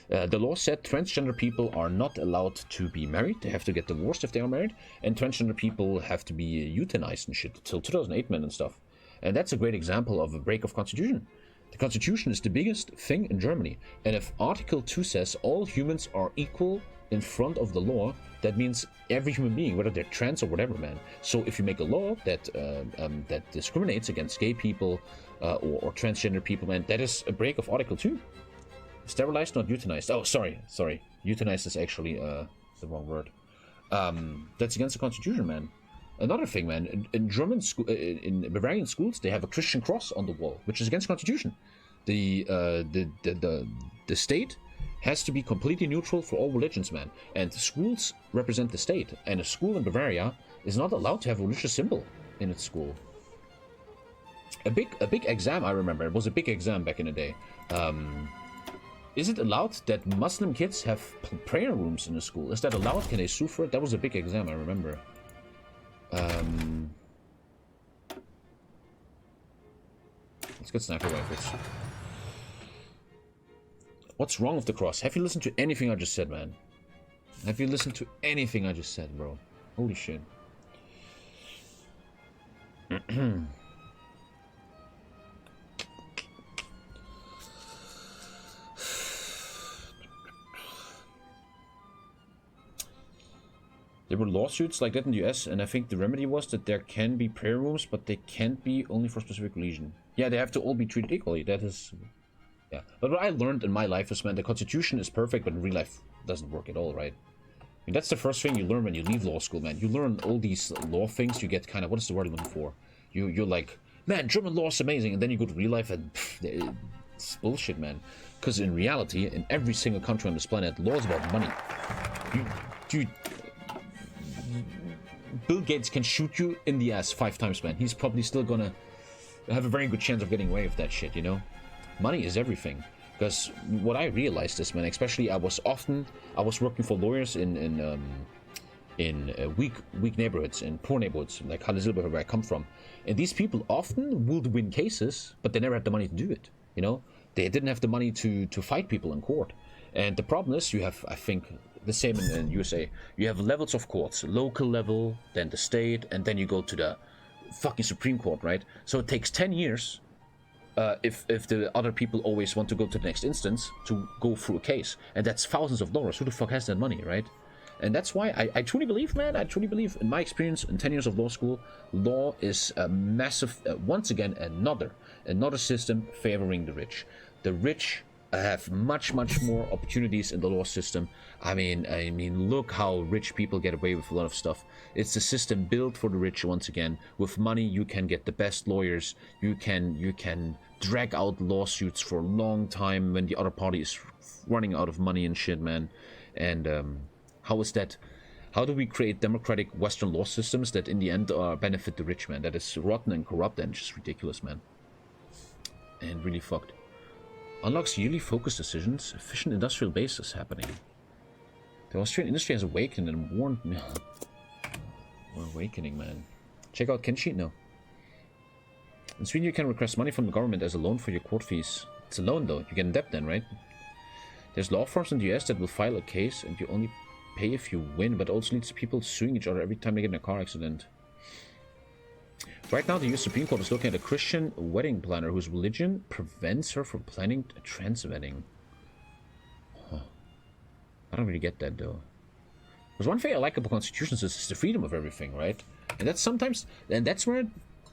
The law said transgender people are not allowed to be married. They have to get divorced if they are married. And transgender people have to be euthanized and shit till 2008, man, and stuff. And that's a great example of a break of constitution. The constitution is the biggest thing in Germany. And if Article 2 says all humans are equal in front of the law, that means every human being, whether they're trans or whatever, man. So if you make a law that that discriminates against gay people or transgender people, man, that is a break of Article 2. Sterilized, not euthanized. Oh, sorry. Euthanized is actually the wrong word. That's against the constitution, man. Another thing, man. In German school, in Bavarian schools, they have a Christian cross on the wall, which is against the constitution. The state has to be completely neutral for all religions, man. And schools represent the state. And a school in Bavaria is not allowed to have a religious symbol in its school. A big exam, I remember. It was a big exam back in the day. Is it allowed that Muslim kids have prayer rooms in the school? Is that allowed? Can they sue for it? That was a big exam, I remember. Let's get sniper rifles. What's wrong with the cross? Have you listened to anything I just said, man? Have you listened to anything I just said, bro? Holy shit. There were lawsuits like that in the US, and I think the remedy was that there can be prayer rooms, but they can't be only for specific religion. Yeah, they have to all be treated equally. That is... Yeah. But what I learned in my life is, man, the Constitution is perfect, but in real life it doesn't work at all, right? I mean, that's the first thing you learn when you leave law school, man. You learn all these law things, you get kind of... What is the word I'm looking for? You're like, man, German law is amazing, and then you go to real life and... it's bullshit, man. Because in reality, in every single country on this planet, law is about money. Bill Gates can shoot you in the ass 5 times, man. He's probably still gonna have a very good chance of getting away with that shit, you know? Money is everything. Because what I realized is, man, especially I was working for lawyers in weak neighborhoods, in poor neighborhoods, like Halle Silber, where I come from. And these people often would win cases, but they never had the money to do it, you know? They didn't have the money to fight people in court. And the problem is, you have, I think... the same in USA. You have levels of courts. Local level, then the state, and then you go to the fucking Supreme Court, right? So it takes 10 years if the other people always want to go to the next instance to go through a case. And that's thousands of dollars. Who the fuck has that money, right? And that's why I truly believe, man, I truly believe, in my experience, in 10 years of law school, law is a massive, once again, another system favoring the rich. The rich have much more opportunities in the law system. I mean, look how rich people get away with a lot of stuff. It's a system built for the rich. Once again, with money you can get the best lawyers. You can drag out lawsuits for a long time when the other party is running out of money and shit, man. And how is that? How do we create democratic Western law systems that in the end benefit the rich, man? That is rotten and corrupt and just ridiculous, man. And really fucked. Unlocks yearly focused decisions. Efficient industrial base is happening. The Austrian industry has awakened and warned me. We're awakening, man. Check out Kenshi? No. In Sweden, you can request money from the government as a loan for your court fees. It's a loan, though. You get in debt then, right? There's law firms in the US that will file a case and you only pay if you win, but also leads to people suing each other every time they get in a car accident. Right now, the US Supreme Court is looking at a Christian wedding planner whose religion prevents her from planning a trans wedding. Huh. I don't really get that, though. Because one thing I like about constitutions is the freedom of everything, right? And that's sometimes... And that's where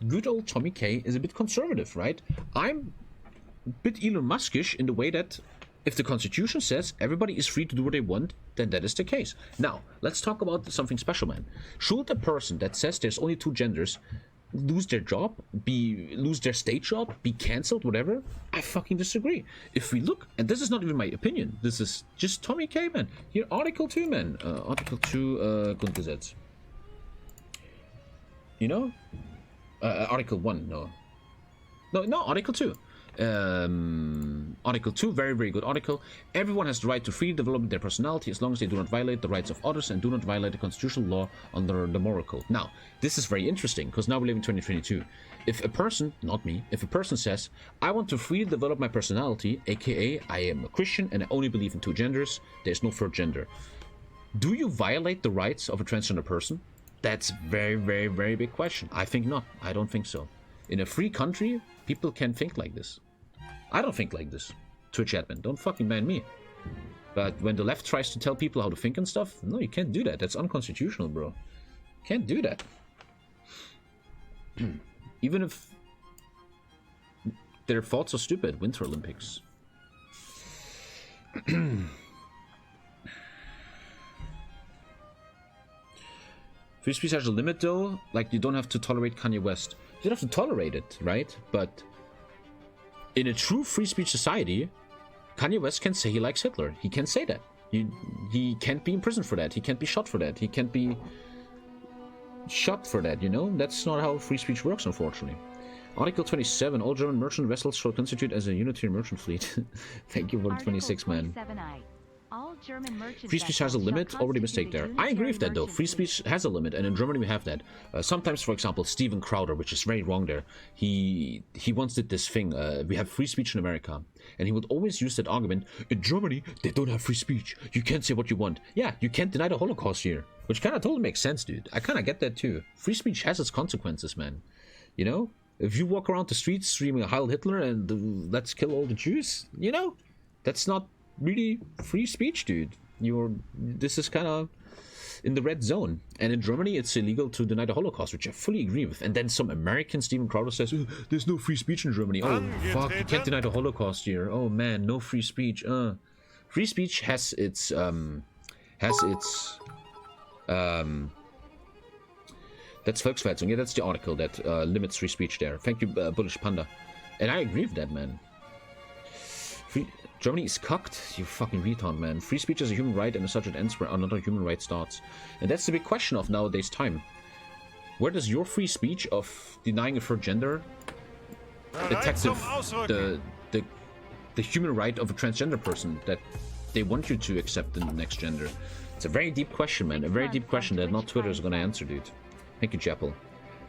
good old TommyKay is a bit conservative, right? I'm a bit Elon Muskish in the way that if the constitution says everybody is free to do what they want, then that is the case. Now, let's talk about something special, man. Should a person that says there's only 2 genders lose their job, lose their state job, be cancelled, whatever? I fucking disagree. If we look, and this is not even my opinion, this is just TommyKay, man. Here, Article 2, man. Article 2, Grundgesetz. You know? Article 1, no, Article 2. Article 2, very, very good article. Everyone has the right to free develop their personality as long as they do not violate the rights of others and do not violate the constitutional law under the moral code. Now, this is very interesting because now we live in 2022. If a person, not me, if a person says, I want to freely develop my personality, aka I am a Christian and I only believe in 2 genders, there's no third gender. Do you violate the rights of a transgender person? That's very, very, very big question. I think not. I don't think so. In a free country, people can think like this. I don't think like this. Twitch admin, don't fucking ban me. But when the left tries to tell people how to think and stuff, no, you can't do that. That's unconstitutional, bro. Can't do that. Even if their thoughts are stupid. Winter Olympics. Free speech has a limit, though. Like, you don't have to tolerate Kanye West. You don't have to tolerate it, right? But in a true free speech society, Kanye West can say he likes Hitler. He can say that. He can't be in prison for that. He can't be shot for that. He can't be shot for that, you know? That's not how free speech works, unfortunately. Article 27. All German merchant vessels shall constitute as a unitary merchant fleet. Thank you for the 26, man. All German Free speech has a limit, already mistake there. I agree with that, though. Free speech has a limit, and in Germany we have that. Sometimes, for example, Steven Crowder, which is very wrong there, he once did this thing, we have free speech in America, and he would always use that argument, in Germany, they don't have free speech. You can't say what you want. Yeah, you can't deny the Holocaust here. Which kind of totally makes sense, dude. I kind of get that, too. Free speech has its consequences, man. You know? If you walk around the streets screaming Heil Hitler and let's kill all the Jews, you know? That's not really free speech, dude. This is kind of in the red zone. And in Germany, it's illegal to deny the Holocaust, which I fully agree with. And then some American Steven Crowder says, there's no free speech in Germany. Oh, fuck, you can't deny the Holocaust here. Oh, man, no free speech. Free speech has its, that's Volksverhetzung. Yeah, that's the article that limits free speech there. Thank you, Bullish Panda. And I agree with that, man. Germany is cocked, you fucking retard, man. Free speech is a human right, and as such it ends where another human right starts. And that's the big question of nowadays time. Where does your free speech of denying a third gender attack the human right of a transgender person that they want you to accept the next gender? It's a very deep question, man. A very deep question that not Twitter is going to answer, dude. Thank you, Chapel.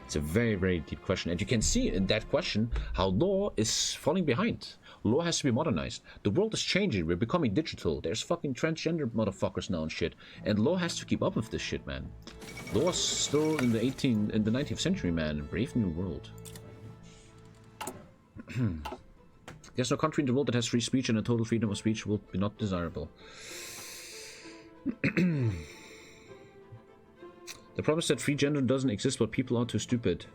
It's a very, very deep question. And you can see in that question how law is falling behind. Law has to be modernized. The world is changing. We're becoming digital. There's fucking transgender motherfuckers now and shit. And law has to keep up with this shit, man. Law's still in the 19th century, man. Brave new world. There's no country in the world that has free speech, and a total freedom of speech will be not desirable. The problem is that free gender doesn't exist, but people are too stupid.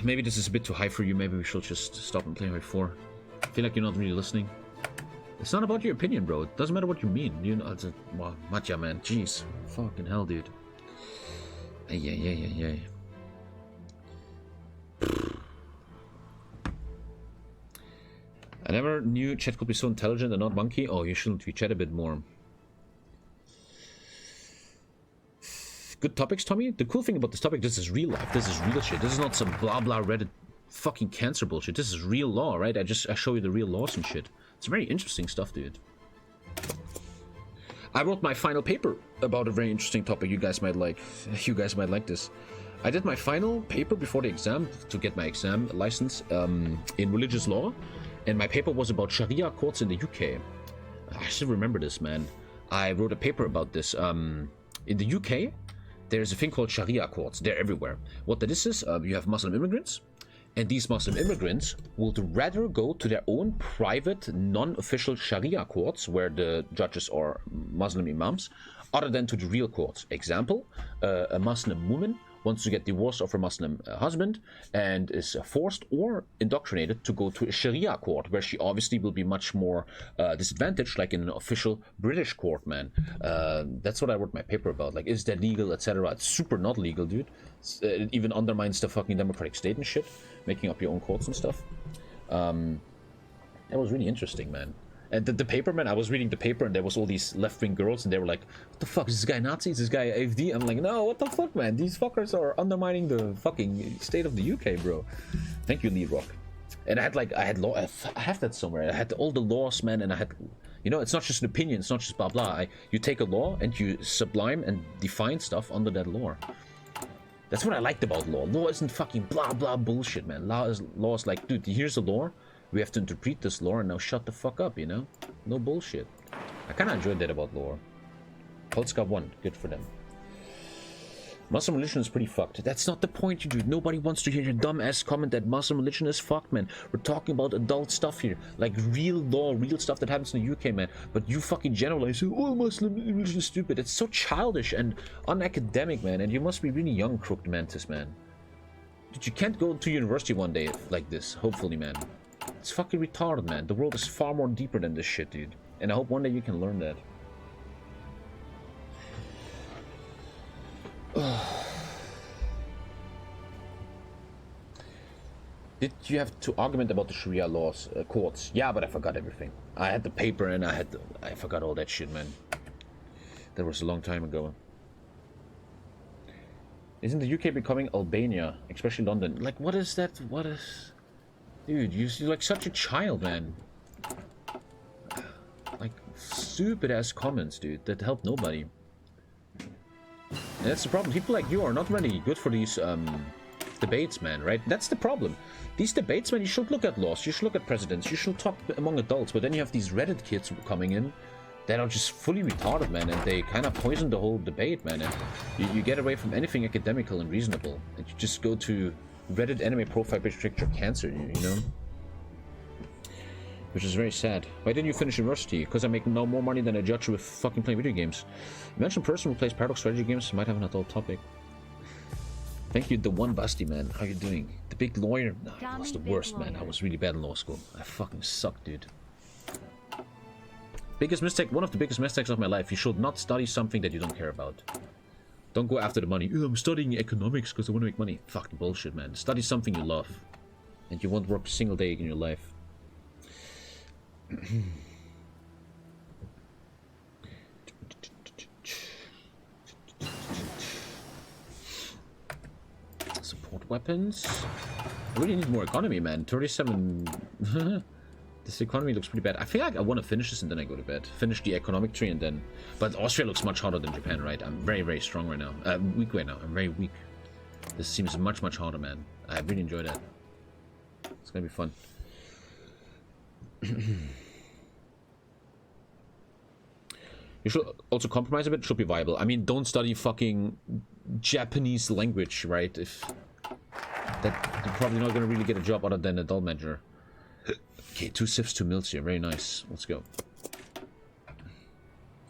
Maybe this is a bit too high for you. Maybe we should just stop and play High 4. I feel like you're not really listening. It's not about your opinion, bro. It doesn't matter what you mean. You know, it's a, wow, Matja, man. Jeez. Fucking hell, dude. Yeah. I never knew chat could be so intelligent and not monkey. Oh, you shouldn't we chat a bit more. Good topics, Tommy. The cool thing about this topic, this is real life. This is real shit. This is not some blah blah Reddit fucking cancer bullshit. This is real law, right? I show you the real laws and shit. It's very interesting stuff, dude. I wrote my final paper about a very interesting topic you guys might like. You guys might like this. I did my final paper before the exam to get my exam license in religious law, and my paper was about Sharia courts in the UK. I still remember this, man. I wrote a paper about this. In the UK, there's a thing called Sharia courts. They're everywhere. What that is you have Muslim immigrants, And these Muslim immigrants would rather go to their own private, non-official Sharia courts, where the judges are Muslim imams, other than to the real courts. Example, a Muslim woman wants to get divorced of her Muslim husband and is forced or indoctrinated to go to a Sharia court, where she obviously will be much more disadvantaged, like in an official British court, man. That's what I wrote my paper about. Like, is that legal, etc.? It's super not legal, dude. It even undermines the fucking democratic state and shit, making up your own courts and stuff. That was really interesting, man. And the paper, man, I was reading the paper and there was all these left-wing girls and they were like, what the fuck, is this guy Nazi? Is this guy AFD? I'm like, no, what the fuck, man? These fuckers are undermining the fucking state of the UK, bro. Thank you, Lee Rock. And I have that somewhere. I had all the laws, man, and I had, you know, it's not just an opinion, it's not just blah blah. You take a law and you sublime and define stuff under that law. That's what I liked about law. Law isn't fucking blah blah bullshit, man. Law is like, dude, here's a law. We have to interpret this law and now shut the fuck up, you know? No bullshit. I kinda enjoyed that about law. Polska won. Good for them. Muslim religion is pretty fucked. That's not the point, you dude. Nobody wants to hear your dumb ass comment that Muslim religion is fucked, man. We're talking about adult stuff here. Like real law, real stuff that happens in the UK, man. But you fucking generalize, oh, Muslim religion is stupid. It's so childish and unacademic, man. And you must be really young, crooked mantis, man. Dude, you can't go to university one day like this, hopefully, man. It's fucking retarded, man. The world is far more deeper than this shit, dude. And I hope one day you can learn that. Did you have to argument about the Sharia laws, courts? Yeah, but I forgot everything. I had the paper and I forgot all that shit, man. That was a long time ago. Isn't the UK becoming Albania, especially London? Like, what is that? What is... Dude, you're like such a child, man. Like, stupid-ass comments, dude, that help nobody. And that's the problem. People like you are not really good for these debates, man, right? That's the problem. These debates, man, you should look at laws, you should look at presidents, you should talk among adults, but then you have these Reddit kids coming in that are just fully retarded, man, and they kind of poison the whole debate, man, and you get away from anything academical and reasonable, and you just go to Reddit anime profile picture cancer, you know? Which is very sad. Why didn't you finish university? Because I make no more money than a judge with fucking playing video games. You mentioned a person who plays paradox strategy games might have an adult topic. Thank you, the one busty, man. How you doing? The big lawyer? Nah, I was the worst, man. I was really bad in law school. I fucking sucked, dude. Biggest mistake, one of the biggest mistakes of my life. You should not study something that you don't care about. Don't go after the money. I'm studying economics because I want to make money. Fucking bullshit, man. Study something you love. And you won't work a single day in your life. Support weapons. I really need more economy, man. 37. This economy looks pretty bad. I feel like I want to finish this and then I go to bed. Finish the economic tree and then... But Austria looks much harder than Japan, right? I'm very, very strong right now. Weak right now. I'm very weak. This seems much, much harder, man. I really enjoy that. It's gonna be fun. You should also compromise a bit. It should be viable. I mean, don't study fucking Japanese language, right? If that, you're probably not going to really get a job other than adult manager. Okay, 2 sips, 2 mils here. Very nice. Let's go.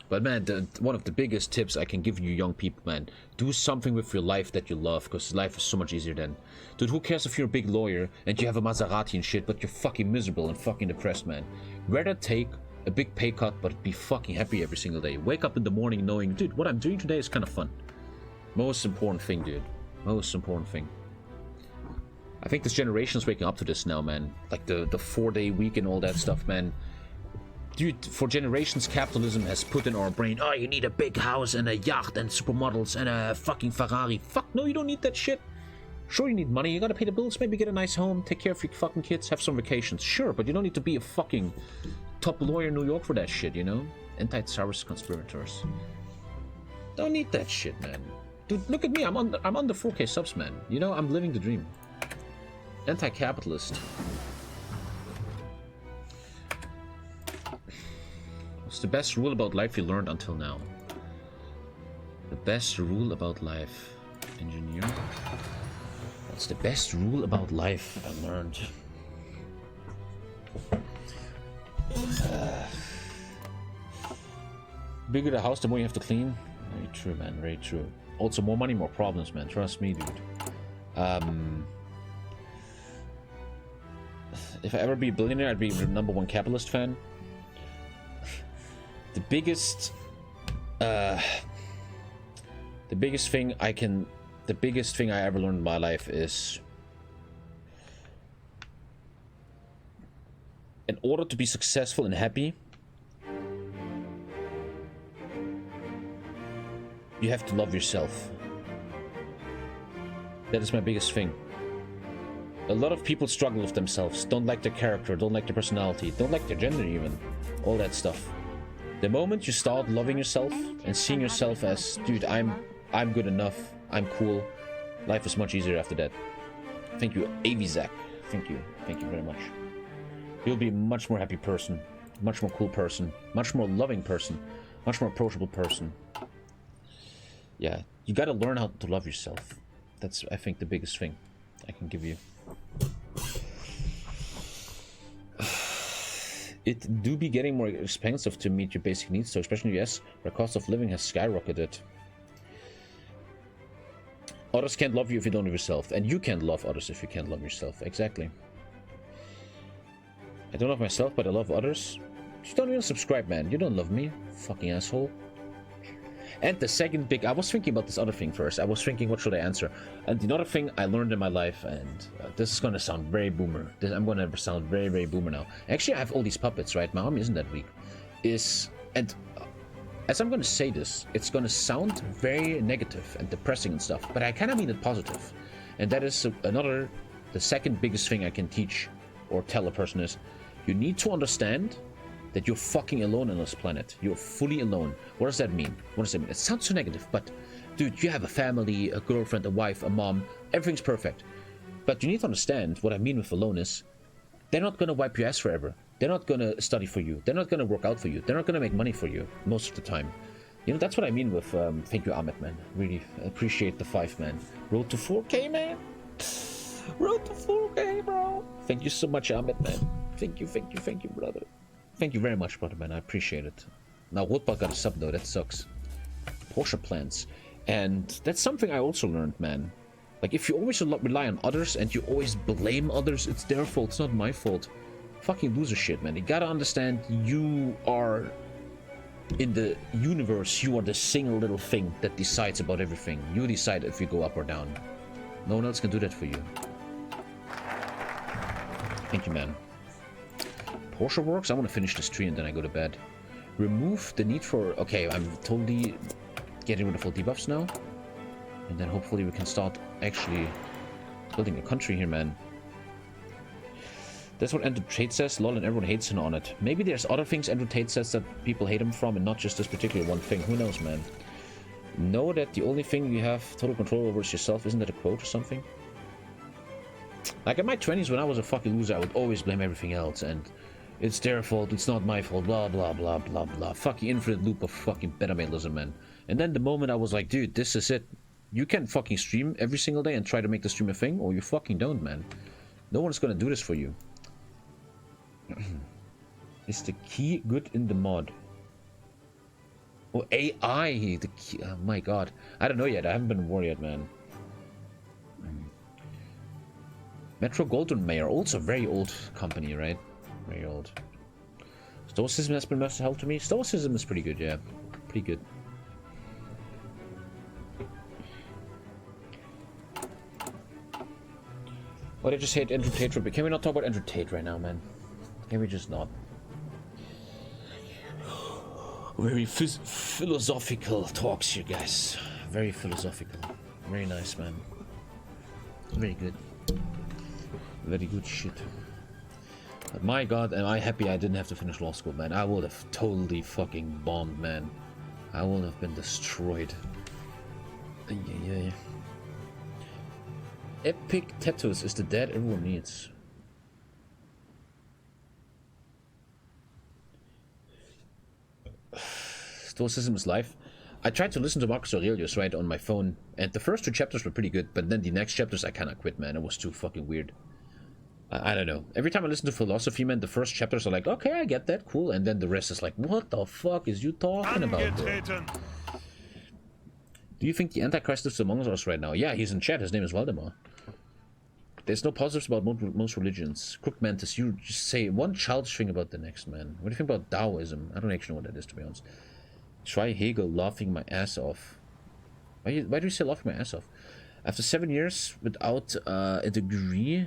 But man, one of the biggest tips I can give you young people, man, do something with your life that you love, because life is so much easier then. Dude, who cares if you're a big lawyer and you have a Maserati and shit, but you're fucking miserable and fucking depressed, man. Rather take a big pay cut, but be fucking happy every single day. Wake up in the morning knowing, dude, what I'm doing today is kind of fun. Most important thing, dude. Most important thing. I think this generation's waking up to this now, man. Like the 4-day week and all that stuff, man. Dude, for generations, capitalism has put in our brain, oh, you need a big house and a yacht and supermodels and a fucking Ferrari. Fuck no, you don't need that shit. Sure, you need money, you gotta pay the bills, maybe get a nice home, take care of your fucking kids, have some vacations. Sure, but you don't need to be a fucking top lawyer in New York for that shit, you know? Anti-Tsarist conspirators. Don't need that shit, man. Dude, look at me, I'm on the 4K subs, man. You know, I'm living the dream. Anti-capitalist. What's the best rule about life you learned until now? The best rule about life. Engineer. What's the best rule about life I learned? Bigger the house, the more you have to clean. Very true, man. Very true. Also, more money, more problems, man. Trust me, dude. If I ever be a billionaire, I'd be the #1 capitalist fan. The biggest thing I ever learned in my life is, in order to be successful and happy, you have to love yourself. That is my biggest thing. A lot of people struggle with themselves, don't like their character, don't like their personality, don't like their gender even, all that stuff. The moment you start loving yourself and seeing yourself as, dude, I'm good enough, I'm cool, life is much easier after that. Thank you, Avizak. Thank you very much. You'll be a much more happy person, much more cool person, much more loving person, much more approachable person. Yeah, you gotta learn how to love yourself. That's, I think, the biggest thing I can give you. It do be getting more expensive to meet your basic needs, so especially in the US, where cost of living has skyrocketed. Others can't love you if you don't love yourself, and you can't love others if you can't love yourself. Exactly. I don't love myself, but I love others. You don't even subscribe, man. You don't love me, fucking asshole. And the second big... I was thinking about this other thing first. I was thinking, what should I answer? And another thing I learned in my life, and this is going to sound very boomer. I'm going to sound very, very boomer now. Actually, I have all these puppets, right? My arm isn't that weak. And as I'm going to say this, it's going to sound very negative and depressing and stuff, but I kind of mean it positive. And that is the second biggest thing I can teach or tell a person is, you need to understand that you're fucking alone on this planet. You're fully alone. What does that mean? What does that mean? It sounds so negative, but dude, you have a family, a girlfriend, a wife, a mom. Everything's perfect. But you need to understand what I mean with alone is, they're not gonna wipe your ass forever. They're not gonna study for you. They're not gonna work out for you. They're not gonna make money for you most of the time. You know, that's what I mean with, thank you, Ahmed, man. Really appreciate the 5, man. Road to 4K, man. Road to 4K, bro. Thank you so much, Ahmed, man. Thank you, brother. Thank you very much, brother, man. I appreciate it. Now, Woodbug got a sub, though. That sucks. Porsche plans. And that's something I also learned, man. Like, if you always rely on others and you always blame others, it's their fault, it's not my fault. Fucking loser shit, man. You gotta understand you are... in the universe, you are the single little thing that decides about everything. You decide if you go up or down. No one else can do that for you. Thank you, man. Porsche works. I want to finish this tree and then I go to bed. Remove the need for... Okay, I'm totally getting rid of all debuffs now. And then hopefully we can start actually building a country here, man. That's what Andrew Tate says. Lol, and everyone hates him on it. Maybe there's other things Andrew Tate says that people hate him from and not just this particular one thing. Who knows, man? Know that the only thing you have total control over is yourself. Isn't that a quote or something? Like in my 20s when I was a fucking loser, I would always blame everything else and... it's their fault, it's not my fault, blah, blah, blah, blah, blah. Fucking infinite loop of fucking beta-mailism, man. And then the moment I was like, dude, this is it. You can fucking stream every single day and try to make the stream a thing, or you fucking don't, man. No one's gonna do this for you. Is the key good in the mod? Oh, AI! The key, oh my god. I don't know yet, I haven't been warned yet, man. Metro Goldwyn Mayer, also a very old company, right? Very old. Stoicism has been most help to me. Stoicism is pretty good, yeah. Pretty good. But I just hate Andrew Tate. Can we not talk about Andrew Tate right now, man? Can we just not? Very philosophical talks, you guys. Very philosophical. Very nice, man. Very good. Very good shit. But my god, am I happy I didn't have to finish law school, man. I would have totally fucking bombed, man. I would have been destroyed. Yeah. Epic tattoos is the dad everyone needs. Stoicism is life. I tried to listen to Marcus Aurelius, right, on my phone, and the first 2 chapters were pretty good, but then the next chapters I kinda quit, man. It was too fucking weird. I don't know. Every time I listen to philosophy, man, the first chapters are like, okay, I get that, cool, and then the rest is like, what the fuck is you talking about, bro? Do you think the Antichrist lives among us right now? Yeah, he's in chat. His name is Valdemar. There's no positives about most religions. Crook Mantis, you just say one childish thing about the next, man. What do you think about Taoism? I don't actually know what that is, to be honest. Try Hegel laughing my ass off. Why do you say laughing my ass off? After 7 years without a degree,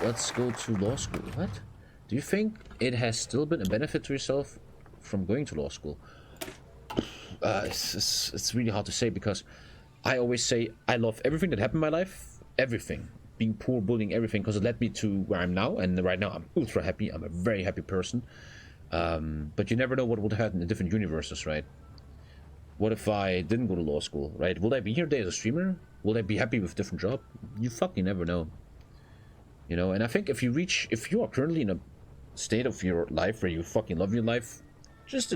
let's go to law school. What? Do you think it has still been a benefit to yourself from going to law school? It's really hard to say, because I always say I love everything that happened in my life. Everything. Being poor, bullying, everything, because it led me to where I'm now, and right now I'm ultra happy. I'm a very happy person. But you never know what would happen in different universes, right? What if I didn't go to law school, right? Will I be here today as a streamer? Will I be happy with a different job? You fucking never know. You know, and I think if you are currently in a state of your life where you fucking love your life, just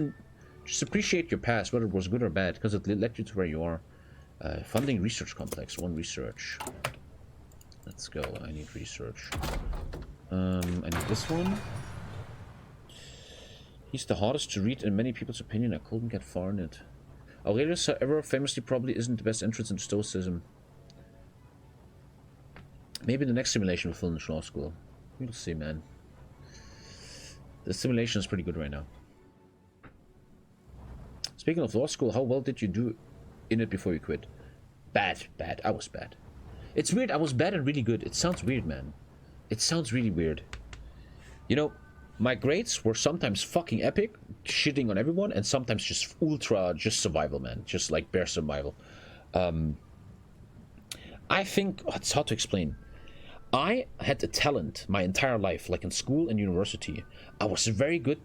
appreciate your past, whether it was good or bad, because it led you to where you are. Funding research complex, 1 research. Let's go, I need research. I need this one. He's the hardest to read in many people's opinion. I couldn't get far in it. Aurelius, however, famously probably isn't the best entrance into Stoicism. Maybe the next simulation will finish law school. We'll see, man. The simulation is pretty good right now. Speaking of law school, how well did you do in it before you quit? Bad. I was bad. It's weird. I was bad and really good. It sounds weird, man. It sounds really weird. You know, my grades were sometimes fucking epic, shitting on everyone, and sometimes just ultra, just survival, man. Just like bare survival. I think, it's hard to explain. I had a talent my entire life, like in school and university. I was very good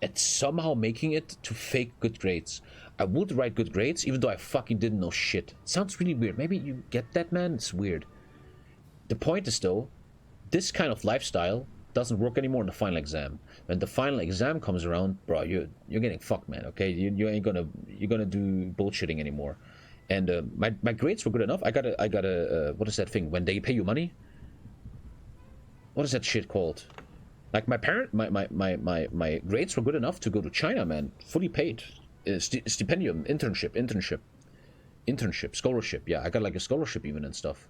at somehow making it to fake good grades. I would write good grades, even though I fucking didn't know shit. Sounds really weird. Maybe you get that, man? It's weird. The point is, though, this kind of lifestyle doesn't work anymore in the final exam. When the final exam comes around, bro, you're getting fucked, man, okay? You're gonna do bullshitting anymore. And my grades were good enough. I got a what is that thing? When they pay you money? What is that shit called? Like my grades were good enough to go to China, man. Fully paid. Stipendium, internship, scholarship. Yeah, I got like a scholarship even and stuff.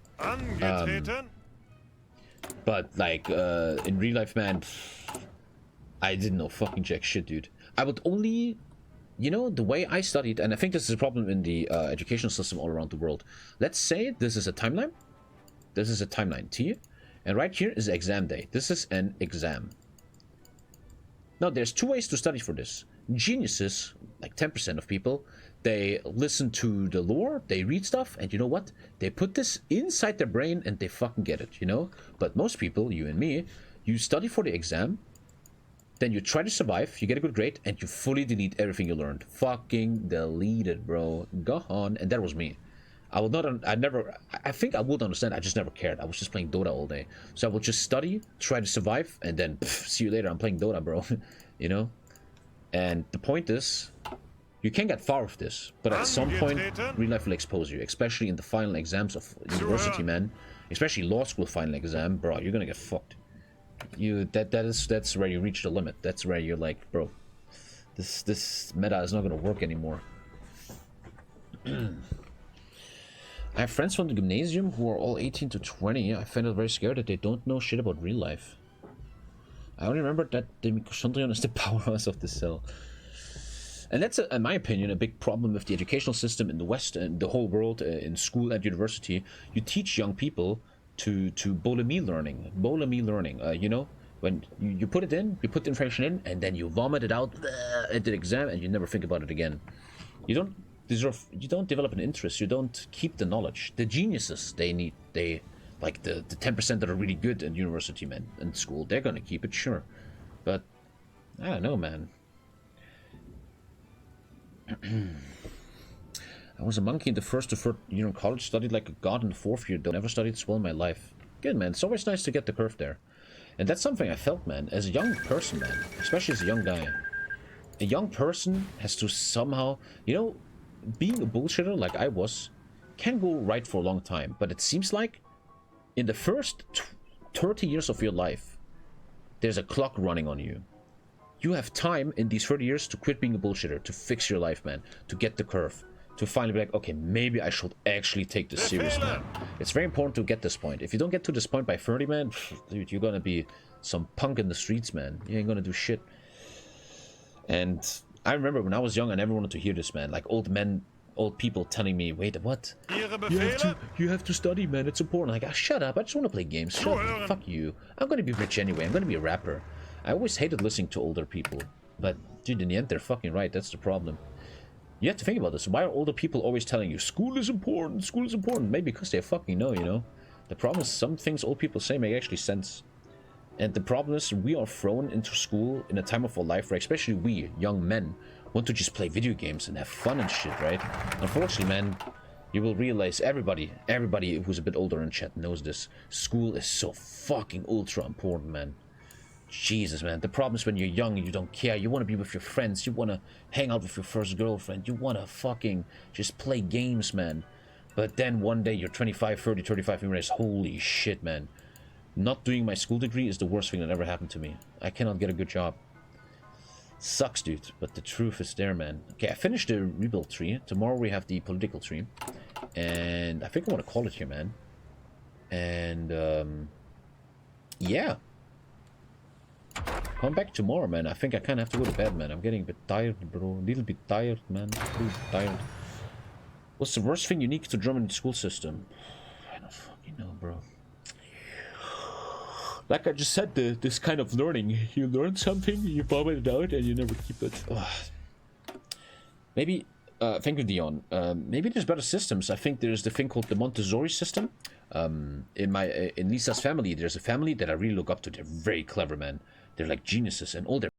But like in real life, man, I didn't know fucking jack shit, dude. I would only, you know, the way I studied, and I think this is a problem in the educational system all around the world. Let's say this is a timeline. This is a timeline T, and right here is exam day. This is an exam. Now, there's 2 ways to study for this. Geniuses, like 10% of people, they listen to the lore, they read stuff, and you know what? They put this inside their brain and they fucking get it, you know? But most people, you and me, you study for the exam, then you try to survive, you get a good grade, and you fully delete everything you learned. Fucking delete it, bro. Go on. And that was me. I think I would understand, I just never cared. I was just playing Dota all day. So I would just study, try to survive, and then, see you later, I'm playing Dota, bro. You know? And the point is, you can get far with this, but at some point, real life will expose you, especially in the final exams of university, man. Especially law school final exam, bro, you're gonna get fucked. That's where you reach the limit. That's where you're like, bro, this meta is not gonna work anymore. I have friends from the gymnasium who are all 18 to 20. I find it very scary that they don't know shit about real life. I only remember that the Mitochondrion is the powerhouse of the cell. And that's, in my opinion, a big problem with the educational system in the West and the whole world, in school and university. You teach young people to bulimia learning. You know, when you put it in, you put the information in, and then you vomit it out at the exam, and you never think about it again. You don't develop an interest. You don't keep the knowledge. The geniuses, like the 10% that are really good in university, man, and school, they're gonna keep it, sure. But I don't know, man. I was a monkey in the first to third year in college, studied like a god in the 4th year, though never studied as well in my life. Good, man. It's always nice to get the curve there. And that's something I felt, man, as a young person, man, especially as a young guy. a young person has to somehow, you know, being a bullshitter like I was, can go right for a long time. But it seems like in the first 30 years of your life, there's a clock running on you. You have time in these 30 years to quit being a bullshitter, to fix your life, man, to get the curve, to finally be like, okay, maybe I should actually take this serious, man. It's very important to get this point. If you don't get to this point by 30, man, dude, you're gonna be some punk in the streets, man. You ain't gonna do shit. And I remember when I was young, I never wanted to hear this, man. Like old men, old people telling me, wait, what? You have to study, man. It's important. Like, shut up. I just want to play games. Shut up. Fuck you. I'm gonna be rich anyway. I'm gonna be a rapper. I always hated listening to older people. But, dude, in the end, they're fucking right. That's the problem. You have to think about this. Why are older people always telling you, school is important, school is important? Maybe because they fucking know, you know? The problem is some things old people say make actually sense. And the problem is we are thrown into school in a time of our life where especially we, young men, want to just play video games and have fun and shit, right? Unfortunately, man, you will realize everybody who's a bit older in chat knows this. School is so fucking ultra important, man. Jesus, man. The problem is when you're young, you don't care. You want to be with your friends. You want to hang out with your first girlfriend. You want to fucking just play games, man. But then one day you're 25, 30, 35, and you realize, holy shit, man. Not doing my school degree is the worst thing that ever happened to me. I cannot get a good job. Sucks, dude. But the truth is there, man. Okay, I finished the rebuild tree. Tomorrow we have the political tree. And I think I want to call it here, man. And, yeah. Come back tomorrow, man. I think I kind of have to go to bed, man. I'm getting a bit tired, bro. A little bit tired, man. A little bit tired. What's the worst thing unique to German school system? I don't fucking know, bro. Like I just said, this kind of learning. You learn something, you vomit it out, and you never keep it. Ugh. Maybe, thank you, Dion. Maybe there's better systems. I think there's the thing called the Montessori system. In Lisa's family, there's a family that I really look up to. They're very clever, man. They're like geniuses, and all their